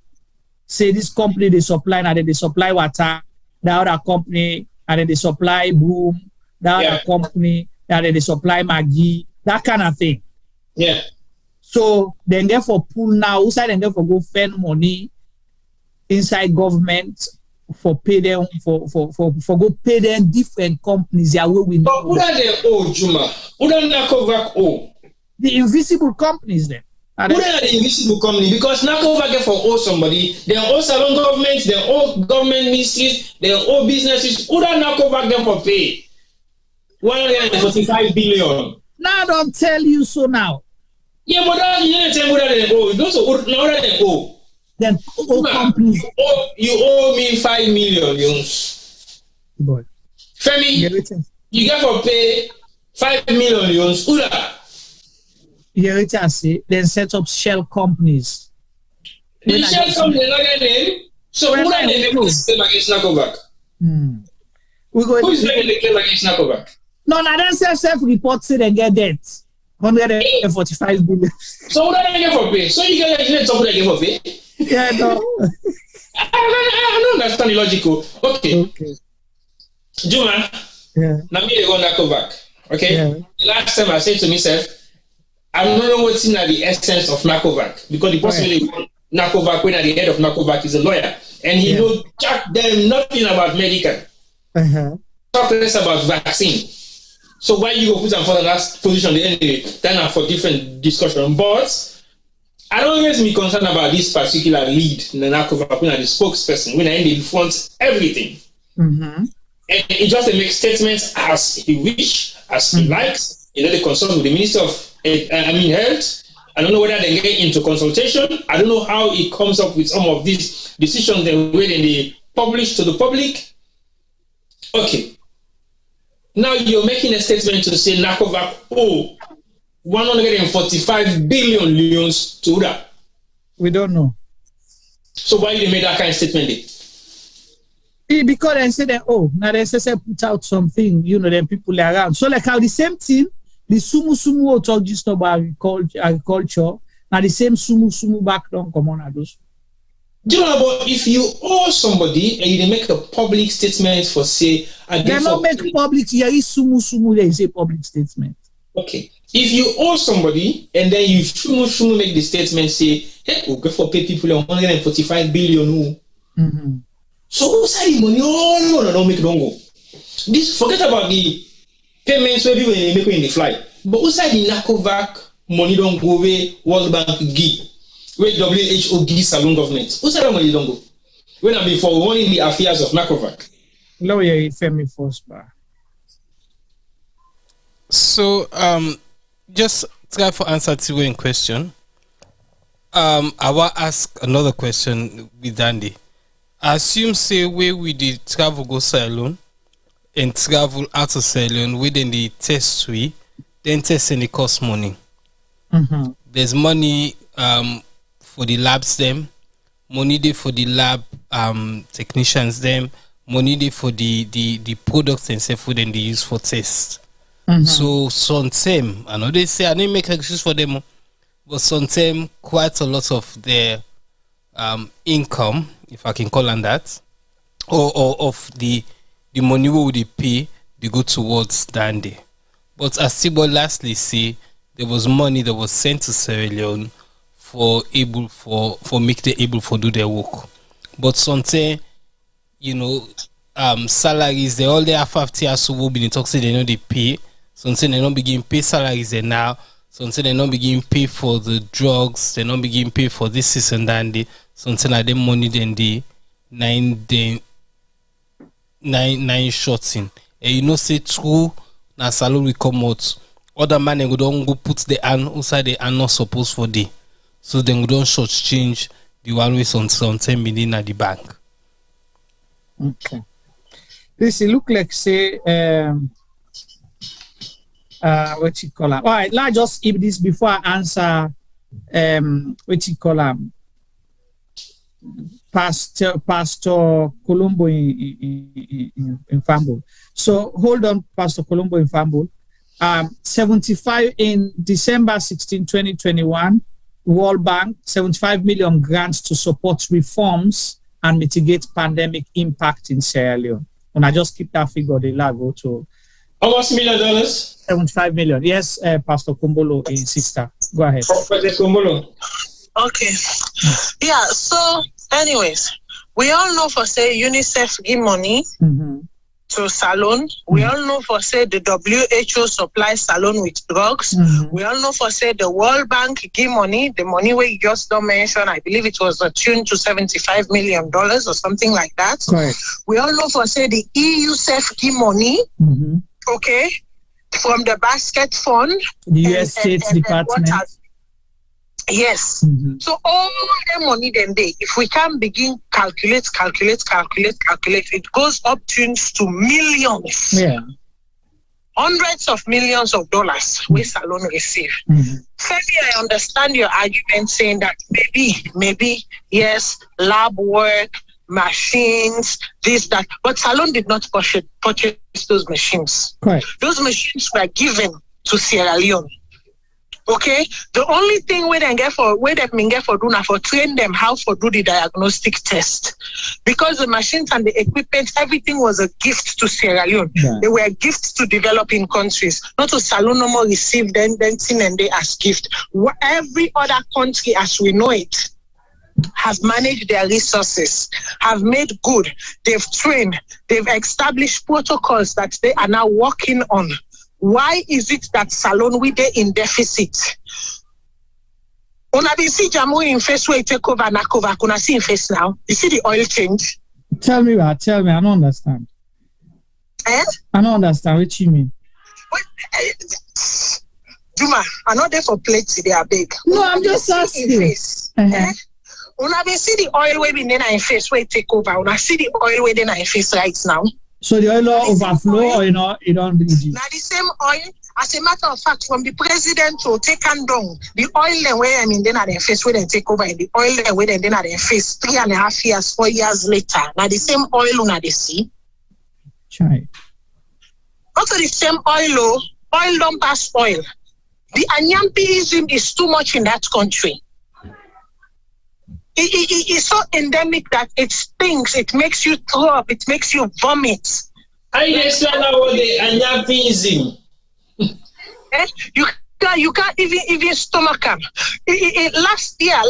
Say this company they supply and then they supply water, the other company and then they supply broom, the other company and then they supply Maggi, that kind of thing. Yeah. So then therefore pool now, outside and therefore go spend money inside government for pay them for go pay them different companies. Yeah, we know. But who are they owe, Juma? Who are Nakovac owe? The invisible companies then. Who are the invisible company? Because Nakovac get for owe somebody. They are all salon governments, they are all government ministries, they are all businesses. Who are Nakovac them for pay? 145 billion. Now don't tell you so now. Yeah, but that you didn't tell me that they owe. Those are now that they owe. Then companies. You owe me 5 million. Boy. Femi, you get for pay 5 million. Who that? You say then set up shell companies. The shell company not their name. So who are they making the claim against Nakovac? Who is making the claim against Nakovac? No, then self-report say they get debt. 145 billion. So what are they getting for pay? So you get something they get for pay? Yeah, no. I don't understand the logical. Okay. Juma. Yeah. Now me they go Nakovac. Okay. Yeah. The last time I said to myself, I don't know what's in the essence of Nakovac because the person Nakovac, when at the head of Nakovac is a lawyer, and he knows them nothing about medical. Talk less about vaccine. So why you go put them for the last position anyway? Then for different discussion. But I don't always be concerned about this particular lead, Nakovac, when the spokesperson, when I end the front everything. And he just makes statements as he wish, as he likes. You know, they consult with the Minister of Health. I don't know whether they get into consultation. I don't know how he comes up with some of these decisions that they publish to the public. Okay. Now you're making a statement to say Nakovac, 145 billion leons to that. We don't know. So why you made that kind of statement? Because they say that, now they say put out something, then people are around. So like how the same thing, the Sumu talk just about agriculture, now the same Sumu back down come on at those. Do you know about if you owe somebody and you make a public statement for say they not make public, here is Sumu, they say public statement. Okay. If you owe somebody and then you Sumu make the statement say, hey, we'll go for pay people 145 billion. So who's the money? No, make it don't go. This forget about the payments where people make in the flight. But who's the Nakovac money don't go away, World Bank give, where WHO give salon government. Who's the money don't go? When I be for running the affairs of Nakovac. Lawyer Femi first bar. So just try for answer to one question. I will ask another question with Dandy. Assume say where we did travel go salon and travel out of salon within the test we then test and it cost money. There's money for the labs them, money there for the lab technicians them, money there for the products and stuff then they use for tests. So sometimes I know they say I didn't make excuse for them, but sometimes quite a lot of their income, if I can call on that, or of the money we would pay, they go towards Dandy. But as Tibo lastly say, there was money that was sent to Sierra Leone for make them able for do their work. But sometimes, salaries. They all they have 50 years so will be in talk say they know they pay. So until they don't begin pay salaries there now. So until they don't begin pay for the drugs, they don't begin pay for this and that. So until I them money then the 9 shots in. And you know say true na salon will come out. Other man they don't go put the hand outside the hand not supposed for day. So then we don't short change the one way on 10 million at the bank. Okay. This look like say what you call it. All right, let's just keep this before I answer what you call Pastor Colombo in Fambul. So hold on, Pastor Colombo in Fambul. 75 in December 16, 2021, World Bank 75 million grants to support reforms and mitigate pandemic impact in Sierra Leone. And I just keep that figure, they go to how much $1 million? 75 million. Yes, Pastor Kumbolo in sister. Go ahead. Pastor Kumbolo. Okay. Yeah, so anyways, we all know for say UNICEF give money to Salon. We all know for say the WHO supply Salon with drugs. We all know for say the World Bank give money. The money we just don't mention, I believe it was attuned to $75 million or something like that. Correct. We all know for say the EUCEF give money. Okay, from the basket fund. The US State Department. Yes. So all the money then if we can begin calculate, it goes up to millions. Yeah. Hundreds of millions of dollars we Salon receive. Femi, I understand your argument saying that maybe, yes, lab work, machines, this, that, but Salon did not purchase those machines. Correct. Those machines were given to Sierra Leone. Okay, the only thing we then get for do now for train them how to do the diagnostic test, because the machines and the equipment, everything was a gift to Sierra Leone. Yeah. They were gifts to developing countries, not to Salon no more receive them thing and they as gift. Every other country as we know it have managed their resources, have made good, they've trained, they've established protocols that they are now working on. Why is it that Salon we dey in deficit? Una been see Jamu in face where take over na cover. Kuna see in face now. You see the oil change? Tell me. I don't understand. Eh? I don't understand what you mean. Tuma, I'm not there for plates today, I beg. No, I'm just asking. Una been see the oil way in in face where take over. Una see the oil way in face right now. So the oil overflow or you don't reduce? Now the same oil, as a matter of fact, from the president to take and down, the oil then where then at their face where they take over, and the oil then where then at their face 3.5 years, 4 years later. Now the same oil on the sea. Try. Also the same oil don't pass oil. The Anyampiism is too much in that country. It's so endemic that it stinks, it makes you throw up, it makes you vomit. I understand what the Anyampiism. You can't even stomach them. Last year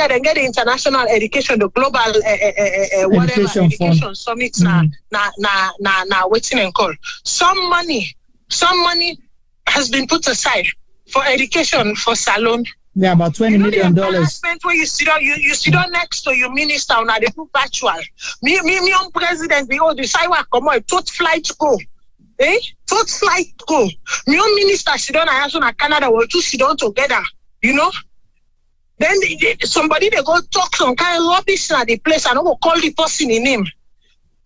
they get the international education, the global education summit na waiting and call. Some money has been put aside for education for Salon. Yeah, about $20 million. Where you sit down next to your minister on the virtual. Me on president, we all decide what come on, tot flight go. Tot flight go. Me on minister sit down on Canada, we two sit down together, you know. Then somebody they go talk some kind of rubbish at the place and I will call the person in name.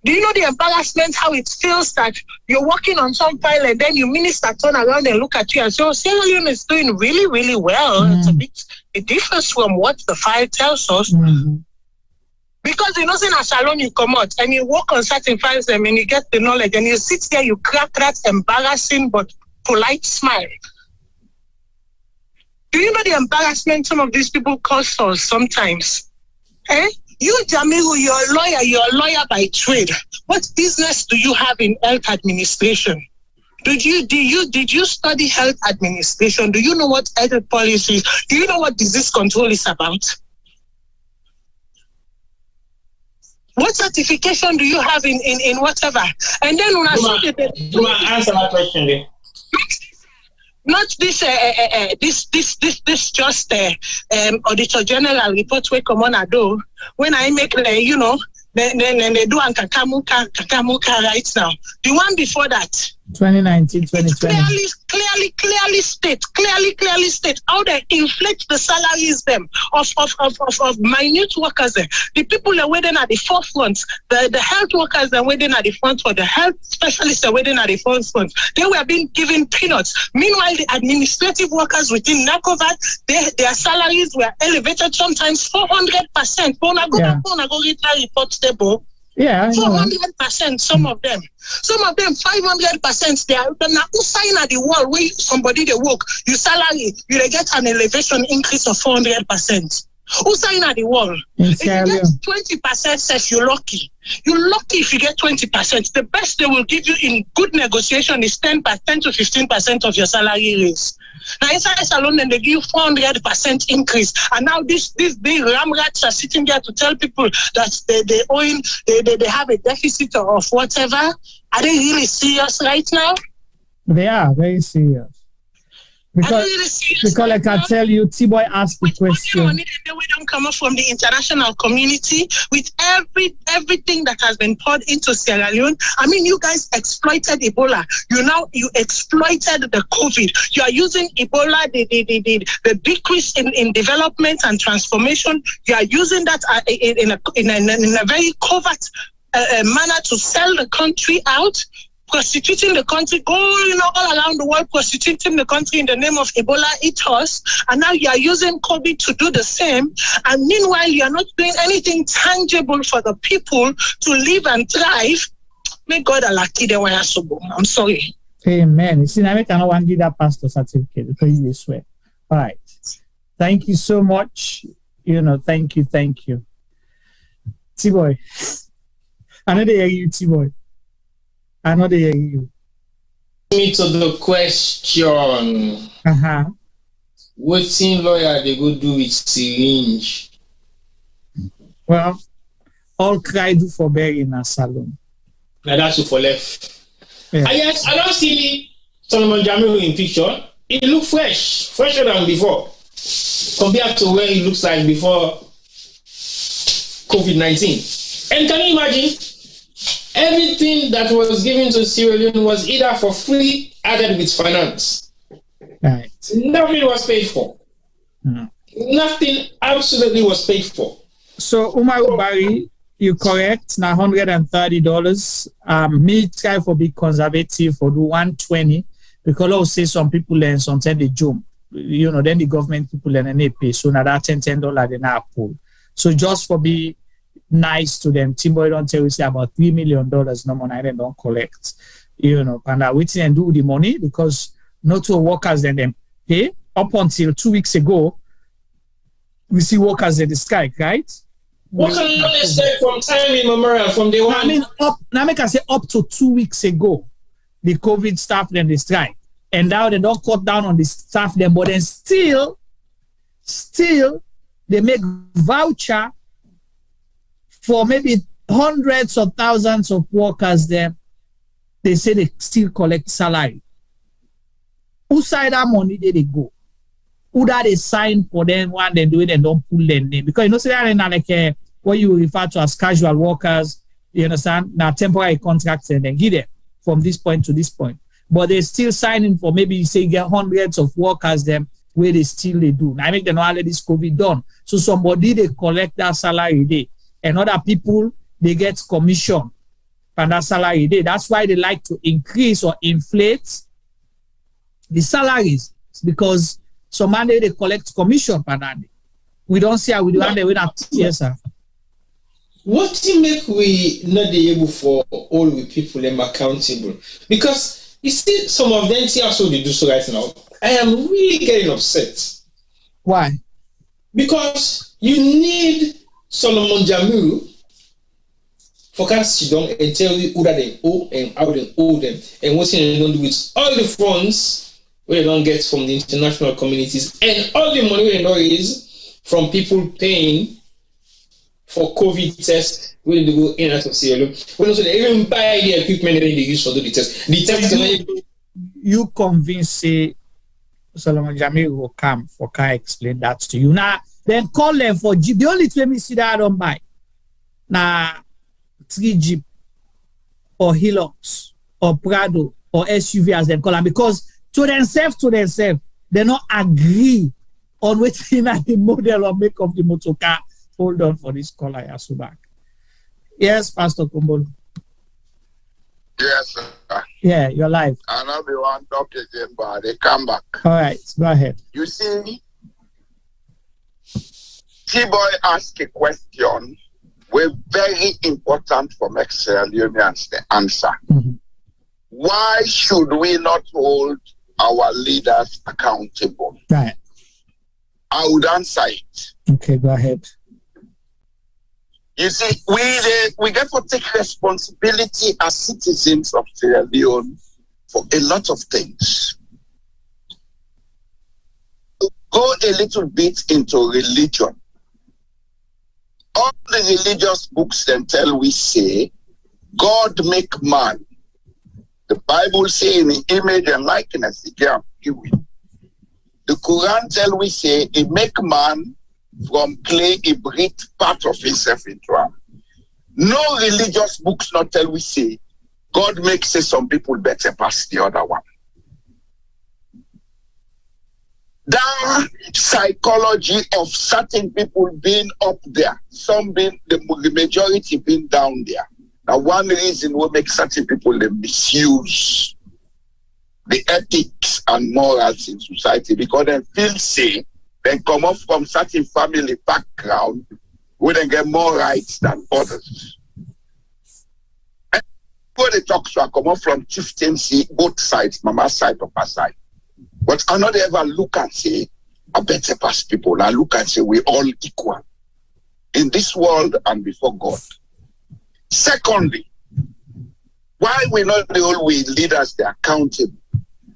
Do you know the embarrassment, how it feels that you're working on some file and then your minister turn around and look at you and say, oh, Sierra Leone is doing really, really well. It's a difference from what the file tells us. Because you know, in a salon you come out and you work on certain files and you get the knowledge and you sit there, you crack that embarrassing but polite smile. Do you know the embarrassment some of these people cause us sometimes? You, Jamiru, you're a lawyer by trade. What business do you have in health administration? Did you study health administration? Do you know what health policy is? Do you know what disease control is about? What certification do you have in whatever? And then when answer that question there. Not this just Auditor General report we come on a do when I make then they do an kakamuka right now. The one before that. 2019, 2020. Clearly state how they inflate the salaries them of minute workers. The people are waiting at the forefront. The health workers are waiting at the front, or the health specialists are waiting at the forefront. They were being given peanuts. Meanwhile, the administrative workers within NACOVAT, their salaries were elevated sometimes 400%. Yeah, 400%. Some of them 500%. They are now sign at the wall where somebody they work. Your salary, you get an elevation increase of 400%. Who sign at the wall? If you get 20%, says you're lucky. You're lucky if you get 20%. The best they will give you in good negotiation is 10 to 15% of your salary raise. Now inside salon, then they give you 400% increase, and now these big ramrats are sitting there to tell people that they have a deficit of whatever. Are they really serious right now? They are very serious. Because like I tell you, T-Boy asked the question. We don't come up from the international community with everything that has been poured into Sierra Leone. I mean, you guys exploited Ebola. You exploited the COVID. You are using Ebola, the decrease in development and transformation. You are using that in a very covert manner to sell the country out. Prostituting the country, going all around the world, prostituting the country in the name of Ebola ethos, and now you are using COVID to do the same. And meanwhile, you are not doing anything tangible for the people to live and thrive. May God alaki the way I'm sorry. Amen. You see, I cannot want to give that pastor certificate because you swear. All right. Thank you so much. Thank you. T-Boy. I know they hear you, T-Boy. I know they hear you. Me to the question. What team lawyer they go do with syringe? Well, all cry do for bury in a salon. Now that's for left. Yeah. I don't see Solomon Jamiu in picture. It look fresher than before, compared to where it looks like before COVID-19. And can you imagine? Everything that was given to Sierra Leone was either for free, added with finance. Right. Nothing was paid for. Nothing absolutely was paid for. So, Umar Barry, you're correct. Now, $130. Me try for be conservative for do 120 because I'll say some people learn sometimes they jump. Then the government people learn and they pay. So now that $10 they now pull. So just for be nice to them. Timboy don't tell you say about $3 million no money they don't collect. And we didn't do the money because not to workers then pay. Up until 2 weeks ago, we see workers in the strike, right? What can you say from time immemorial from day one? I mean, I say up to 2 weeks ago, the COVID staff then they strike. And now they don't cut down on the staff then, but then still they make voucher for maybe hundreds of thousands of workers there. They say they still collect salary. Who side that money did they go? Who that they sign for them when they do it and don't pull their name? Because say that like what you refer to as casual workers, you understand? Now temporary contracts and then give them from this point to this point. But they're still signing for maybe say get hundreds of workers them where they do. Now I make them know all of this COVID done. So somebody they collect that salary day. And other people, they get commission from that salary day. That's why they like to increase or inflate the salaries because some Monday they collect commission per day. We don't see how we do that. We don't. Yes, sir. What do make we not be able for all the people them accountable? Because you see, some of them see also they do so right now. I am really getting upset. Why? Because you need Solomon Jamiu forecast down and tell you who that they owe and how they owe them and what they don't do with all the funds we don't get from the international communities and all the money we don't raise from people paying for COVID test. We need to go in and out of Sierra Leone. We also even buy the equipment that they use for the test. The test you convince Solomon Jamil will come for can explain that to you. Now, then call them for Jeep. The only time you see that I don't buy. Now, 3 Jeep or Hilux or Prado or SUV as they call them, because to themselves, they not agree on which the model or make of the motor car. Hold on for this caller, Yasubak. Yes, Pastor Kumbolo. Yes, sir. Yeah, you're live. I know we want to talk again, but they come back. All right, go ahead. You see, T-Boy asked a question was very important for Sierra Leoneans to answer. Mm-hmm. Why should we not hold our leaders accountable? Right. I would answer it. Okay, go ahead. You see, we get to take responsibility as citizens of Sierra Leone for a lot of things. Go a little bit into religion. All the religious books then tell we say, God make man. The Bible say in the image and likeness he gave. The Quran tell we say he make man from clay, he breathe part of himself into him. No religious books not tell we say God makes some people better past the other one. That psychology of certain people being up there, some being the majority being down there. Now, one reason we make certain people they misuse the ethics and morals in society because they feel safe, they come up from certain family background where they get more rights than others. And when they talk, so I come up from chieftaincy, both sides, mama's side, papa's side. But I not ever look and say, I better pass people. I look and say, we're all equal in this world and before God. Secondly, why we not the whole way leaders they accountable?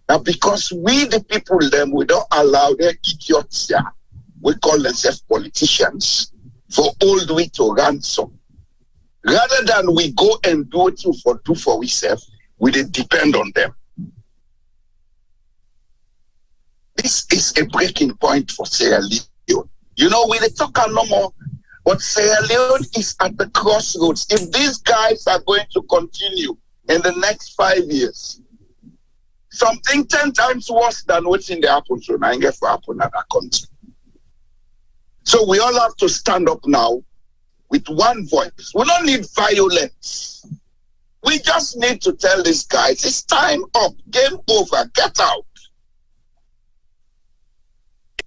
Now because we the people them we don't allow their idiots here, we call themselves politicians, for all the way to ransom. Rather than we go and do for ourselves, we depend on them. This is a breaking point for Sierra Leone. You know, we talk no more, but Sierra Leone is at the crossroads. If these guys are going to continue in the next 5 years, something 10 times worse than what's in the happen, so now get for happen in that country. So we all have to stand up now with one voice. We don't need violence. We just need to tell these guys, it's time up, game over, get out.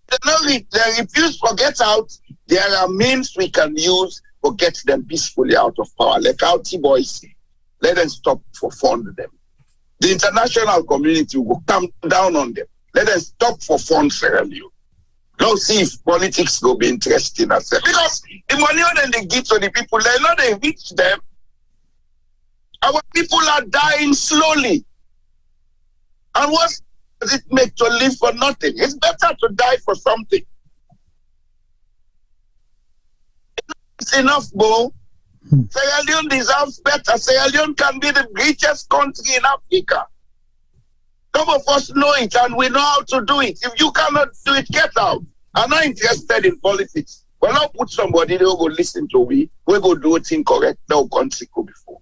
If they refuse to get out, there are means we can use to get them peacefully out of power. Like our T-boys say, let them stop for fund them. The international community will come down on them. Let them stop for fund Sierra Leone. Now see if politics will be interesting as well. Because the money that they give to the people, they know they reach them. Our people are dying slowly. And what does it make to live for nothing? It's better to die for something. It's enough, Bo. Sierra Leone deserves better. Sierra Leone can be the richest country in Africa. Some of us know it and we know how to do it. If you cannot do it, get out. I'm not interested in politics. Well, I'll put somebody, they'll go listen to me. We'll go do it incorrect. No country go before.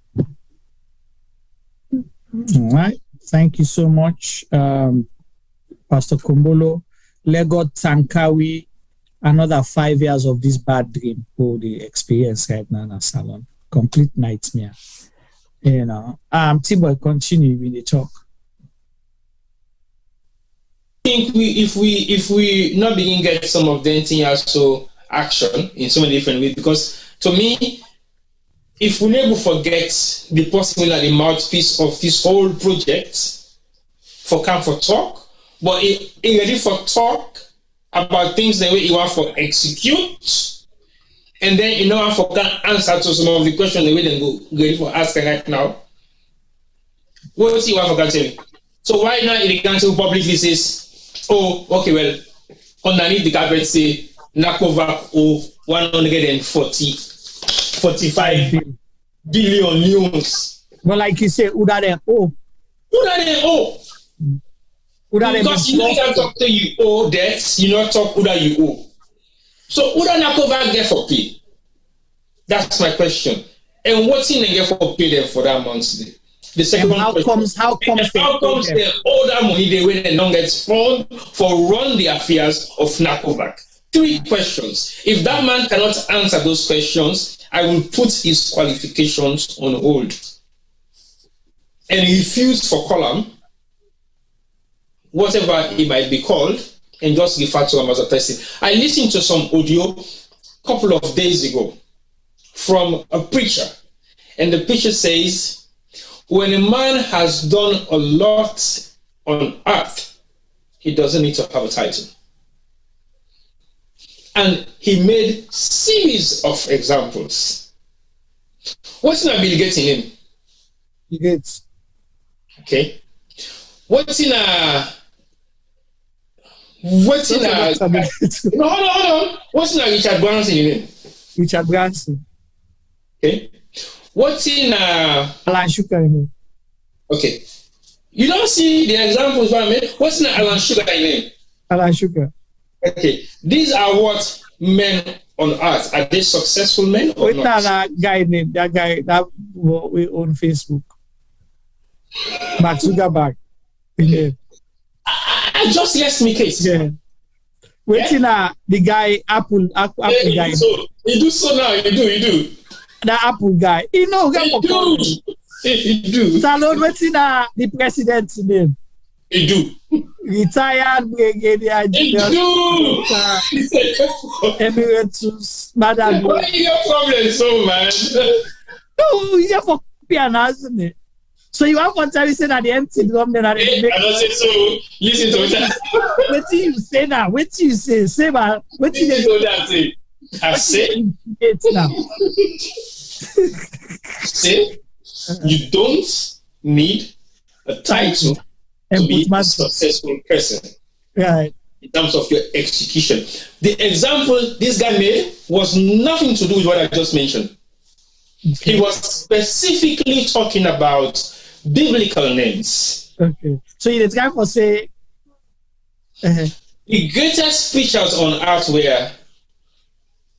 All right. Thank you so much, Pastor Kumbolo. Lego Tankawi, another 5 years of this bad dream for the experience right now in a salon. Complete nightmare. You know. T-Boy, continue with the talk. I think if we not begin get some of them things also action in so many different ways, because to me, if we never forget the possible and the mouthpiece of this whole project for come for talk, but it ready for talk about things the way you want for execute, and then you know for can answer to some of the questions the way they go ready for asking right now. What do you want for can tell me? So why not in the council publicly says, oh, okay, well, underneath the carpet say knock over 140 45 billion news. But like you say, who that they owe? Because you don't talk to you owe debts, you not talk who that you owe. So who that not cover get for pay? That's my question. And what's in the get for pay them for that monthly? The second how comes the all that money they win and don't get fund for run the affairs of NACOVAC? 3 questions. If that man cannot answer those questions, I will put his qualifications on hold. And he refused for column, whatever it might be called, and just refer to him as a person. I listened to some audio a couple of days ago from a preacher, and the preacher says, when a man has done a lot on earth, he doesn't need to have a title. And he made series of examples. What's in a Bill Gates in him? Bill Gates. Okay. What's in a no, hold on. What's in a Richard Branson in him? Richard Branson. Okay. What's in Alan Sugar in him? Okay. You don't see the examples I made. What's in Alan Sugar in him? Alan Sugar. Okay. These are what men on earth. Are they successful men or not? That guy named that guy that we on Facebook. Mark Zuckerberg. Yeah. I just left me case. Yeah. Waiting the guy Apple guy. So you do so now. You do. The Apple guy. You know, you do. Salon waiting the president's name. You do. Retired brigadier general. Emeritus Madam. Why you got problems so man? No, you just for piano, isn't it? So you have one time you say that the empty drum then I don't say so. Listen to that. What do you say now? What do you say? Say man. What do you say? I say it now. Say you don't need a title to be a successful person. Right. In terms of your execution. The example this guy made was nothing to do with what I just mentioned. Okay. He was specifically talking about biblical names. Okay. So the guy for say the greatest preachers on earth were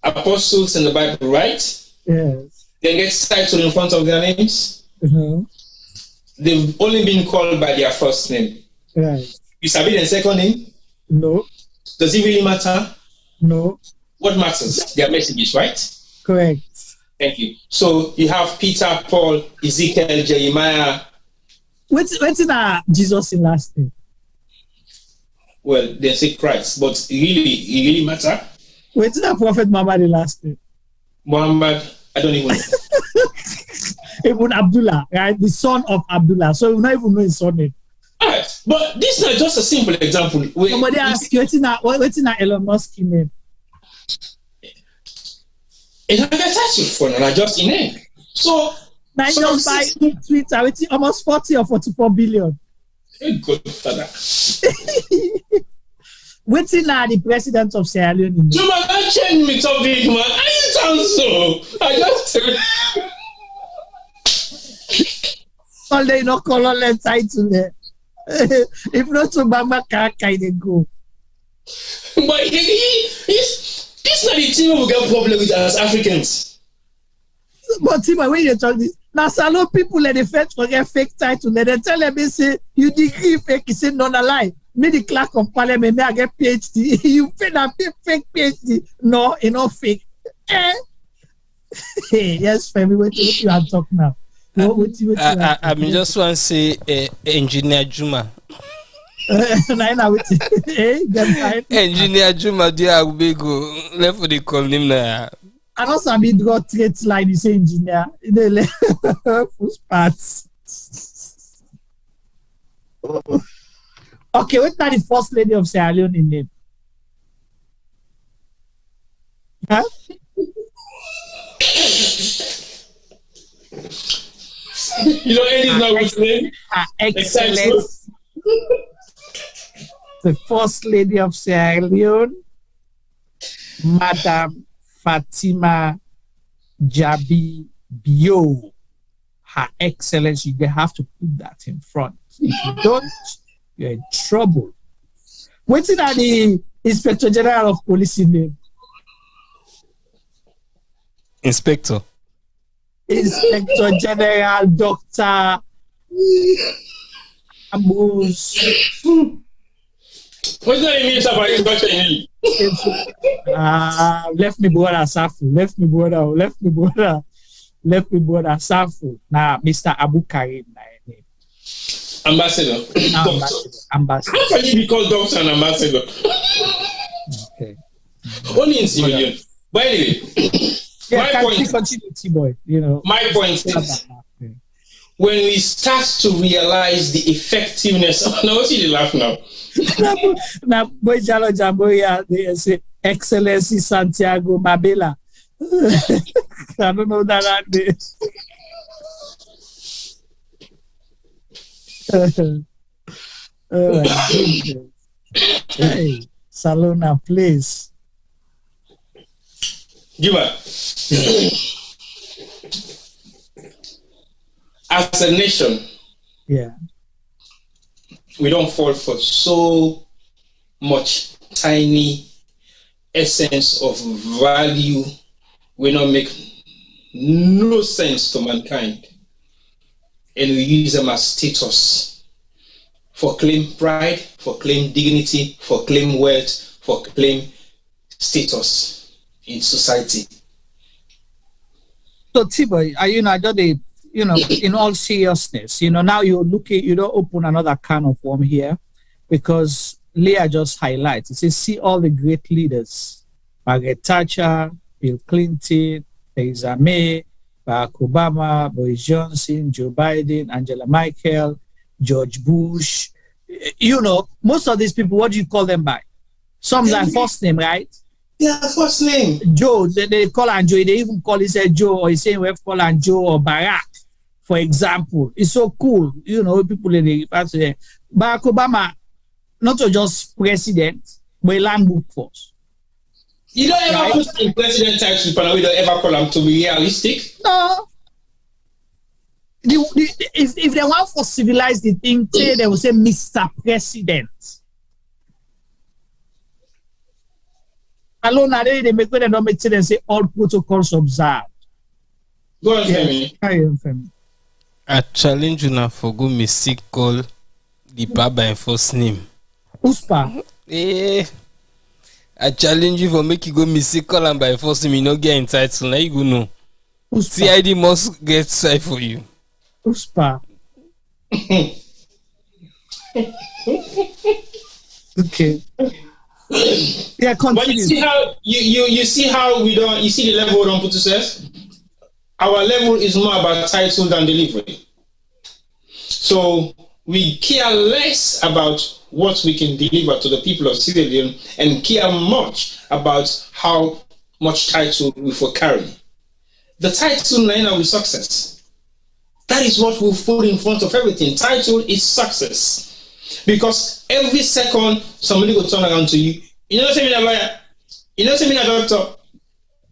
apostles in the Bible, right? Yes. They get titled in front of their names. Mm-hmm. They've only been called by their first name. Right. You sabi their second name? No. Does it really matter? No. What matters? Their messages, right? Correct. Thank you. So you have Peter, Paul, Ezekiel, Jeremiah. What's Jesus in last name? Well, they say Christ, but it really matter. What's that Prophet Muhammad in last name? Muhammad, I don't even know. Even Abdullah, right? The son of Abdullah. So you not even know his surname. Right. But this is not just a simple example. Somebody ask you, what's in Elon Musk name? It's not a title for and I just in name. So now just buy Twitter, it's almost 40 or 44 billion. Good for that. What's in the president of Sierra Leone? Tuma, don't change me topic, man. I sound so. I just all they no colorless title there. If not to Bamba Kaka, they go. But it's not the team we get problem with as Africans. But Tima, when you talk this, now Salon people let the first forget fake title. They tell them, they say, you degree fake, he said, no, lie. Me the clerk of parliament, me I get PhD. You fake PhD. No, it's not fake. Hey, yes, Femi, what you are talking now? I mean, just want to say Engineer Juma. Engineer Juma, dear Ubego, left for the call him now. I know some draw traits line, you say engineer. They left first parts. Okay, what's the first lady of Sierra Leone in name? Huh? You know anything about what's name? Excellent. The first lady of Sierra Leone, Madam Fatima Jabi Bio, Her Excellency. They have to put that in front. If you don't, you're in trouble. What's in the Inspector General of Police name? Inspector General Dr. Ambus. What's that mean about instruction? Left me brother Safu. Left me brother Safu. Now, Mr. Abu Karim. Ambassador. Ambassador. How can you be called doctor and ambassador? Okay. Only in civilian. But anyway, my point. My point is, when we start to realize the effectiveness of now, see the laugh now. Now, boy, Jalo Jamboya, they say Excellency Santiago Mabela. I don't know that. Hey, Salona, please. Juma. As a nation, we don't fall for so much tiny essence of value. We don't make no sense to mankind, and we use them as status for claim pride, for claim dignity, for claim wealth, for claim status in society. So, Tiboy, in all seriousness, now you're looking, you don't open another can of worm here, because Leah just highlights, it says, see all the great leaders, Margaret Thatcher, Bill Clinton, Theresa May, Barack Obama, Boris Johnson, Joe Biden, Angela Merkel, George Bush. Most of these people, what do you call them by? Some like first name, right? Yeah, first name. Joe, they call him Joe. They even call it Joe, or you say we have call him Joe or Barack, for example. It's so cool, people in the past. Barack Obama, not just president, but a land book force. You don't ever put in president title, but we don't ever call him to be realistic. No. If they want for civilize the thing, they will say Mr. President. Alone, they make when they don't make and say all protocols observed. Go on, Femi. I challenge you now for go mistake call the Baba in first name. Uspa. I challenge you for make you go mistake call him by first name. You no get entitled. Now you go know. CID must get side for you. Uspa. Okay. Yeah, continue. But you see how you see how we don't. You see the level we don't put to self. Our level is more about title than delivery. So we care less about what we can deliver to the people of Sierra Leone and care much about how much title we for carry. The title now is success. That is what we put in front of everything. Title is success. Because every second somebody will turn around to you. You know, say me a lawyer. You know, say me a doctor.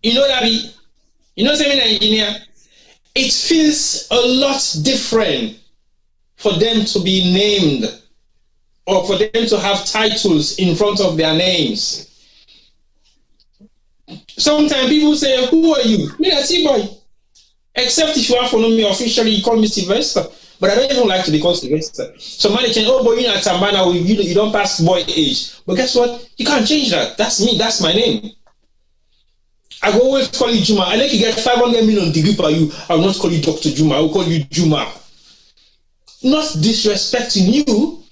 You know that you know, say me an engineer. It feels a lot different for them to be named or for them to have titles in front of their names. Sometimes people say, "Who are you?" Me, a T-boy. Except if you want to know me officially, you call me Sylvester. But I don't even like to be called Sylvester. Somebody can, oh, boy, you're not Tambana, you don't pass boy age. But guess what? You can't change that. That's me. That's my name. I will always call you Juma. I let you get 500 million degree per you. I will not call you Dr. Juma. I will call you Juma. Not disrespecting you,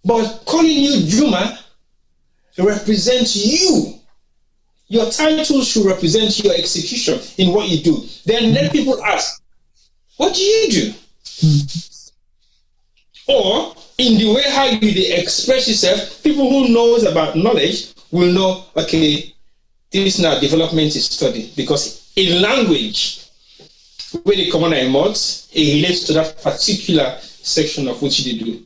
but calling you Juma represents you. Your title should represent your execution in what you do. Then let people ask, what do you do? Or in the way how you express yourself, people who knows about knowledge will know, okay, this now development is studied, because in language, where the common emotes, it relates to that particular section of which they do.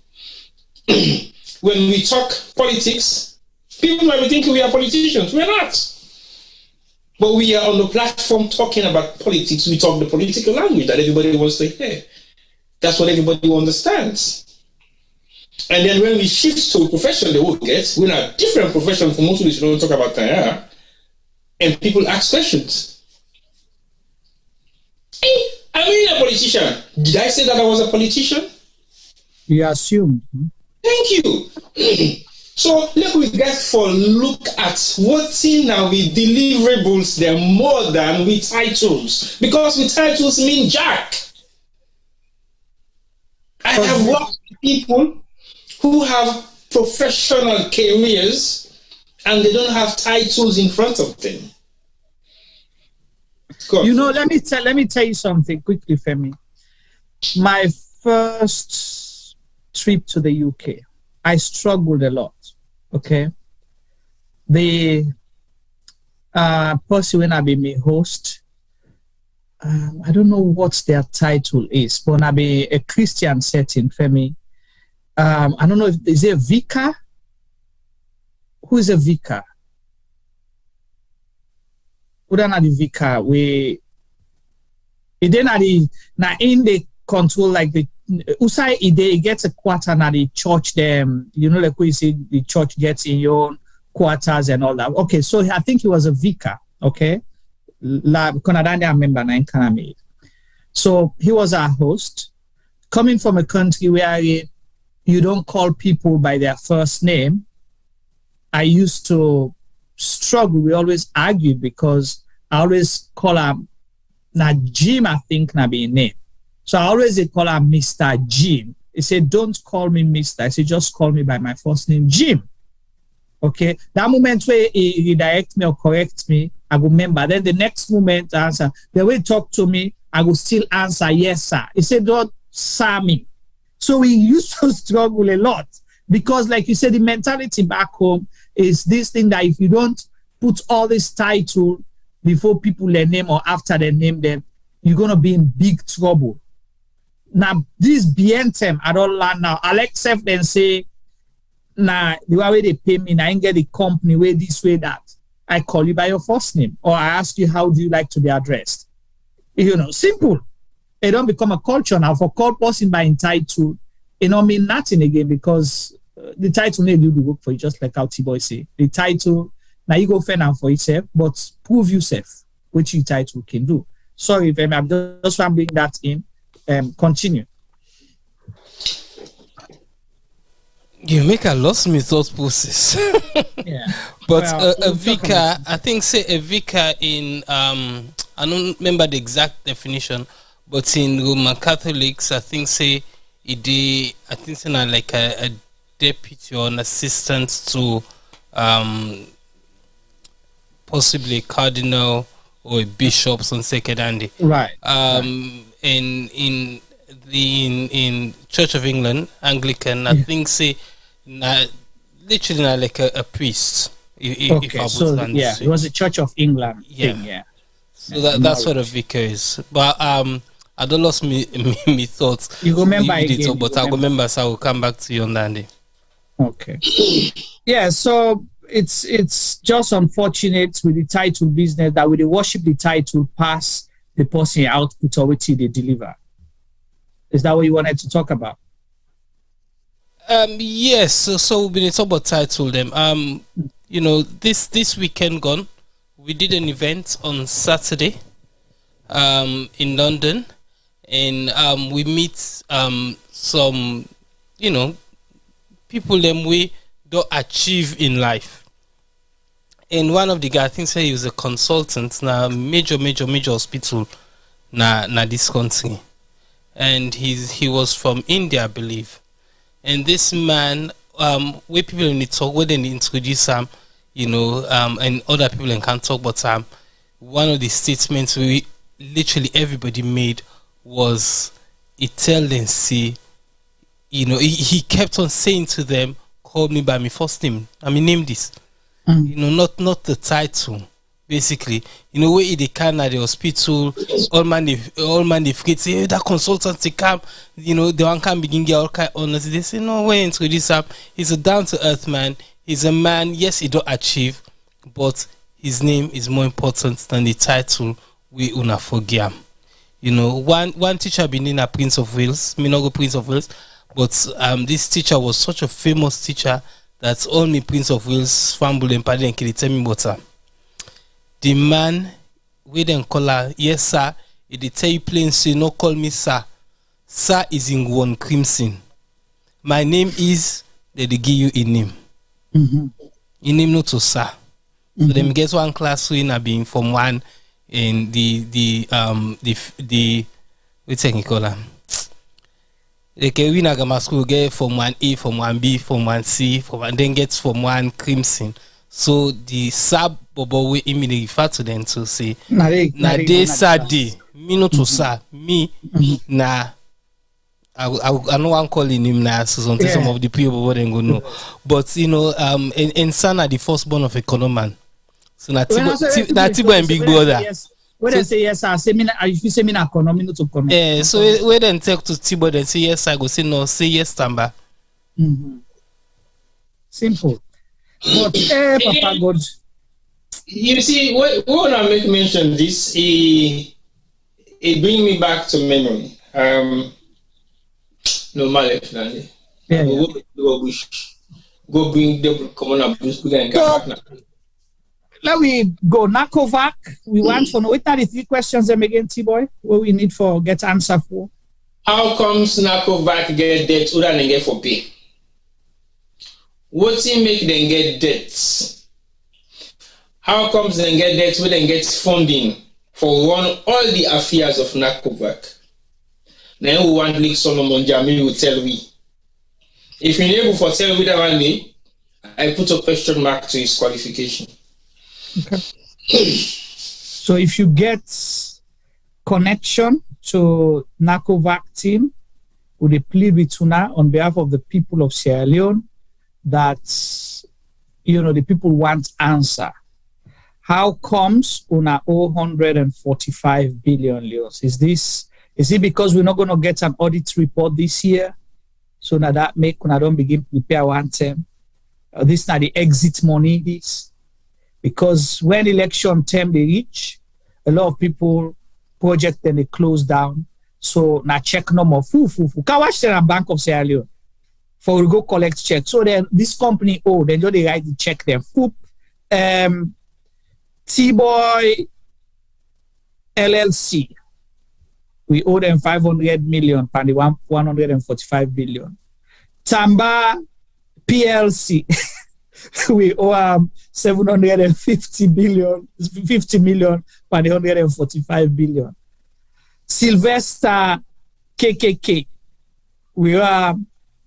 When we talk politics, people might be thinking we are politicians. We're not. But we are on the platform talking about politics. We talk the political language that everybody wants to hear. That's what everybody understands. And then when we shift to a profession, they will get, we're in a different profession from most of this. We don't talk about career. And people ask questions. Hey, I'm really a politician. Did I say that I was a politician? You assume. Thank you. So let we get for look at what's in now with deliverables they're more than with titles. Because with titles mean jack. I have worked with people who have professional careers and they don't have titles in front of them. You know, let me tell you something quickly, Femi. My first trip to the UK, I struggled a lot. Okay, the person when I be my host, I don't know what their title is, but I be a Christian setting, Femi. I don't know if is it a vicar. Who is a vicar? Who don't have the vicar? We then in the control like the Usai ide gets a quarter na the church them, you know, like we see the church gets in your own quarters and all that. Okay, so I think he was a vicar, okay? Canadian member na Canada. So he was our host, coming from a country where you don't call people by their first name. I used to struggle. We always argued because I always call him na Jim, I think na be name. So I always call him Mr. Jim. He said, don't call me Mr. I said, just call me by my first name, Jim. Okay. That moment where he redirect me or correct me, I will remember. Then the next moment, I answer. The way he talk to me, I will still answer, yes, sir. He said, don't sir me. So we used to struggle a lot because, like you said, the mentality back home is this thing that if you don't put all this title before people their name or after their name, then you're going to be in big trouble. Now, this BNTM, I don't learn now. I'll accept and say, nah, the way they pay me, I ain't get the company way this way that. I call you by your first name. Or I ask you, how do you like to be addressed? You know, simple. It don't become a culture now. For call person by entitled, it don't mean nothing again because the title may do the work for you, just like how T-Boy say. The title, now you go fend out for yourself, but prove yourself, which your title can do. Sorry, if I'm just want to bring that in. Continue. You make a lost me thought process. Yeah. But well, a vicar, I think say a vicar in I don't remember the exact definition, but in Roman Catholics, I think say it I think say like a deputy or an assistant to possibly a cardinal or a bishop on second. Right. In Church of England, Anglican, I think say literally like a priest. If I so yeah, it was the Church of England thing, yeah. So that's what a vicar is. But I don't lost me thoughts. You remember again, but I remember, so I will come back to you on that day. Okay. Yeah, so it's just unfortunate with the title business that with the worship the title pass the person output or which they deliver. Is that what you wanted to talk about? Yes. So we've been talking about title them. You know, this weekend gone, we did an event on Saturday, in London, and we meet some, you know, people them we don't achieve in life. And one of the guys, I think, say he was a consultant na major hospital na this country, and he was from India, I believe. And this man, where people in the talk, where they introduce him, you know, and other people can't talk, but one of the statements we literally everybody made was, it tell them, see, you know, he kept on saying to them, call me by my first name. I mean, name this. You know, not the title. Basically, you know, where they can at the hospital, all man they forget, say, hey, that consultant they come, you know, the one can begin get all kind of honors. They say, no way into this up. He's a down to earth man. He's a man, yes, he don't achieve, but his name is more important than the title we una forgive. You know, one teacher been in a Prince of Wales, me not go Prince of Wales, but this teacher was such a famous teacher that all me Prince of Wales fumble and pardon can tell me what the man we then call her, yes sir, if they tell you plain say no call me sir. Sir is in one crimson. My name is, they give you a name. In name not to sir. So them get one class in being from one in the what you call them. They can win a grammar school get from 1A, from 1B, from 1C, from and then gets from one crimson. So the sub bobo we immediately refer to them to say na de sa de me no to sa me na I know I'm calling him now, so some of the people wouldn't go know. But you know, Insai the firstborn of a Economan. So na Tibo and Big Brother. When I say yes, I say me. If you say me na economy, not to come. Yeah. So when then talk to Tibo, then say yes, I go say no, say yes, Tamba. Simple. But Papa God. You see, when I make mention this, it bring me back to memory. No matter go bring the common abuse and come back now. Let we go Nakovac. We want for what are the 3 questions them again, T-boy? What we need for get answer for? How comes Nakovac get debt other than get for pay? What's he make them get debts? How comes they get debts when they get funding for run all the affairs of Nakovac? Then we want Nick Solomon Jami will tell we. If you're able to tell me that one day, I put a question mark to his qualification. Okay. So if you get connection to Nakovac team, would they plead with Tuna on behalf of the people of Sierra Leone that the people want answer? How comes una 145 billion leos? Is it because we're not going to get an audit report this year? So now that make una don't begin prepare one term. This now the exit money this. Because when election term they reach, a lot of people project then they close down. So now check no more. Can watch the Bank of Sierra Leone for we go collect check. So then this company then they write the check there. T-Boy LLC. We owe them 500 million and the 145 billion. Tamba PLC. We owe 750 million, 50 million and the 145 billion. Sylvester KKK. We owe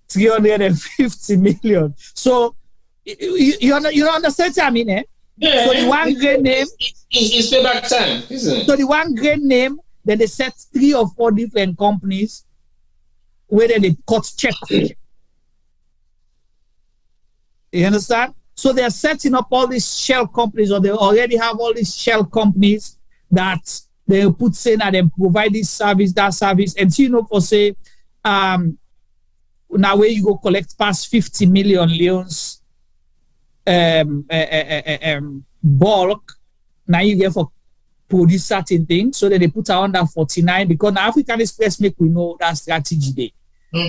350 million. So you understand what I mean, eh? Yeah, so the one great name it's payback time, isn't it? So the one great name, then they set 3 or 4 different companies where they cut check for. You understand? So they're setting up all these shell companies, or they already have all these shell companies that they put saying that they provide this service, that service, and for say now where you go collect past 50 million leons bulk, now you get for produce certain things, so that they put under 49 because now African Express make we know that strategy day.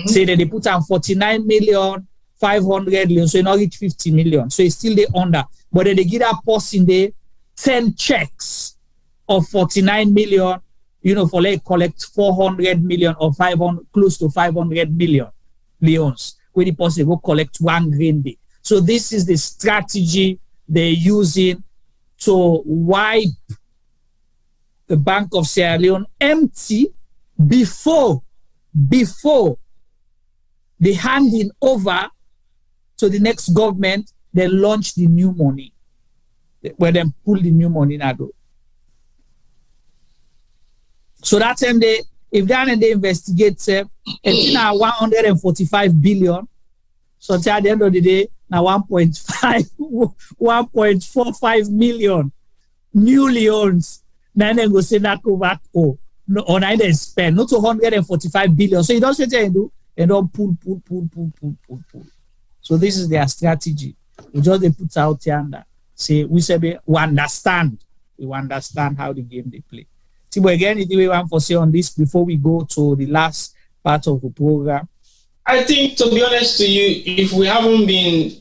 Say that they put on 49 million 500 million, so you not reach 50 million, so it's still they under, but then they give that person there 10 checks of 49 million, for like collect 400 million or 500 close to 500 million leons, where the person go collect 1 grain day. So this is the strategy they're using to wipe the Bank of Sierra Leone empty before they handing over to the next government. They launch the new money, where they pull the new money now. So that time if they investigate, it's now 145 billion. So at the end of the day, now 1.45 million new leons. Then they go say that go back or they spend not 245 billion. So you don't say they do, they don't pull. So this is their strategy. We just they put out here under. say we say we understand how the game they play. Tibo, again, anything we want to say on this before we go to the last part of the program? I think, to be honest to you, if we haven't been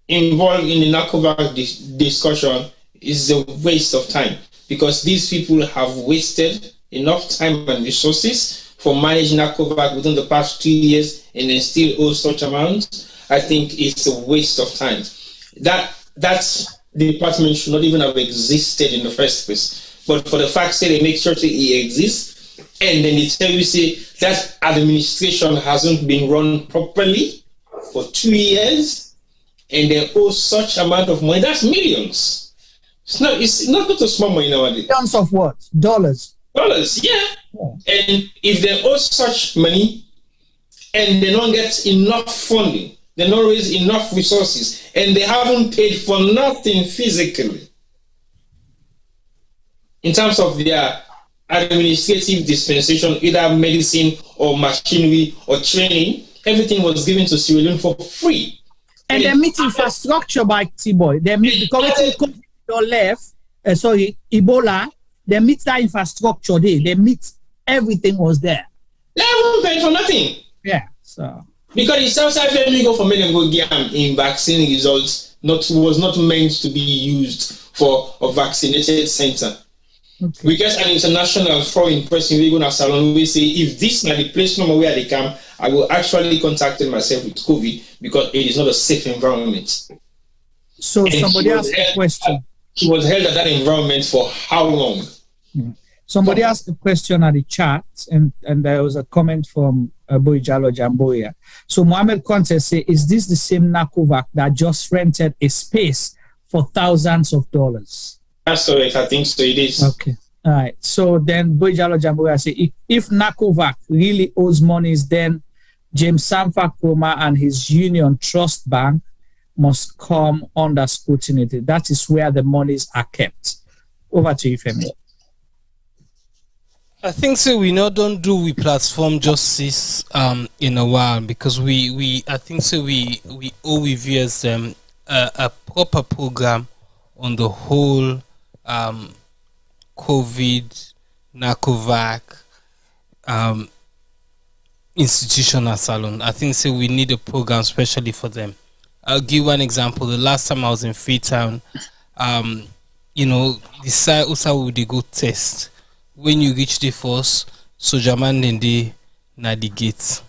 involved in the NACOVAC discussion, it's a waste of time, because these people have wasted enough time and resources for managing NACOVAC within the past 2 years and then still owe such amounts. I think it's a waste of time. That department should not even have existed in the first place. But for the fact that they make sure that it exists, and then they tell you, say, that administration hasn't been run properly for 2 years, and they owe such amount of money, that's millions. It's not a small money nowadays. Millions of what? Dollars? Dollars, yeah. And if they owe such money, and they don't get enough funding, they don't raise enough resources, and they haven't paid for nothing physically, in terms of their administrative dispensation, either medicine or machinery or training, everything was given to Sierra Leone for free. And they meet infrastructure by T-Boy. They meet because COVID left, Ebola, they meet that infrastructure there. They meet everything was there. They haven't paid for nothing. Yeah, so. Because the Southside Family go for men and go in vaccine results was not meant to be used for a vaccinated center. Okay. We get an international foreign person we go to salon. We say, if this is the place number where they come, I will actually contact myself with COVID, because it is not a safe environment. So and somebody asked a question. He was held at that environment for how long? Somebody asked a question at the chat, and there was a comment from Boijalo Jamboya. So Mohammed Conte say, is this the same NACOVAC that just rented a space for thousands of dollars? That's correct. I think so. It is. Okay. All right. So then Boijalo Jamboya say, if NACOVAC really owes monies, then James Sanfa Kroma and his Union Trust Bank must come under scrutiny. That is where the monies are kept. Over to you, Femi. I think so. We don't do platform justice in a while, because I think so we owe viewers them a proper program on the whole COVID, NACOVAC, institutional salon. I think so we need a program especially for them. I'll give one example. The last time I was in Freetown, the side also they go test. When you reach the force, soldier man then they na the gate.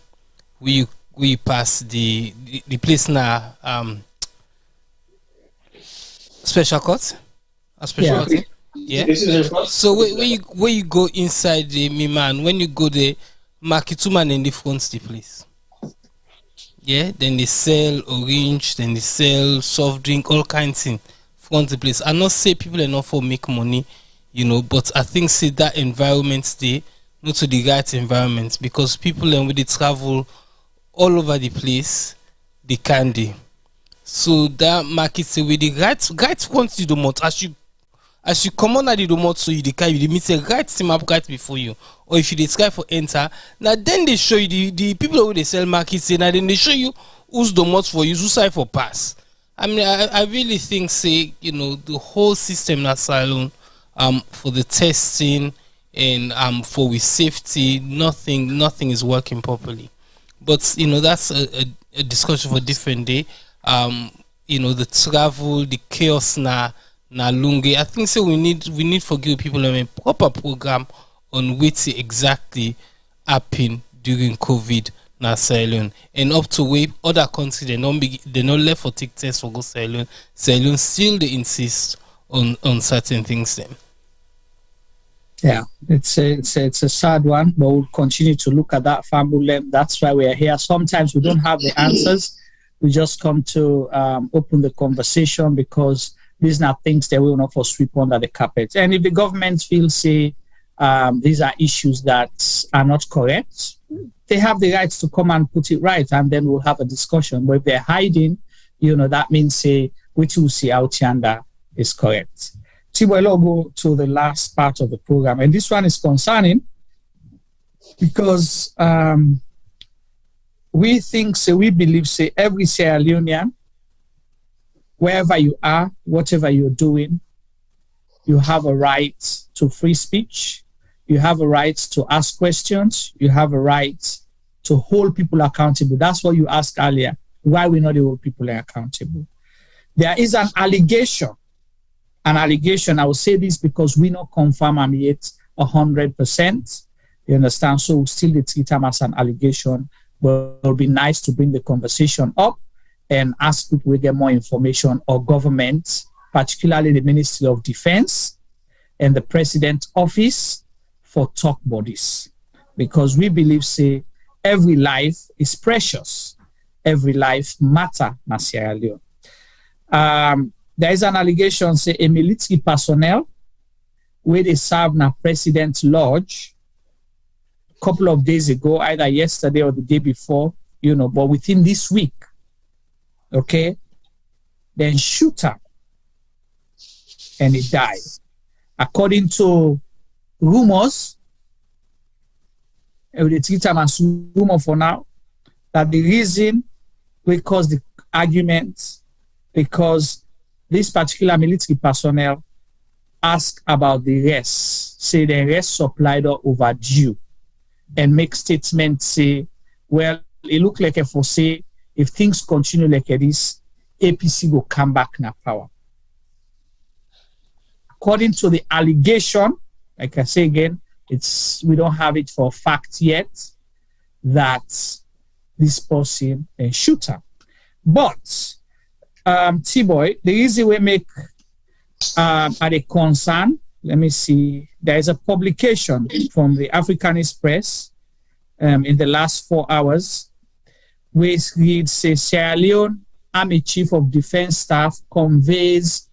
We pass the place na special court? A special court? Yeah. So where you go inside the man, when you go there, Makituman in the front the place. Yeah, then they sell orange, then they sell soft drink, all kinds of things front the place. I not say people are not for make money, but I think see that environment they not to the right environment, because people and when they travel all over the place, they candy. So that market say with the right front the domot as you come on at the domot, so you the car you meet a right sim up right before you, or if you describe for enter, now then they show you the people who they sell markets, now then they show you who's domot for you, who's side for pass. I mean, I really think say the whole system na salon for the testing and for with safety, nothing is working properly. But that's a discussion for a different day. The travel, the chaos na lunge. I think so we need for give people a proper program on what exactly happened during COVID na Sierra, and up to where other countries they not left for take tests for go Sierra Leone still they insist on certain things then. Yeah, it's a sad one, but we'll continue to look at that family. That's why we are here. Sometimes we don't have the answers. We just come to open the conversation, because these are things that we will not for sweep under the carpet. And if the government feels say these are issues that are not correct, they have the right to come and put it right, and then we'll have a discussion. But if they're hiding, that means say which will see out yonder is correct. We'll go to the last part of the program, and this one is concerning because we believe every Sierra Leonean wherever you are, whatever you're doing, you have a right to free speech. You have a right to ask questions. You have a right to hold people accountable. That's what you asked earlier. Why we not hold people accountable? There is an allegation. An allegation. I will say this because we not confirm them yet 100%. You understand? So we still treat them as an allegation. But it will be nice to bring the conversation up and ask people to get more information, or government, particularly the Ministry of Defense and the President's Office, for talk bodies. Because we believe, say, every life is precious. Every life matter, na Sierra Leone. There is an allegation, say, a military personnel where they serve na President's Lodge a couple of days ago, either yesterday or the day before, you know, but within this week, okay, then shoot her and he died. According to rumors, they treat them as rumor for now, that the reason we caused the argument because this particular military personnel ask about the rest, say the rest supplied or overdue, and make statements say, well, it look like if we say, if things continue like this, APC will come back in power. According to the allegation, like I say again, we don't have it for fact yet that this person a shooter. But T-Boy, the reason we make at a concern, let me see, there is a publication from the Africanist Press in the last 4 hours, which reads, say, Sierra Leone Army Chief of Defense Staff convenes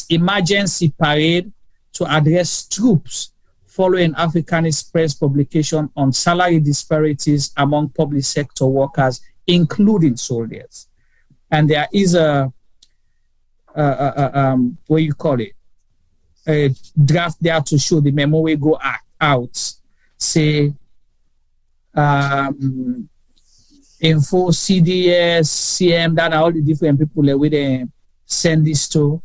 emergency parade to address troops following Africanist Press publication on salary disparities among public sector workers, including soldiers. And there is a what you call it, a draft there to show the memo we go out, say, info, CDS, CM, that are all the different people that we then send this to,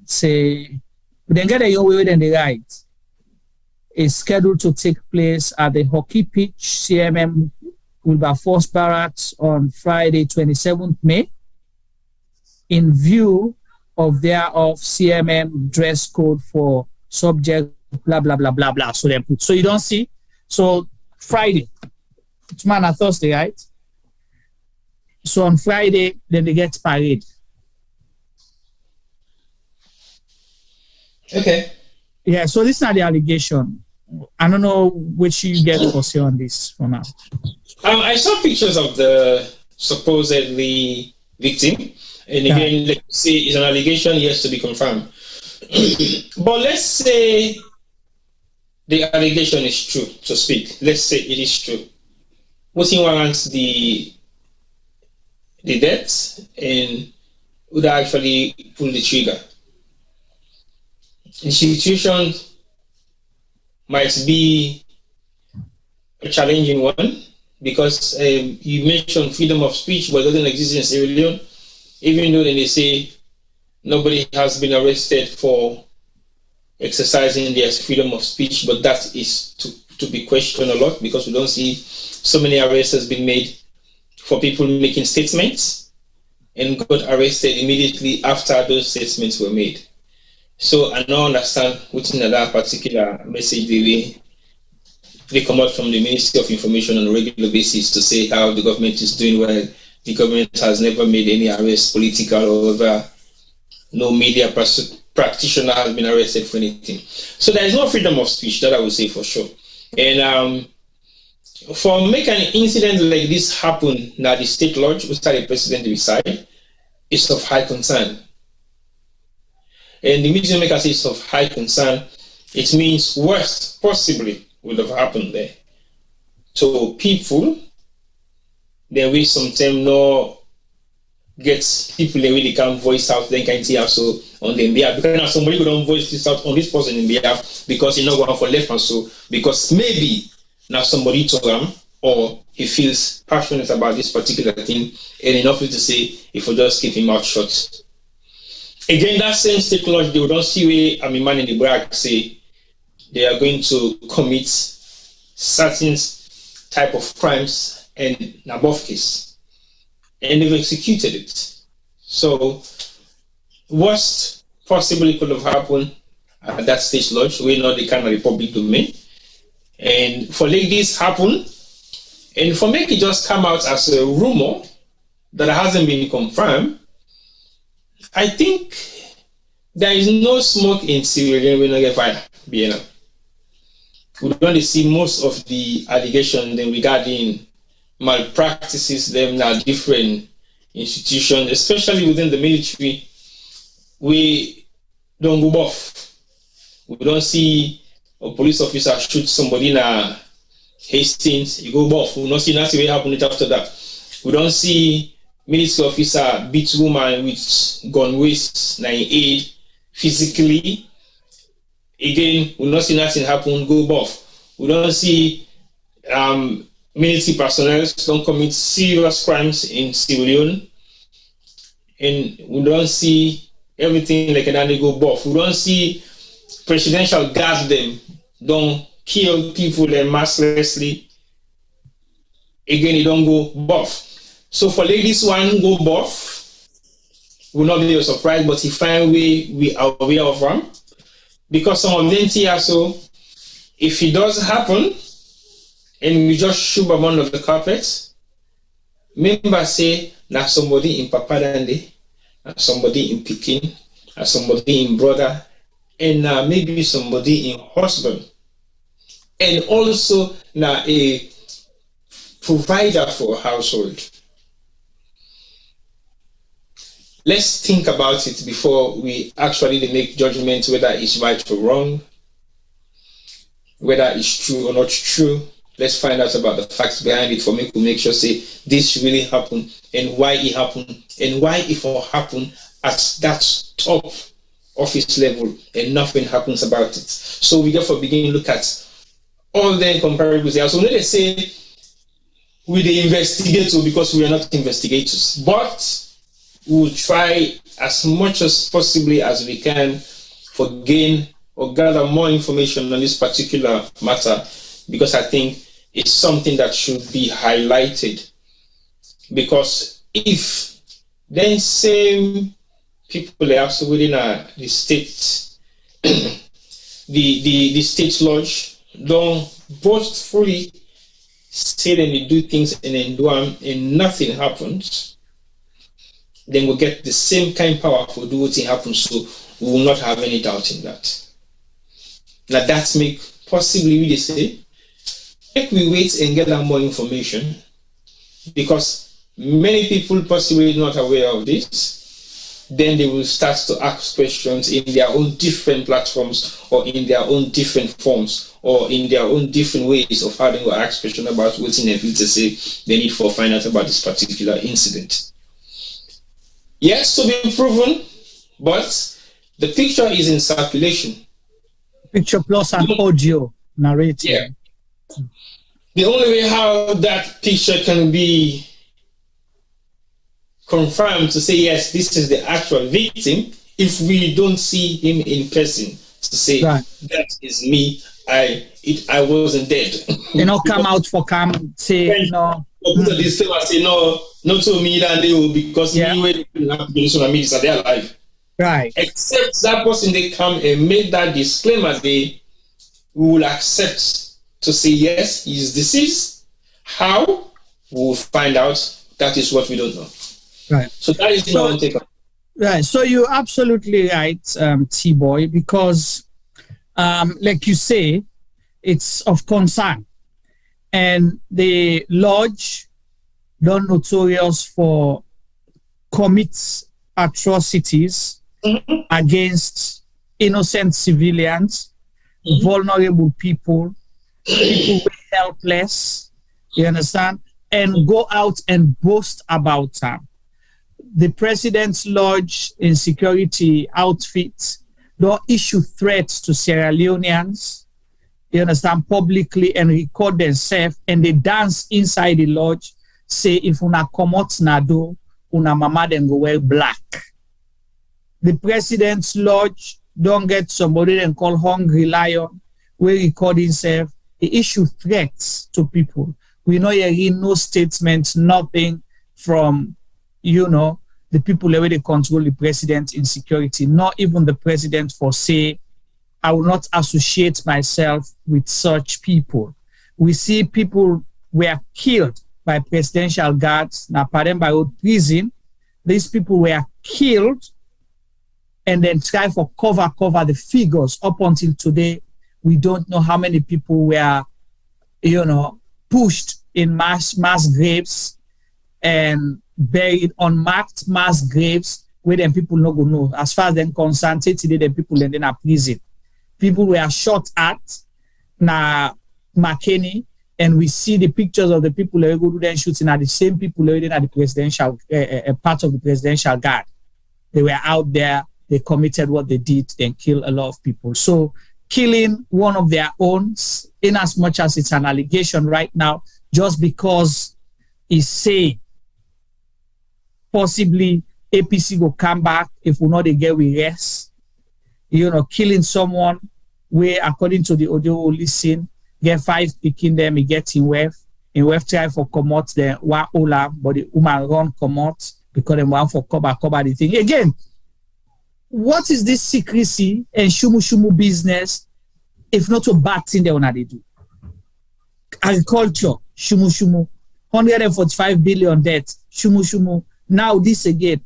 say, we then get a young way then the right. Is scheduled to take place at the hockey pitch, CMM Wilberforce Barracks, on Friday, 27th May, in view of thereof CMM dress code for subject, blah, blah, blah, blah, blah. So they put, so you don't see, so Friday, it's man on Thursday, right? So on Friday, then they get parade. Okay. Yeah, so this is not the allegation. I don't know which you get for say on this for now. I saw pictures of the supposedly victim, and again, let's say it's an allegation, yes, to be confirmed. But let's say the allegation is true, to speak. Let's say it is true. What warrants the death and would actually pull the trigger? The situation might be a challenging one because you mentioned freedom of speech, but it doesn't exist in Sierra Leone, even though they say nobody has been arrested for exercising their freedom of speech, but that is to be questioned a lot because we don't see so many arrests has been made for people making statements and got arrested immediately after those statements were made. So I don't understand what's in that particular message they come out from the Ministry of Information on a regular basis to say how the government is doing well. The government has never made any arrests, political or whatever. No media practitioner has been arrested for anything. So there is no freedom of speech, that I would say for sure. And for make an incident like this happen now, the state lodge, which the president decide, is of high concern. And the reason make us say it's of high concern, it means worst possibly would have happened there. So people, they will sometimes not get people they really can't voice out, they can't see also on them behalf. Because now somebody who don't voice this out on this person in behalf because you're not going for left and so because maybe now somebody told them or he feels passionate about this particular thing, and enough to say, if we just keep him out shut. Again, that same state lodge, they don't see where man in the brag say they are going to commit certain type of crimes and above case, and they've executed it. So, worst possibly could have happened at that state lodge, we know they kind of the public domain, and for like this happen, and for make it just come out as a rumor that hasn't been confirmed, I think there is no smoke in Sierra Leone when get fire. We don't see most of the allegations regarding malpractices them now different institutions, especially within the military. We don't go off. We don't see a police officer shoot somebody in a Hastings, you go off. We don't see nothing will happen after that. We don't see military officer beat woman with gun waste, 98 physically. Again, we don't see nothing happen, go off. We don't see military personnel don't commit serious crimes in Sierra Leone. And we don't see everything like an go off. We don't see presidential guards them don't kill people them mercilessly. Again, it don't go buff. So for ladies one go buff, will not be a surprise, but he find we are aware of him. Because some of them here, so if it does happen and we just shoot him under the carpet, remember say now somebody in Papadande, somebody in Pekin, somebody in brother, and maybe somebody in husband, and also now a provider for a household. Let's think about it before we actually make judgment whether it's right or wrong, whether it's true or not true. Let's find out about the facts behind it for me to make sure say this really happened and why it happened and why it will happen at that top office level and nothing happens about it. So we therefore begin to look at all the comparables here. So let's say we the investigator because we are not investigators, but we'll try as much as possibly as we can for gain or gather more information on this particular matter, because I think it's something that should be highlighted. Because if then same people are also within the state, the state lodge don't boastfully say that they do things and then do them and nothing happens, then we'll get the same kind of power for do what happens. So we will not have any doubt in that. Now that's make possibly we say, if we wait and get more information, because many people possibly not aware of this, then they will start to ask questions in their own different platforms or in their own different forms or in their own different ways of how they will ask questions about what in to say they need for find out about this particular incident. Yes, to be proven, but the picture is in circulation. Picture plus an audio narrative. Yeah. The only way how that picture can be confirmed to say, yes, this is the actual victim, if we don't see him in person to say, right, that is me, I wasn't dead. They not come out for come say, no. This thing I say, no, not to me that they will, because me where they have to be on media, so they're alive. Right. Except that person they come and make that disclaimer, they will accept to say yes, he's deceased. How? We'll find out. That is what we don't know. Right. So that is my own take on it. Right. So you're absolutely right, T-Boy, because like you say, it's of concern. And the lodge, done notorious for commits atrocities against innocent civilians, vulnerable people who are helpless, you understand, and go out and boast about them. The president's lodge in security outfits don't issue threats to Sierra Leoneans, you understand, publicly and record themselves, and they dance inside the lodge, say if una come out na do, una mama then go wear black. The president's lodge don't get somebody then call Hungry Lion, we record himself. He issue threats to people. We know here no statements, nothing from, you know, the people where they control the president in security, not even the president for say, I will not associate myself with such people. We see people were killed by presidential guards, now pardon by old prison. These people were killed and then try for cover the figures. Up until today, we don't know how many people were, you know, pushed in mass graves and buried unmarked mass graves where them people no go know. As far as them concerned, today the people in a prison. People were shot at na McKinney, and we see the pictures of the people who go to them shooting at the same people who are at the presidential part of the presidential guard. They were out there, they committed what they did, then killed a lot of people. So killing one of their own, in as much as it's an allegation right now, just because he say possibly APC will come back if we know they get with rest. You know, killing someone where, according to the audio we listen, get 5 picking them, he gets in wave try for come out the one ola, but the woman run come out because they want for cover the thing. Again, what is this secrecy and shumu business if not a bad thing they wanna do? Agriculture, shumu, 145 billion debt, shumu. Now this again,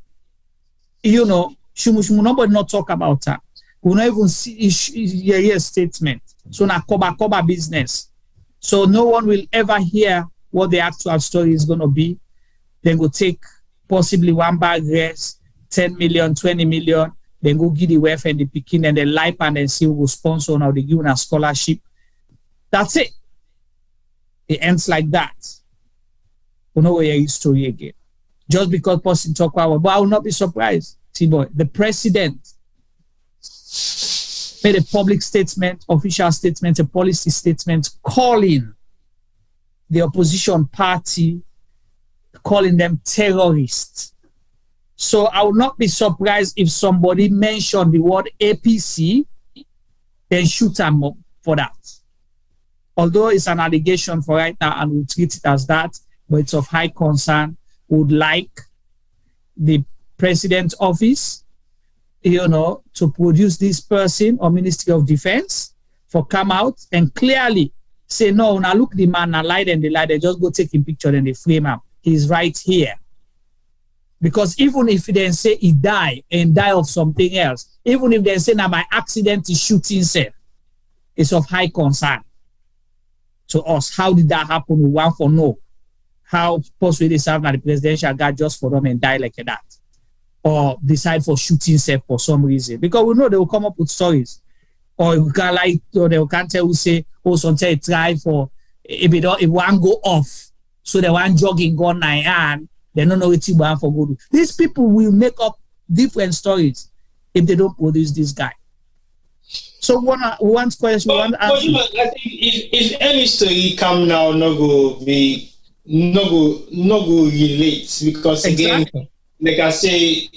you know, shumu, nobody not talk about that. We not even see a statement. So now cover business. So no one will ever hear what the actual story is going to be. Then go take possibly one bag rest, 10 million, 20 million, then go give the wife and the picking and the life and then see who will sponsor now they give a scholarship. That's it. It ends like that. We know where your story again. Just because person talk about, but I will not be surprised. See, boy, the president made a public statement, official statement, a policy statement calling the opposition party, calling them terrorists. So I would not be surprised if somebody mentioned the word APC, then shoot them up for that. Although it's an allegation for right now and we'll treat it as that, but it's of high concern. Would like the president's office, you know, to produce this person or Ministry of Defense for come out and clearly say, no, now look the man, now lie and they just go take him picture and they frame him. He's right here. Because even if they say he died and die of something else, even if they say now by accident he shoots himself, it's of high concern to us. How did that happen? We want to know. How possibly they serve now the presidential guard just for them and die like that? Or decide for shooting himself for some reason. Because we know they will come up with stories. Or we can like, or they can tell, say, oh, sometimes try for, if one go off, so they want jogging gun in hand, they don't know what you want for good. These people will make up different stories if they don't produce this guy. So one question, I think if any story come now, no go relate, because again, exactly. Like I say,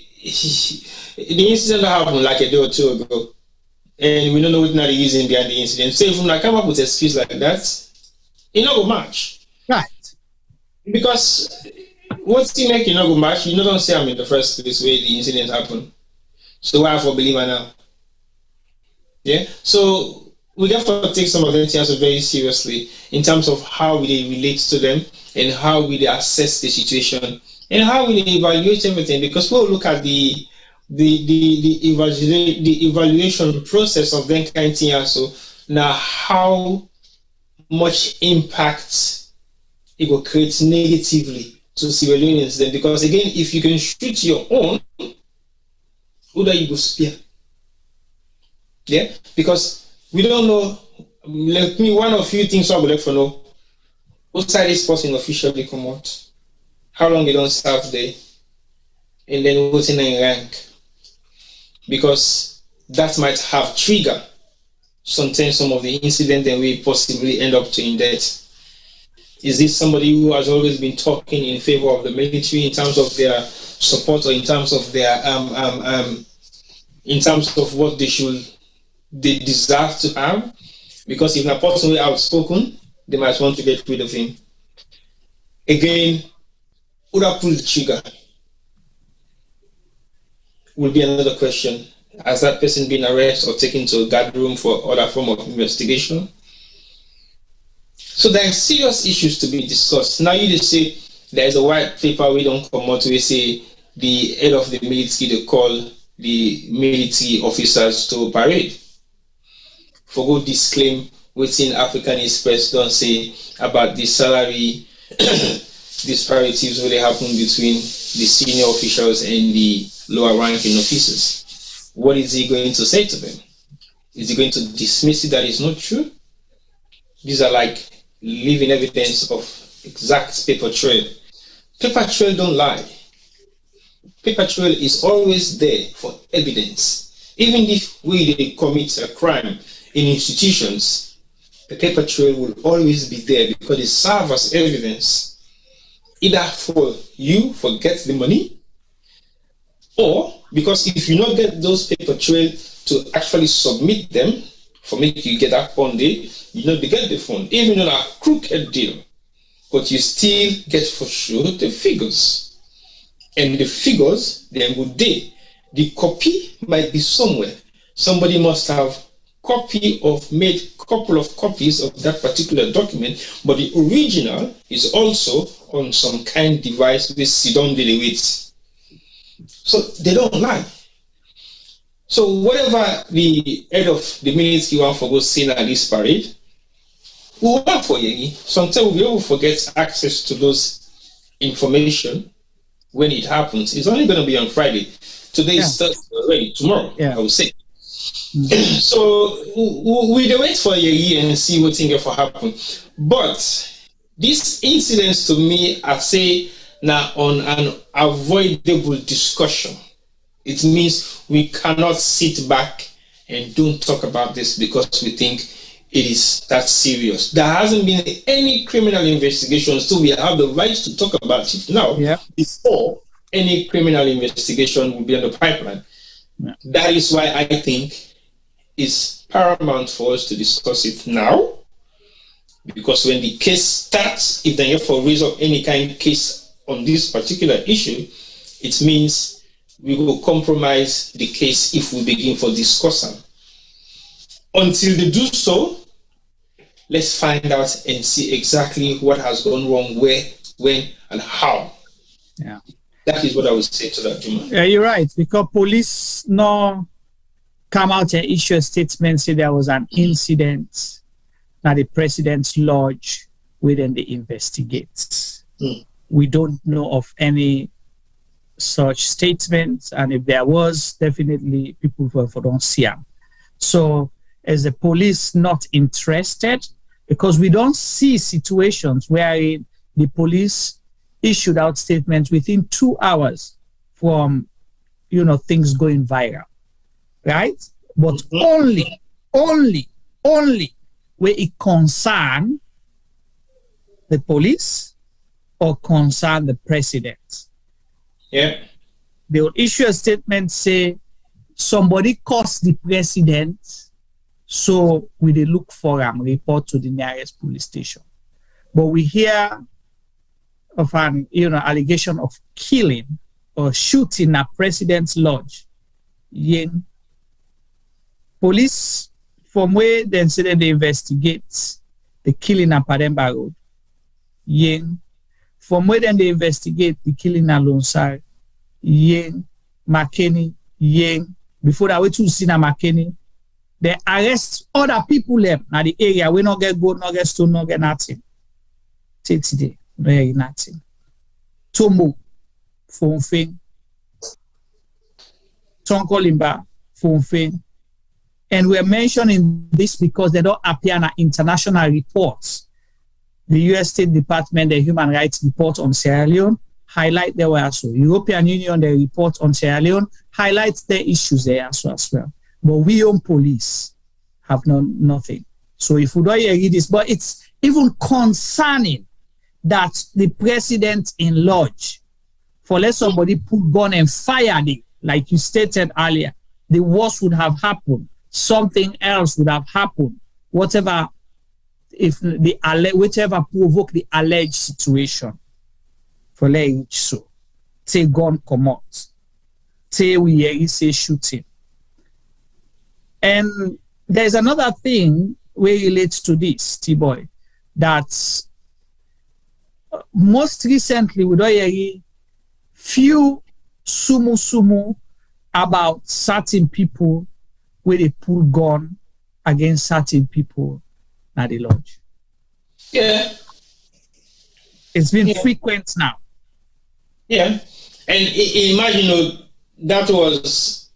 the incident happened like a day or two ago, and we don't know what the reason behind the incident. So if we come up with an excuse like that, it not go match, right? Because what's the make you not go match? You don't say I'm in the first place where the incident happened. So why for believer now? Yeah. So we have to take some of them things very seriously in terms of how we relate to them and how we assess the situation and how we evaluate everything. Because we'll look at the evaluation process of them kind of thing also. Now, how much impact it will create negatively to civilians then? Because again, if you can shoot your own, who do you go spear? Yeah, because we don't know. Let me one of few things I would like to know. What side this person officially come out? How long they don't serve there? And then what's in their rank? Because that might have trigger sometimes some of the incidents that we possibly end up to in death? Is this somebody who has always been talking in favor of the military in terms of their support or in terms of their in terms of what they deserve to have? Because if a person is outspoken, they might want to get rid of him. Again, would I pull the trigger? Will be another question. Has that person been arrested or taken to a guard room for other form of investigation? So there are serious issues to be discussed. Now you just say there's a white paper we don't come out, we say the head of the military, they call the military officers to parade. For go disclaim within African Express don't say about the salary disparities where they happen between the senior officials and the lower ranking officers. What is he going to say to them? Is he going to dismiss it that it's not true? These are like living evidence of exact paper trail. Paper trail don't lie. Paper trail is always there for evidence. Even if they commit a crime in institutions, the paper trail will always be there because it serves as evidence, either for you forget the money, or because if you not get those paper trail to actually submit them for make you get that funding, you know they get the fund, even on a crooked deal, but you still get for sure the figures. And the figures, then good day. The copy might be somewhere. Somebody must have made couple of copies of that particular document, but the original is also on some kind of device with sit-down with. So they don't lie. So whatever the head of the military want for go see at this parade, we want for you. Sometimes we'll be able to forget access to those information when it happens. It's only going to be on Friday. Today is Thursday already. Tomorrow, I will say. So we wait for a year and see what things will happen. But these incidents to me, I say now on an avoidable discussion. It means we cannot sit back and don't talk about this because we think it is that serious. There hasn't been any criminal investigation, so we have the right to talk about it now before any criminal investigation will be on the pipeline. Yeah. That is why I think it's paramount for us to discuss it now, because when the case starts, if they therefore raise up any kind of case on this particular issue, it means we will compromise the case if we begin for discussion. Until they do so, let's find out and see exactly what has gone wrong, where, when, and how. Yeah. That is what I would say to that, Tuma. Yeah, you're right, because police no come out and issue a statement, say there was an incident at the president's lodge within the investigate. We don't know of any such statements, and if there was, definitely people don't see them. So is the police not interested? Because we don't see situations where the police issued out statements within 2 hours from things going viral, right? But only where it concern the police or concern the president. Yeah. They will issue a statement, say somebody caused the president, so we dey look for him, report to the nearest police station. But we hear of an allegation of killing or shooting at president's lodge. Police, from where they say they investigate the killing at Pademba Road. From where then they investigate the killing at Lonsar, McKinney, before that, we to see na McKinney, they arrest other people left in the area. We not get gold, not get stone, not get nothing. Take today, very nothing. Tumu, Fonfin, Tonkolimba, Fonfin. And we're mentioning this because they don't appear in international reports. The US State Department, the Human Rights Report on Sierra Leone, highlight there also. European Union, the report on Sierra Leone, highlights the issues there as well. But we own police have nothing. So if we don't hear this, but it's even concerning that the president in lodge, for let somebody put gun and fire it, like you stated earlier, the worst would have happened. Something else would have happened. Whatever, whichever provoke the alleged situation. For let so, say gun come out, say we hear say shooting, and there's another thing where relates to this, T-Boy, that most recently we don't hear few sumu about certain people where they pull gun against certain people at the lodge. Yeah. It's been frequent now. Yeah. And imagine that was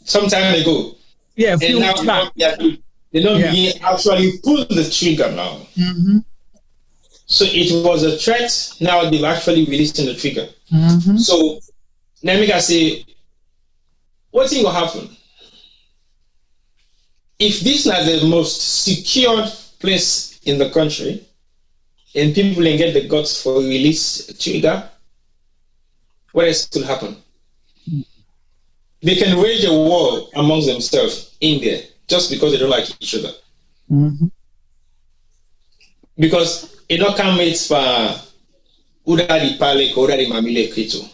some time ago. Yeah, a and few now weeks back. They don't begin actually pull the trigger now. Mm-hmm. So it was a threat. Now they've actually released the trigger. Mm-hmm. So let me say, what thing will happen? If this is not the most secured place in the country, and people can get the guts for release trigger, what else will happen? They can wage a war amongst themselves in there just because they don't like each other. Mm-hmm. Because it don't come with uda di pale ko uda di mamile krito.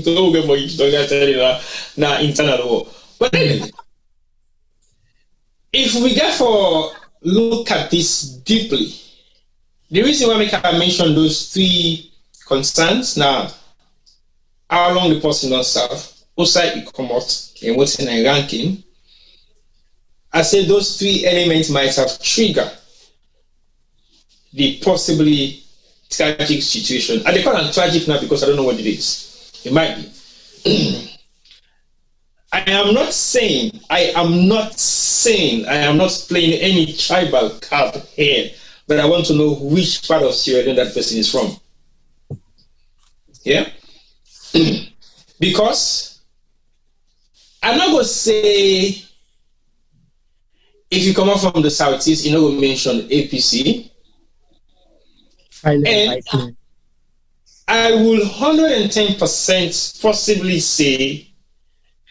So we get na internal war. But anyway, if we therefore look at this deeply, the reason why I mention those three concerns now, how long the person don't serve, outside it come out, and what's in a ranking, I said those three elements might have triggered the possibly tragic situation. And they call it tragic now because I don't know what it is. It might be. I am not playing any tribal card here, but I want to know which part of Sierra Leone that person is from. Yeah? Because I'm not going to say if you come up from the Southeast, you know, we mentioned APC. And I will 110% possibly say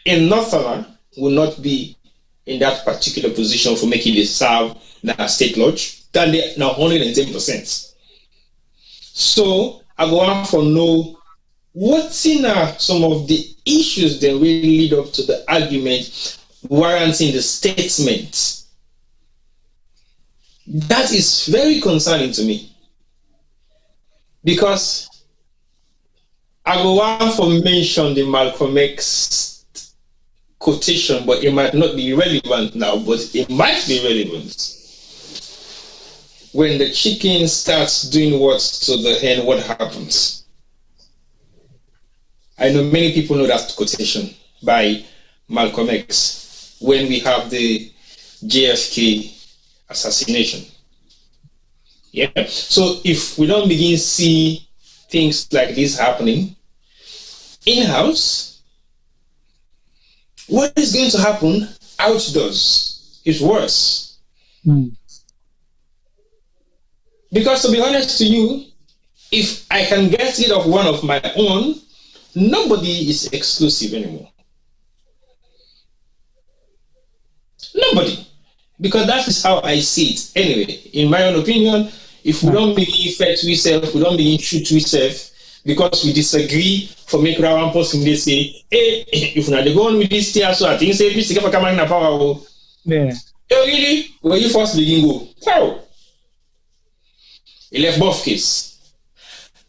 a Northerner will not be in that particular position for making it serve the state lodge. That they now 110%. So I go on for know what's in some of the issues that will lead up to the argument warranting the statement. That is very concerning to me. Because I go on for mention the Malcolm X quotation, but it might not be relevant now, but it might be relevant. When the chicken starts doing what to the hen, what happens? I know many people know that quotation by Malcolm X when we have the JFK assassination. Yeah. So if we don't begin see things like this happening in-house, what is going to happen outdoors is worse. Because to be honest to you, if I can get rid of one of my own, nobody is exclusive anymore. Nobody. Because that is how I see it. Anyway, in my own opinion, if we don't begin fight ourselves, we don't begin shoot ourselves, because we disagree for make one person they say, hey, if we're not going with this tier, so I think say this for coming in power. Yeah. Hey, really? Where you first begin go? How? He left both case.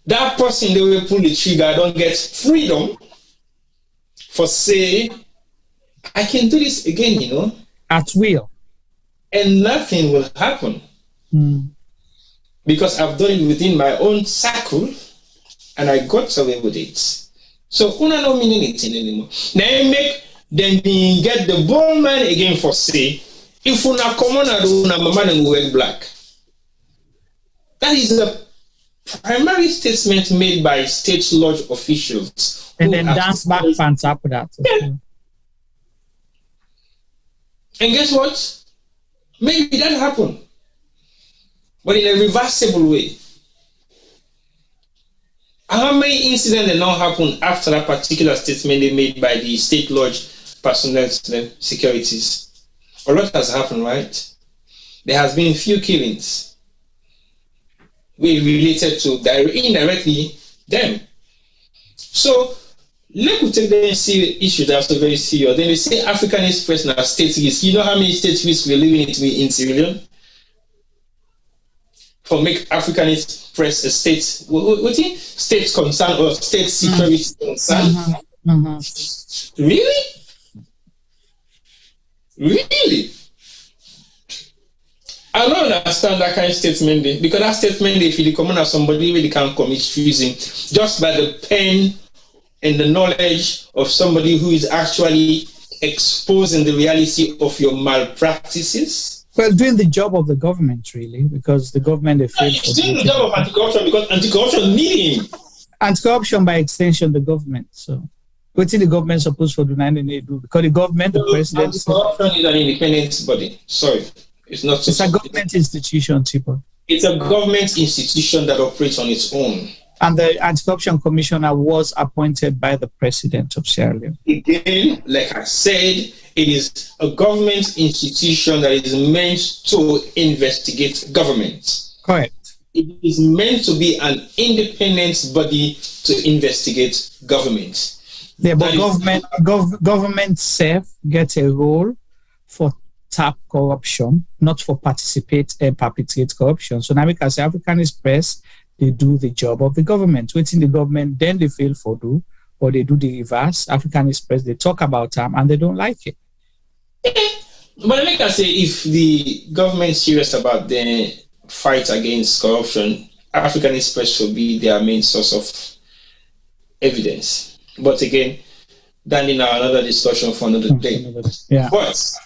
That person they will pull the trigger, don't get freedom for say, I can do this again, you know. At will. And nothing will happen. Because I've done it within my own circle and I got away with it. So una don't mean anything anymore. Now make them get the ball man again for say, if una come on and una mama and wear black. That is a primary statement made by state lodge officials. And then dance back fans after that. Yeah. And guess what? Maybe that happened, but in a reversible way. How many incidents did not happen after that particular statement they made by the state lodge personnel securities? A lot has happened, right? There has been few killings. We related to indirectly them. So let me take the issue that's so very serious. Then they say African Express now state risk. You know how many state risks we're living in Sierra Leone? For make African Express a state, state concern or state security concern. Really? Really? I don't understand that kind of statement because that statement, if you come on as somebody really can commit treason just by the pen and the knowledge of somebody who is actually exposing the reality of your malpractices. Well, doing the job of the government, really, because the government they failed. Doing the job of anti-corruption because anti-corruption need him. Anti-corruption by extension, the government. So, what's the government supposed to do? Because the government, the president. Anti-corruption is an independent body. Sorry, it's not. It's a government institution, Tipo. It's a government institution that operates on its own. And the anti-corruption commissioner was appointed by the president of Sierra Leone. Again, like I said, it is a government institution that is meant to investigate government. Correct. It is meant to be an independent body to investigate government. Yeah, but government self gets a role for tap corruption, not for participate and perpetrate corruption. So now because African Express, they do the job of the government. Within the government, then they fail for do, or they do the reverse. African Express, they talk about them and they don't like it. But like I say, if the government is serious about the fight against corruption, African Express should be their main source of evidence. But again, that is another discussion for another day. Yeah. But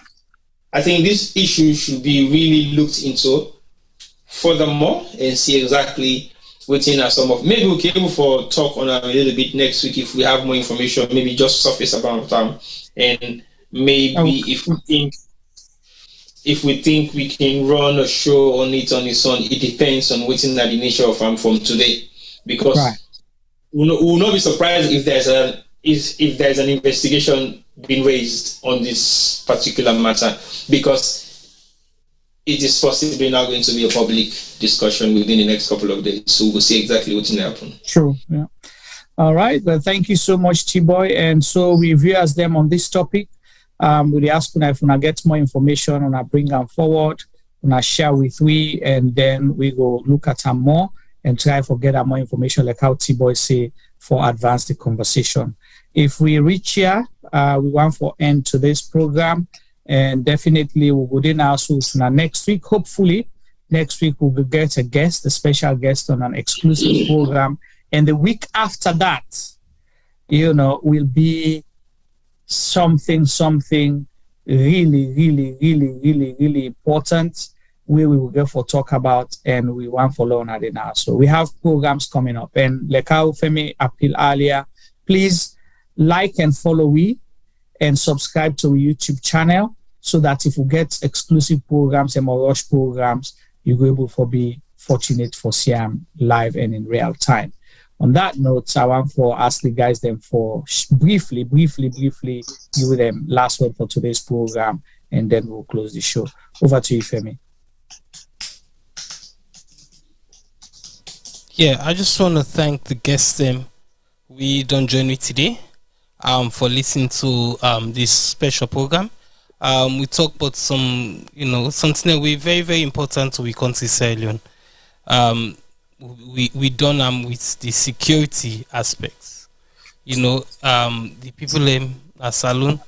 I think this issue should be really looked into furthermore and see exactly within our some of. Maybe we'll be able to talk on a little bit next week if we have more information. Maybe just surface about them, and maybe if we think we can run a show on it on its own. It depends on within the nature of from today, because we will not be surprised if there's an investigation being raised on this particular matter, because it is possibly now going to be a public discussion within the next couple of days. So we'll see exactly what's going to happen. True. Yeah. All right. Well, thank you so much, T-Boy. And so we viewers them on this topic. We ask if we get more information, and I bring them forward, and I share with we, and then we go look at them more and try to get more information, like how T-Boy say, for advance the conversation. If we reach here, we want to end today's program. And definitely we'll go in our source next week. Hopefully, next week we'll get a special guest on an exclusive program. And the week after that, will be something really important we will get for talk about, and we want for learn at now. So we have programs coming up. And like how Femi appealed earlier, please like and follow we and subscribe to our YouTube channel, so that if we get exclusive programs and more rush programs, you'll be able to be fortunate for Siam live and in real time. On that note, I want to ask the guys them for briefly give them last word for today's program, and then we'll close the show. Over to you, Femi. Yeah, I just want to thank the guests we don't join me today for listening to this special program. We talk about some, something that we very, very important to we country Sierra Leone. We done with the security aspects. The people in a saloon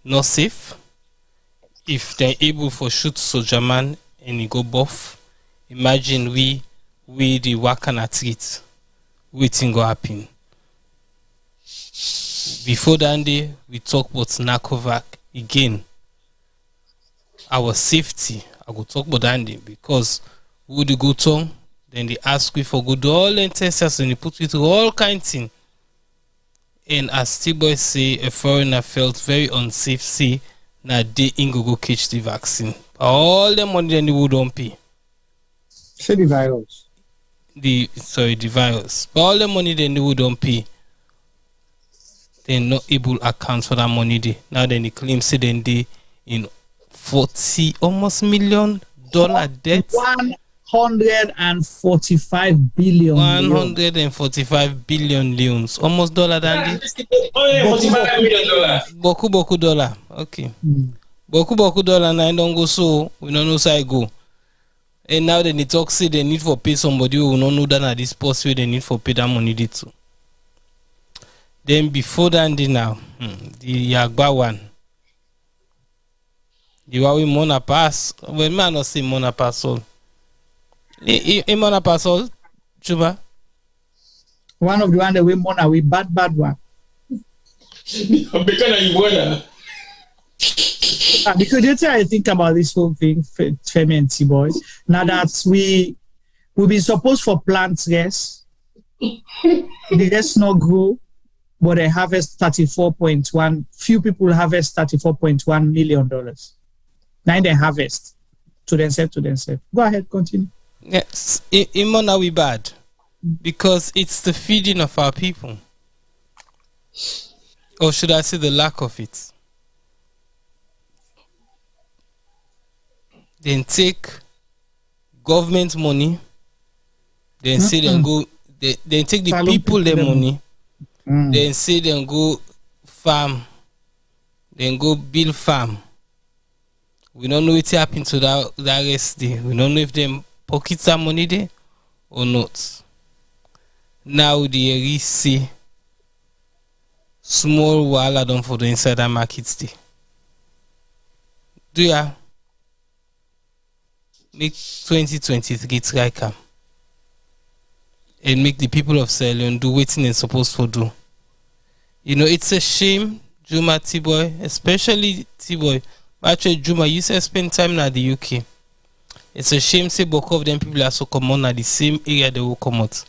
not safe. If they're able for shoot soldier man and he go buff, imagine we the work and treat, waiting go happen. Before that day, we talk about Nakovac again. Our safety, I go talk about that day, because we would go to, then they ask we for go do all the tests and they put it through all kinds of things. And as T-Boy say, a foreigner felt very unsafe, say, now they ain't go catch the vaccine. All the money then they would don't pay. Say the virus. The virus. But all the money then they would don't pay. They're not able to account for that money there. Now then the claim say then they in almost $40 million debt. 145 billion. 145 billion leons. Almost dollar than $45 million. Boku dollar. Okay. Boku dollar now don't go so we don't know how I go. And now then the talk say they need for pay somebody who will not know that at this post where they need for pay that money there too. Then before that now, the Yagba one. The one we Mona pass. Well, man not say Mona pass all. Mona pass all, Juba. One of the one that we Mona we bad one. Because that's how I think about this whole thing, Femi and T-Boy. Now that we be supposed for plant rest, the rest not grow, but they harvest 34.1. Few people harvest $34.1 million. Now they harvest to themselves. Go ahead, continue. Yes, Imona we bad because it's the feeding of our people, or should I say the lack of it. Then take government money, then say then go, then take the people their money, then say then go farm, then go build farm. We don't know what happened to that rest day. We don't know if them pocket that money there or not. Now the see small wahala done for the insider markets day. Do ya? Make 2023 try come and make the people of Sierra Leone do what they're supposed to do. You know, it's a shame, Juma T-Boy, especially T-Boy. Actually, Juma, you say spend time in the UK. It's a shame say both of them people are so common at the same area they will come out.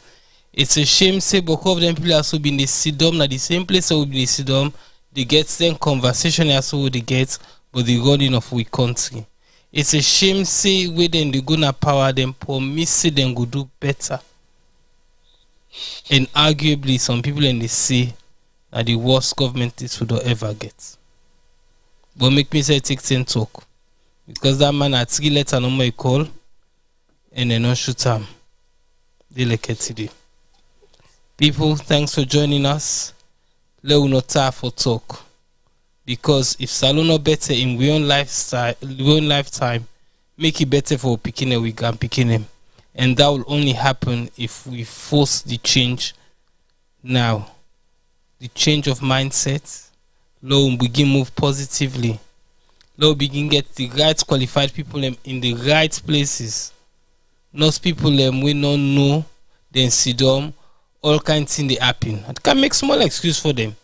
It's a shame say both of them people are so be in the Sidom at the same place they will be the Sidom. They get same conversation as what they get, but the running of we country. It's a shame say where then they gonna power them promise say them go do better. And arguably some people in the say are the worst government this would ever get. But make me say take 10 talk. Because that man had 3 letters no more call and they not shoot him. They like it today. People, thanks for joining us. Let us not tire for talk. Because if Salon not better in we own lifetime, make it better for picking we can picking him. And that will only happen if we force the change now. The change of mindset. Let us begin move positively. Let us begin get the right qualified people in the right places. Not people we don't know, then sit down, all kinds of things they happen. I can make small excuse for them.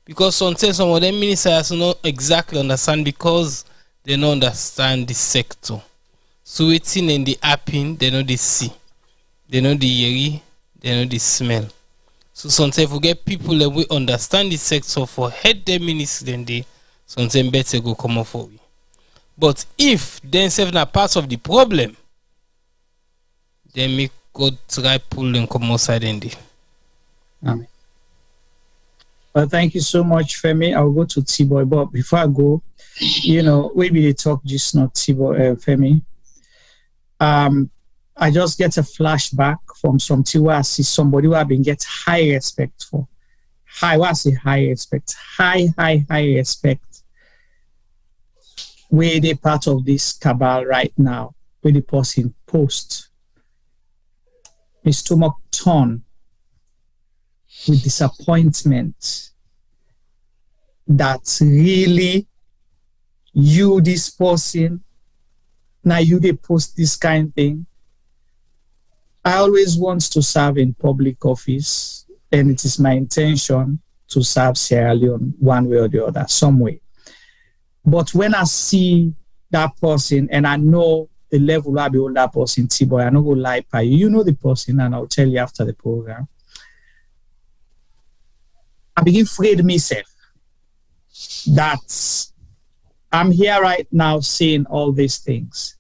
Because sometimes some of them ministers don't exactly understand because they don't understand the sector. So waiting in the happen, they know the see. They know the hear, they know the smell. So sometimes we get people that we understand the sector for head their ministry, then they sometimes better go come up for we. But if themselves are part of the problem, then make God try pull them come outside and they. Amen. Well, thank you so much, Femi. I'll go to T-Boy. But before I go, maybe they talk just not T-Boy, Femi. I just get a flashback from something where I see somebody who I've been get high respect for. High respect. High respect. Where they part of this cabal right now, where the person post. His stomach torn with disappointment that really you, this person, now you they post this kind of thing. I always want to serve in public office, and it is my intention to serve Sierra Leone one way or the other, some way. But when I see that person and I know the level I be on that person, T-Boy, I don't go lie by you. You know the person, and I'll tell you after the program. I begin afraid myself that I'm here right now saying all these things.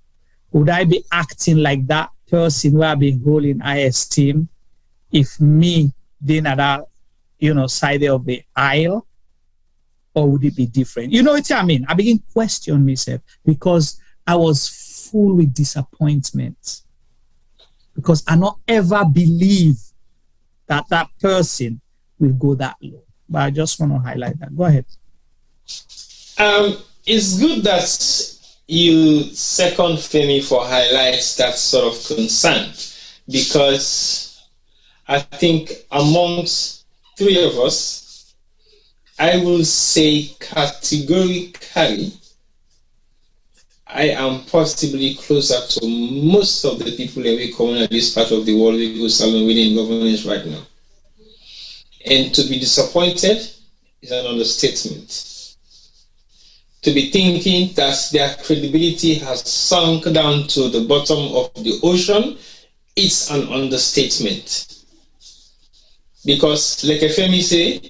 Would I be acting like that person who I've been holding high esteem if me being at that, side of the aisle? Or would it be different? You know what I mean? I begin to question myself because I was full with disappointment. Because I not ever believe that that person will go that low. But I just want to highlight that. Go ahead. It's good that you second Femi for highlights that sort of concern, because I think amongst three of us, I will say categorically, I am possibly closer to most of the people in we common at this part of the world we go salon within governance right now. And to be disappointed is an understatement. To be thinking that their credibility has sunk down to the bottom of the ocean, it's an understatement. Because, like Femi say,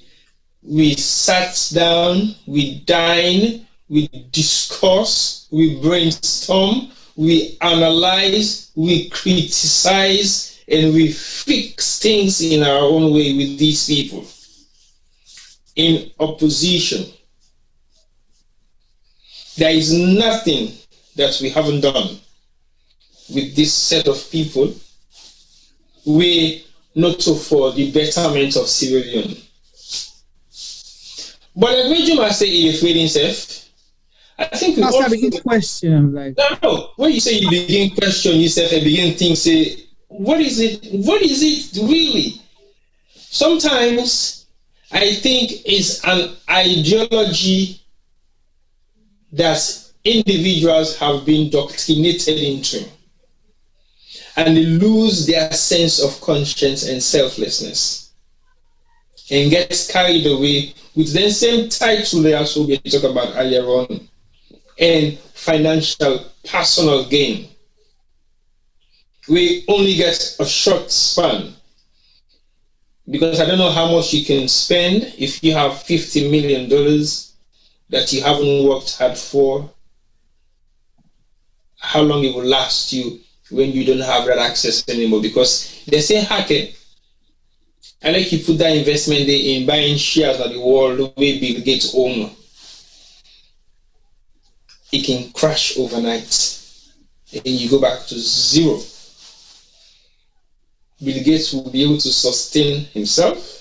we sat down, we dine, we discuss, we brainstorm, we analyze, we criticize, and we fix things in our own way with these people. In opposition, there is nothing that we haven't done with this set of people. We not so for the betterment of civilian. But like when you must say if waiting self, I think we also begin question like no. When you say you begin question yourself and begin think, say, what is it? What is it really? Sometimes I think it's an ideology that individuals have been indoctrinated into, and they lose their sense of conscience and selflessness, and get carried away with the same title they also we talked about earlier on, and financial personal gain. We only get a short span, because I don't know how much you can spend if you have $50 million that you haven't worked hard for, how long it will last you when you don't have that access anymore. Because they say, Hake, I like you put that investment there in buying shares of the world where Bill Gates own. It can crash overnight and you go back to zero. Bill Gates will be able to sustain himself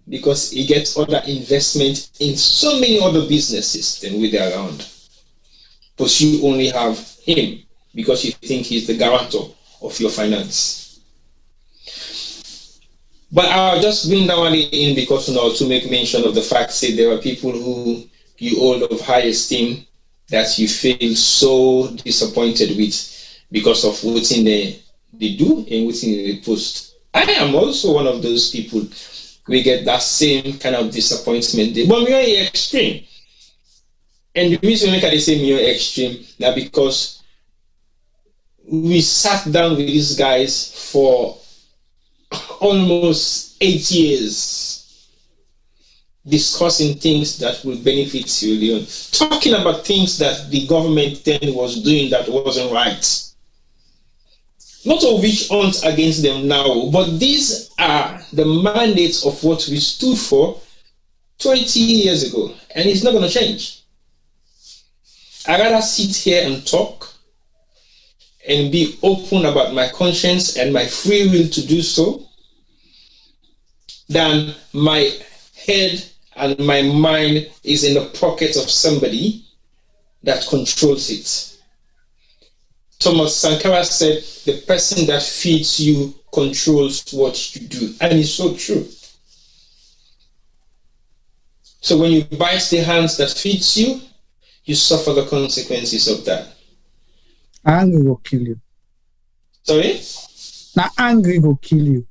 because he gets other investment in so many other businesses than we are around. But you only have him because you think he's the guarantor of your finance. But I'll just bring that one in because now to make mention of the fact that there are people who you hold of high esteem that you feel so disappointed with because of what they do and what they post. I am also one of those people. We get that same kind of disappointment. But we are extreme. And the reason we can say we are extreme now because we sat down with these guys for almost 8 years discussing things that will benefit civilians, talking about things that the government then was doing that wasn't right. Not of which aren't against them now, but these are the mandates of what we stood for 20 years ago, and it's not going to change. I'd rather sit here and talk and be open about my conscience and my free will to do so than my head and my mind is in the pocket of somebody that controls it. Thomas Sankara said, the person that feeds you controls what you do. And it's so true. So when you bite the hands that feeds you, you suffer the consequences of that. Anger will kill you. Sorry? Now angry will kill you.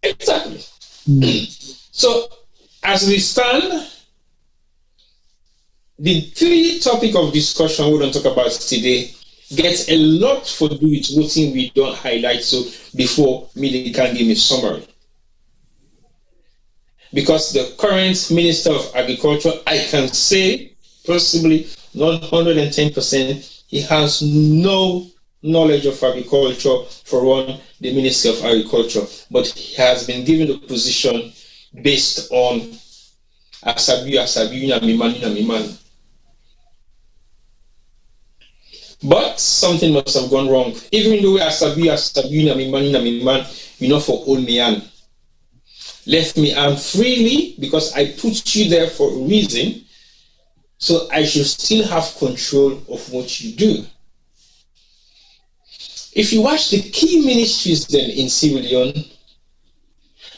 Exactly. So as we stand, the three topic of discussion we don't talk about today gets a lot to do with what we don't highlight. So before me, can give me a summary. Because the current Minister of Agriculture, I can say, possibly not 110%. He has no knowledge of agriculture for run the Ministry of Agriculture, but he has been given the position based on Asabi, Miman. But something must have gone wrong. Even though Asabi, Miman, for old me left me freely because I put you there for a reason, so I should still have control of what you do. If you watch the key ministries then in Sierra Leone,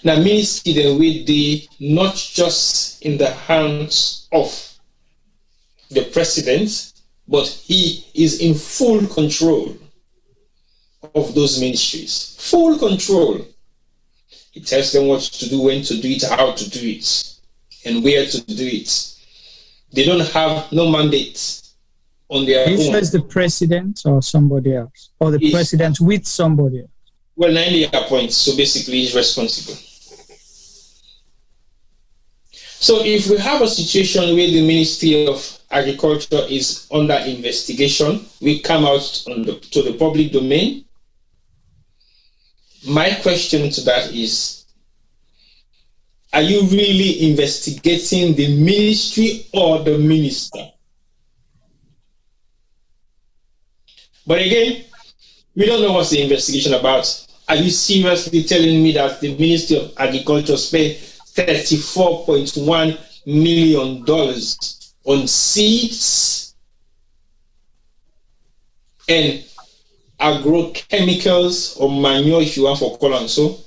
now ministry then with the not just in the hands of the president, but he is in full control of those ministries. Full control. He tells them what to do, when to do it, how to do it, and where to do it. They don't have no mandate on their own. Is the president or somebody else? Or the president with somebody else? Well, 90 appoints, so basically he's responsible. So if we have a situation where the Ministry of Agriculture is under investigation, we come out to the public domain. My question to that is, are you really investigating the ministry or the minister? But again, we don't know what's the investigation about. Are you seriously telling me that the Ministry of Agriculture spent $34.1 million on seeds and agrochemicals or manure, if you want for call and so?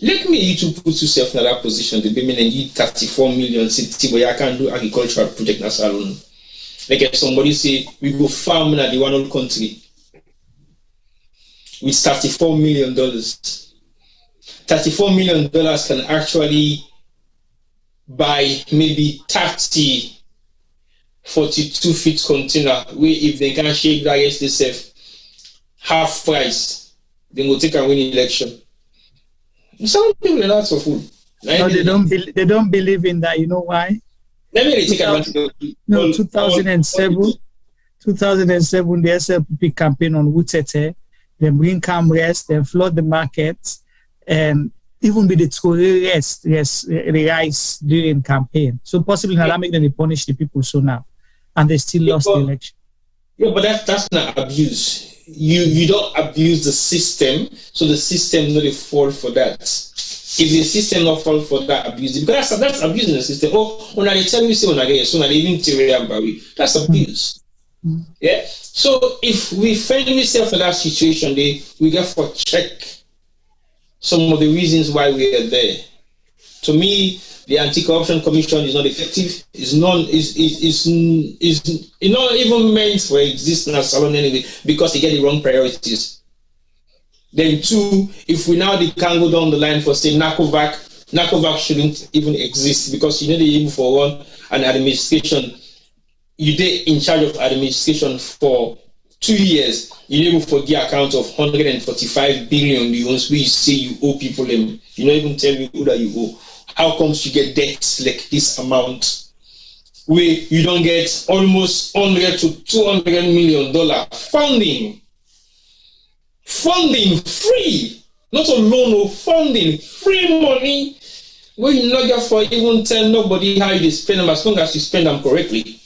Let me you to put yourself in that position, the women and you 34 million city where I can do agricultural project na salon. Like if somebody say we go farm in the one old country with $34 million. $34 million can actually buy maybe 42 feet container where if they can shake that themselves half price, they will take and win election. Some people are not for food. No, they don't believe in that. You know why? Let me take advantage of it. No, 2007, the SLPP campaign on Wutete, they bring cameras, they flood the markets, and even with the rice during campaign. So possibly now that make them punish the people so now. And they still lost the election. Yeah, but that's not abuse. You don't abuse the system, so the system not fall for that. If the system not fall for that abuse, because that's abusing the system. Oh, when I tell you say when I get so now they even that's abuse. Yeah. So if we find ourselves in that situation, we got to check some of the reasons why we are there. To me, the Anti-Corruption Commission is not effective. It's not even meant for existence as salon anyway, because they get the wrong priorities. Then two, if we now can go down the line for say NACOVAC shouldn't even exist, because you know they even for one an administration, you did in charge of administration for 2 years, you able for the account of 145 billion the ones where you say you owe people them. You don't even tell me who that you owe. How comes you get debts like this amount where you don't get almost $100 to $200 million funding? Funding free, not a loan or funding, free money where you not get for even tell nobody how you spend them as long as you spend them correctly.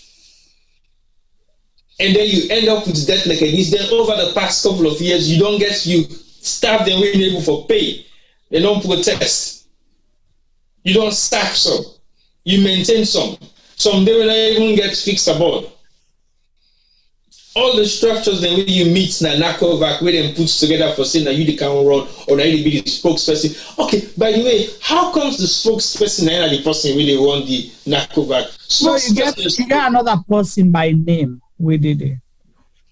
And then you end up with debt like this. Then over the past couple of years, you staff them when you're able for pay. They don't protest. You don't sack some. You maintain some. Some they will not even get fixed aboard. All the structures then when you meet na NACOVAC where them puts together for saying that you can run or that you be the spokesperson. Okay, by the way, how comes the spokesperson and the person really run the NACOVAC? So you get another person by name. We did it.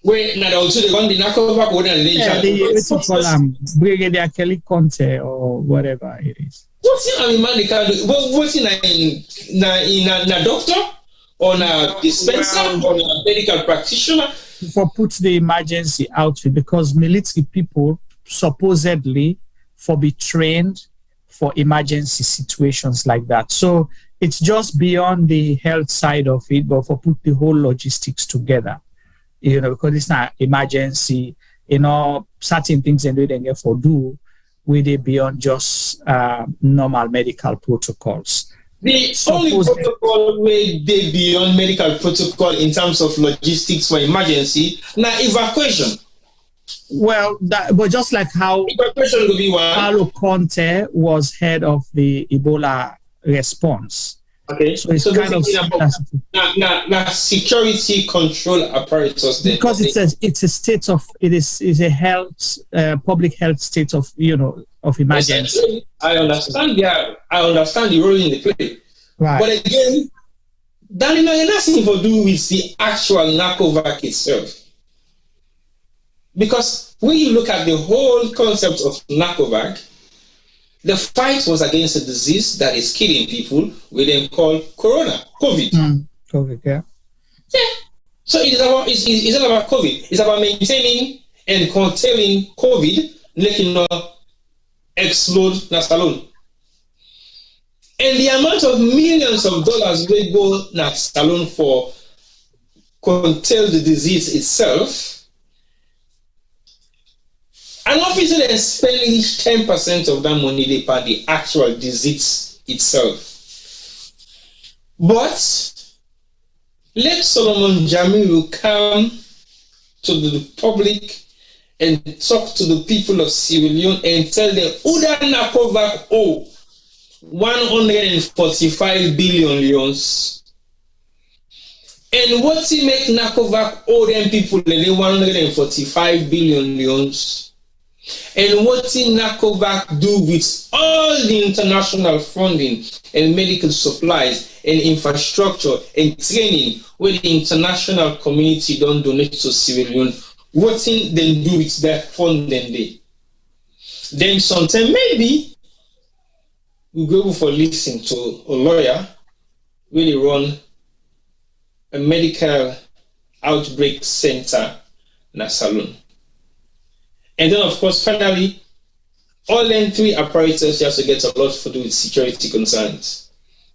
Wait, now also they run the NACOVAC or the Brigadier Kelly Conte or whatever it is. What's in man can do? What's in a doctor or a dispenser or a medical practitioner? For put the emergency outfit, because military people supposedly for be trained for emergency situations like that. So it's just beyond the health side of it, but for put the whole logistics together, because it's not emergency, certain things and they get for do with it beyond just normal medical protocols. The only protocol where they beyond medical protocol in terms of logistics for emergency, now evacuation. Well, but just like how evacuation will be one. Paulo Conte was head of the Ebola response. Okay, so it's kind of now security control apparatus there. Because it's a state of it is a health public health state of of emergency. I understand the role in the play, right? But again, that has nothing to do with the actual NACOVAC itself. Because when you look at the whole concept of NACOVAC, the fight was against a disease that is killing people, we then call COVID. COVID, yeah. Yeah. So it's not about COVID. It's about maintaining and containing COVID, letting not explode na salon. And the amount of millions of dollars we go na salon for contain the disease itself. An officer is spending 10% of that money they pay the actual disease itself. But let Solomon Jamiru come to the public and talk to the people of Sierra Leone and tell them who that NACOVAC owe 145 billion leons. And what he make NACOVAC owe them people 145 billion leons. And what did NACOVAC do with all the international funding and medical supplies and infrastructure and training where the international community don't donate to Sierra Leone? What did they do with that funding? Then sometime maybe we go for listening to a lawyer really run a medical outbreak center in a salon. And then, of course, finally, all them three apparatus have to get a lot to do with security concerns.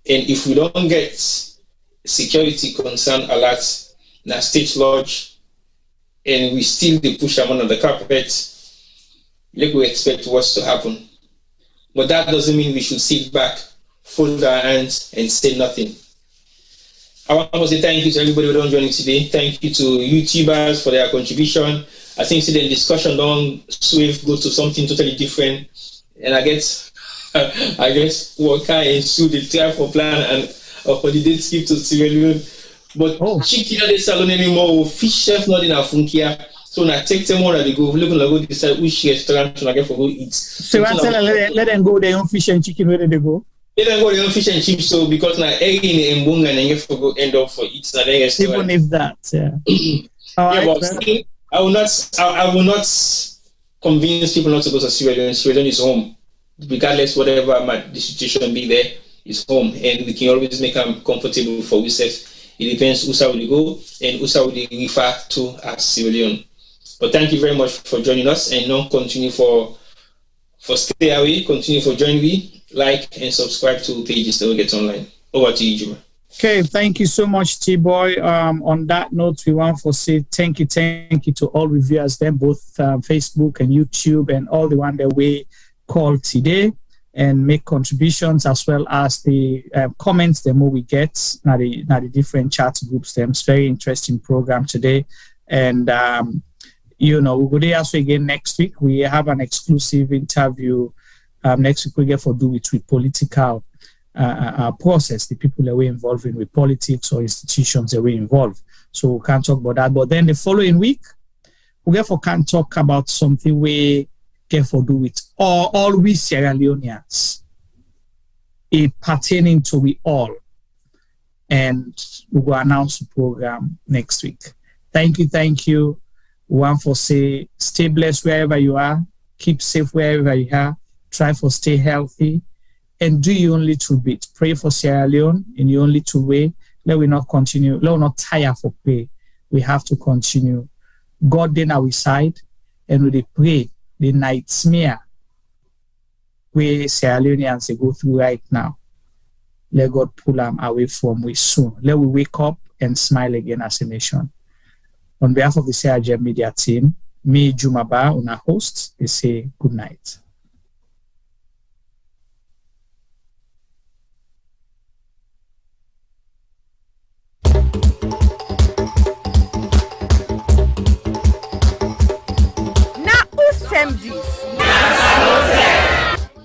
And if we don't get security concern alerts in a state lodge, and we still push them under the carpet, we expect what's to happen. But that doesn't mean we should sit back, fold our hands, and say nothing. I want to say thank you to everybody who don't join today. Thank you to YouTubers for their contribution. I think the discussion on Swift go to something totally different, and I guess Walker and Sue they try for plan and a holiday skip to Sierra Leone, but chicken not the salon anymore. Fish chef not in a funkia, so now take them on they go. Look and go decide which restaurant to get for go eat. So let them go their own fish and chicken where they go. Let them go their own fish and chips. So because now egg in Mbunga and get for go end up for eat na even if that, yeah. But I will not convince people not to go to Sierra Leone. Sierra Leone is home. Regardless whatever the situation be there, is home. And we can always make them comfortable for ourselves. It depends who will go and who will refer to as Sierra Leone. But thank you very much for joining us, and now continue for stay away, continue for join me, like and subscribe to pages that we get online. Over to you, Juma. Okay, thank you so much, T-Boy. On that note, we want to say thank you to all reviewers, then both Facebook and YouTube, and all the one that we called today and make contributions, as well as the comments the more we get now the different chat groups. Them it's very interesting program today, and we'll go there also again next week. We have an exclusive interview next week. We get for do with political. Process, the people that were involved with politics or institutions that were involved. So we can't talk about that. But then the following week, we therefore can talk about something we get for do with all we Sierra Leoneans, it pertaining to we all. And we will announce the program next week. Thank you. We want to say stay blessed wherever you are, keep safe wherever you are, try to stay healthy. And do your only two bit. Pray for Sierra Leone in your only two way. Let we not continue. Let we not tire for pray. We have to continue. God then our side, and we pray the nightmare where Sierra Leoneans go through right now. let God pull them away from we soon. Let we wake up and smile again as a nation. On behalf of the Sarah Jem Media team, me, Jumaba, on our host, they say good night.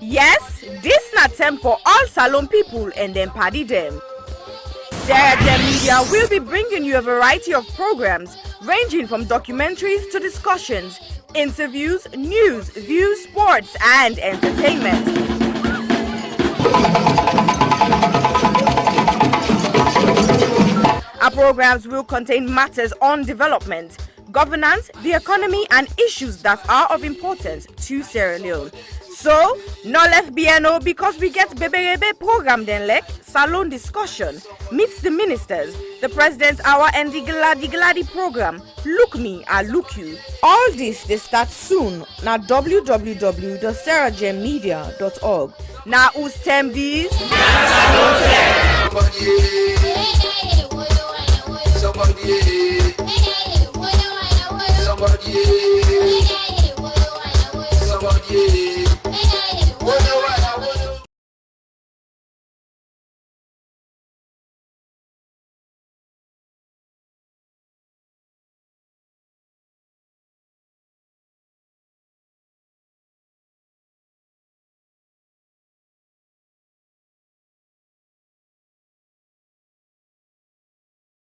Yes, this na term for all Salon people and them party them. Sarah Jem Media will be bringing you a variety of programs ranging from documentaries to discussions, interviews, news, views, sports, and entertainment. Our programs will contain matters on development, governance, the economy, and issues that are of importance to Sierra Leone. So, no left BNO because we get Bebe program then like Salon discussion, meets the ministers, the president's hour, and the Gladi program. Look me, I look you. All this they start soon na www.sarahjemmedia.org. Now who's term these? Somebody.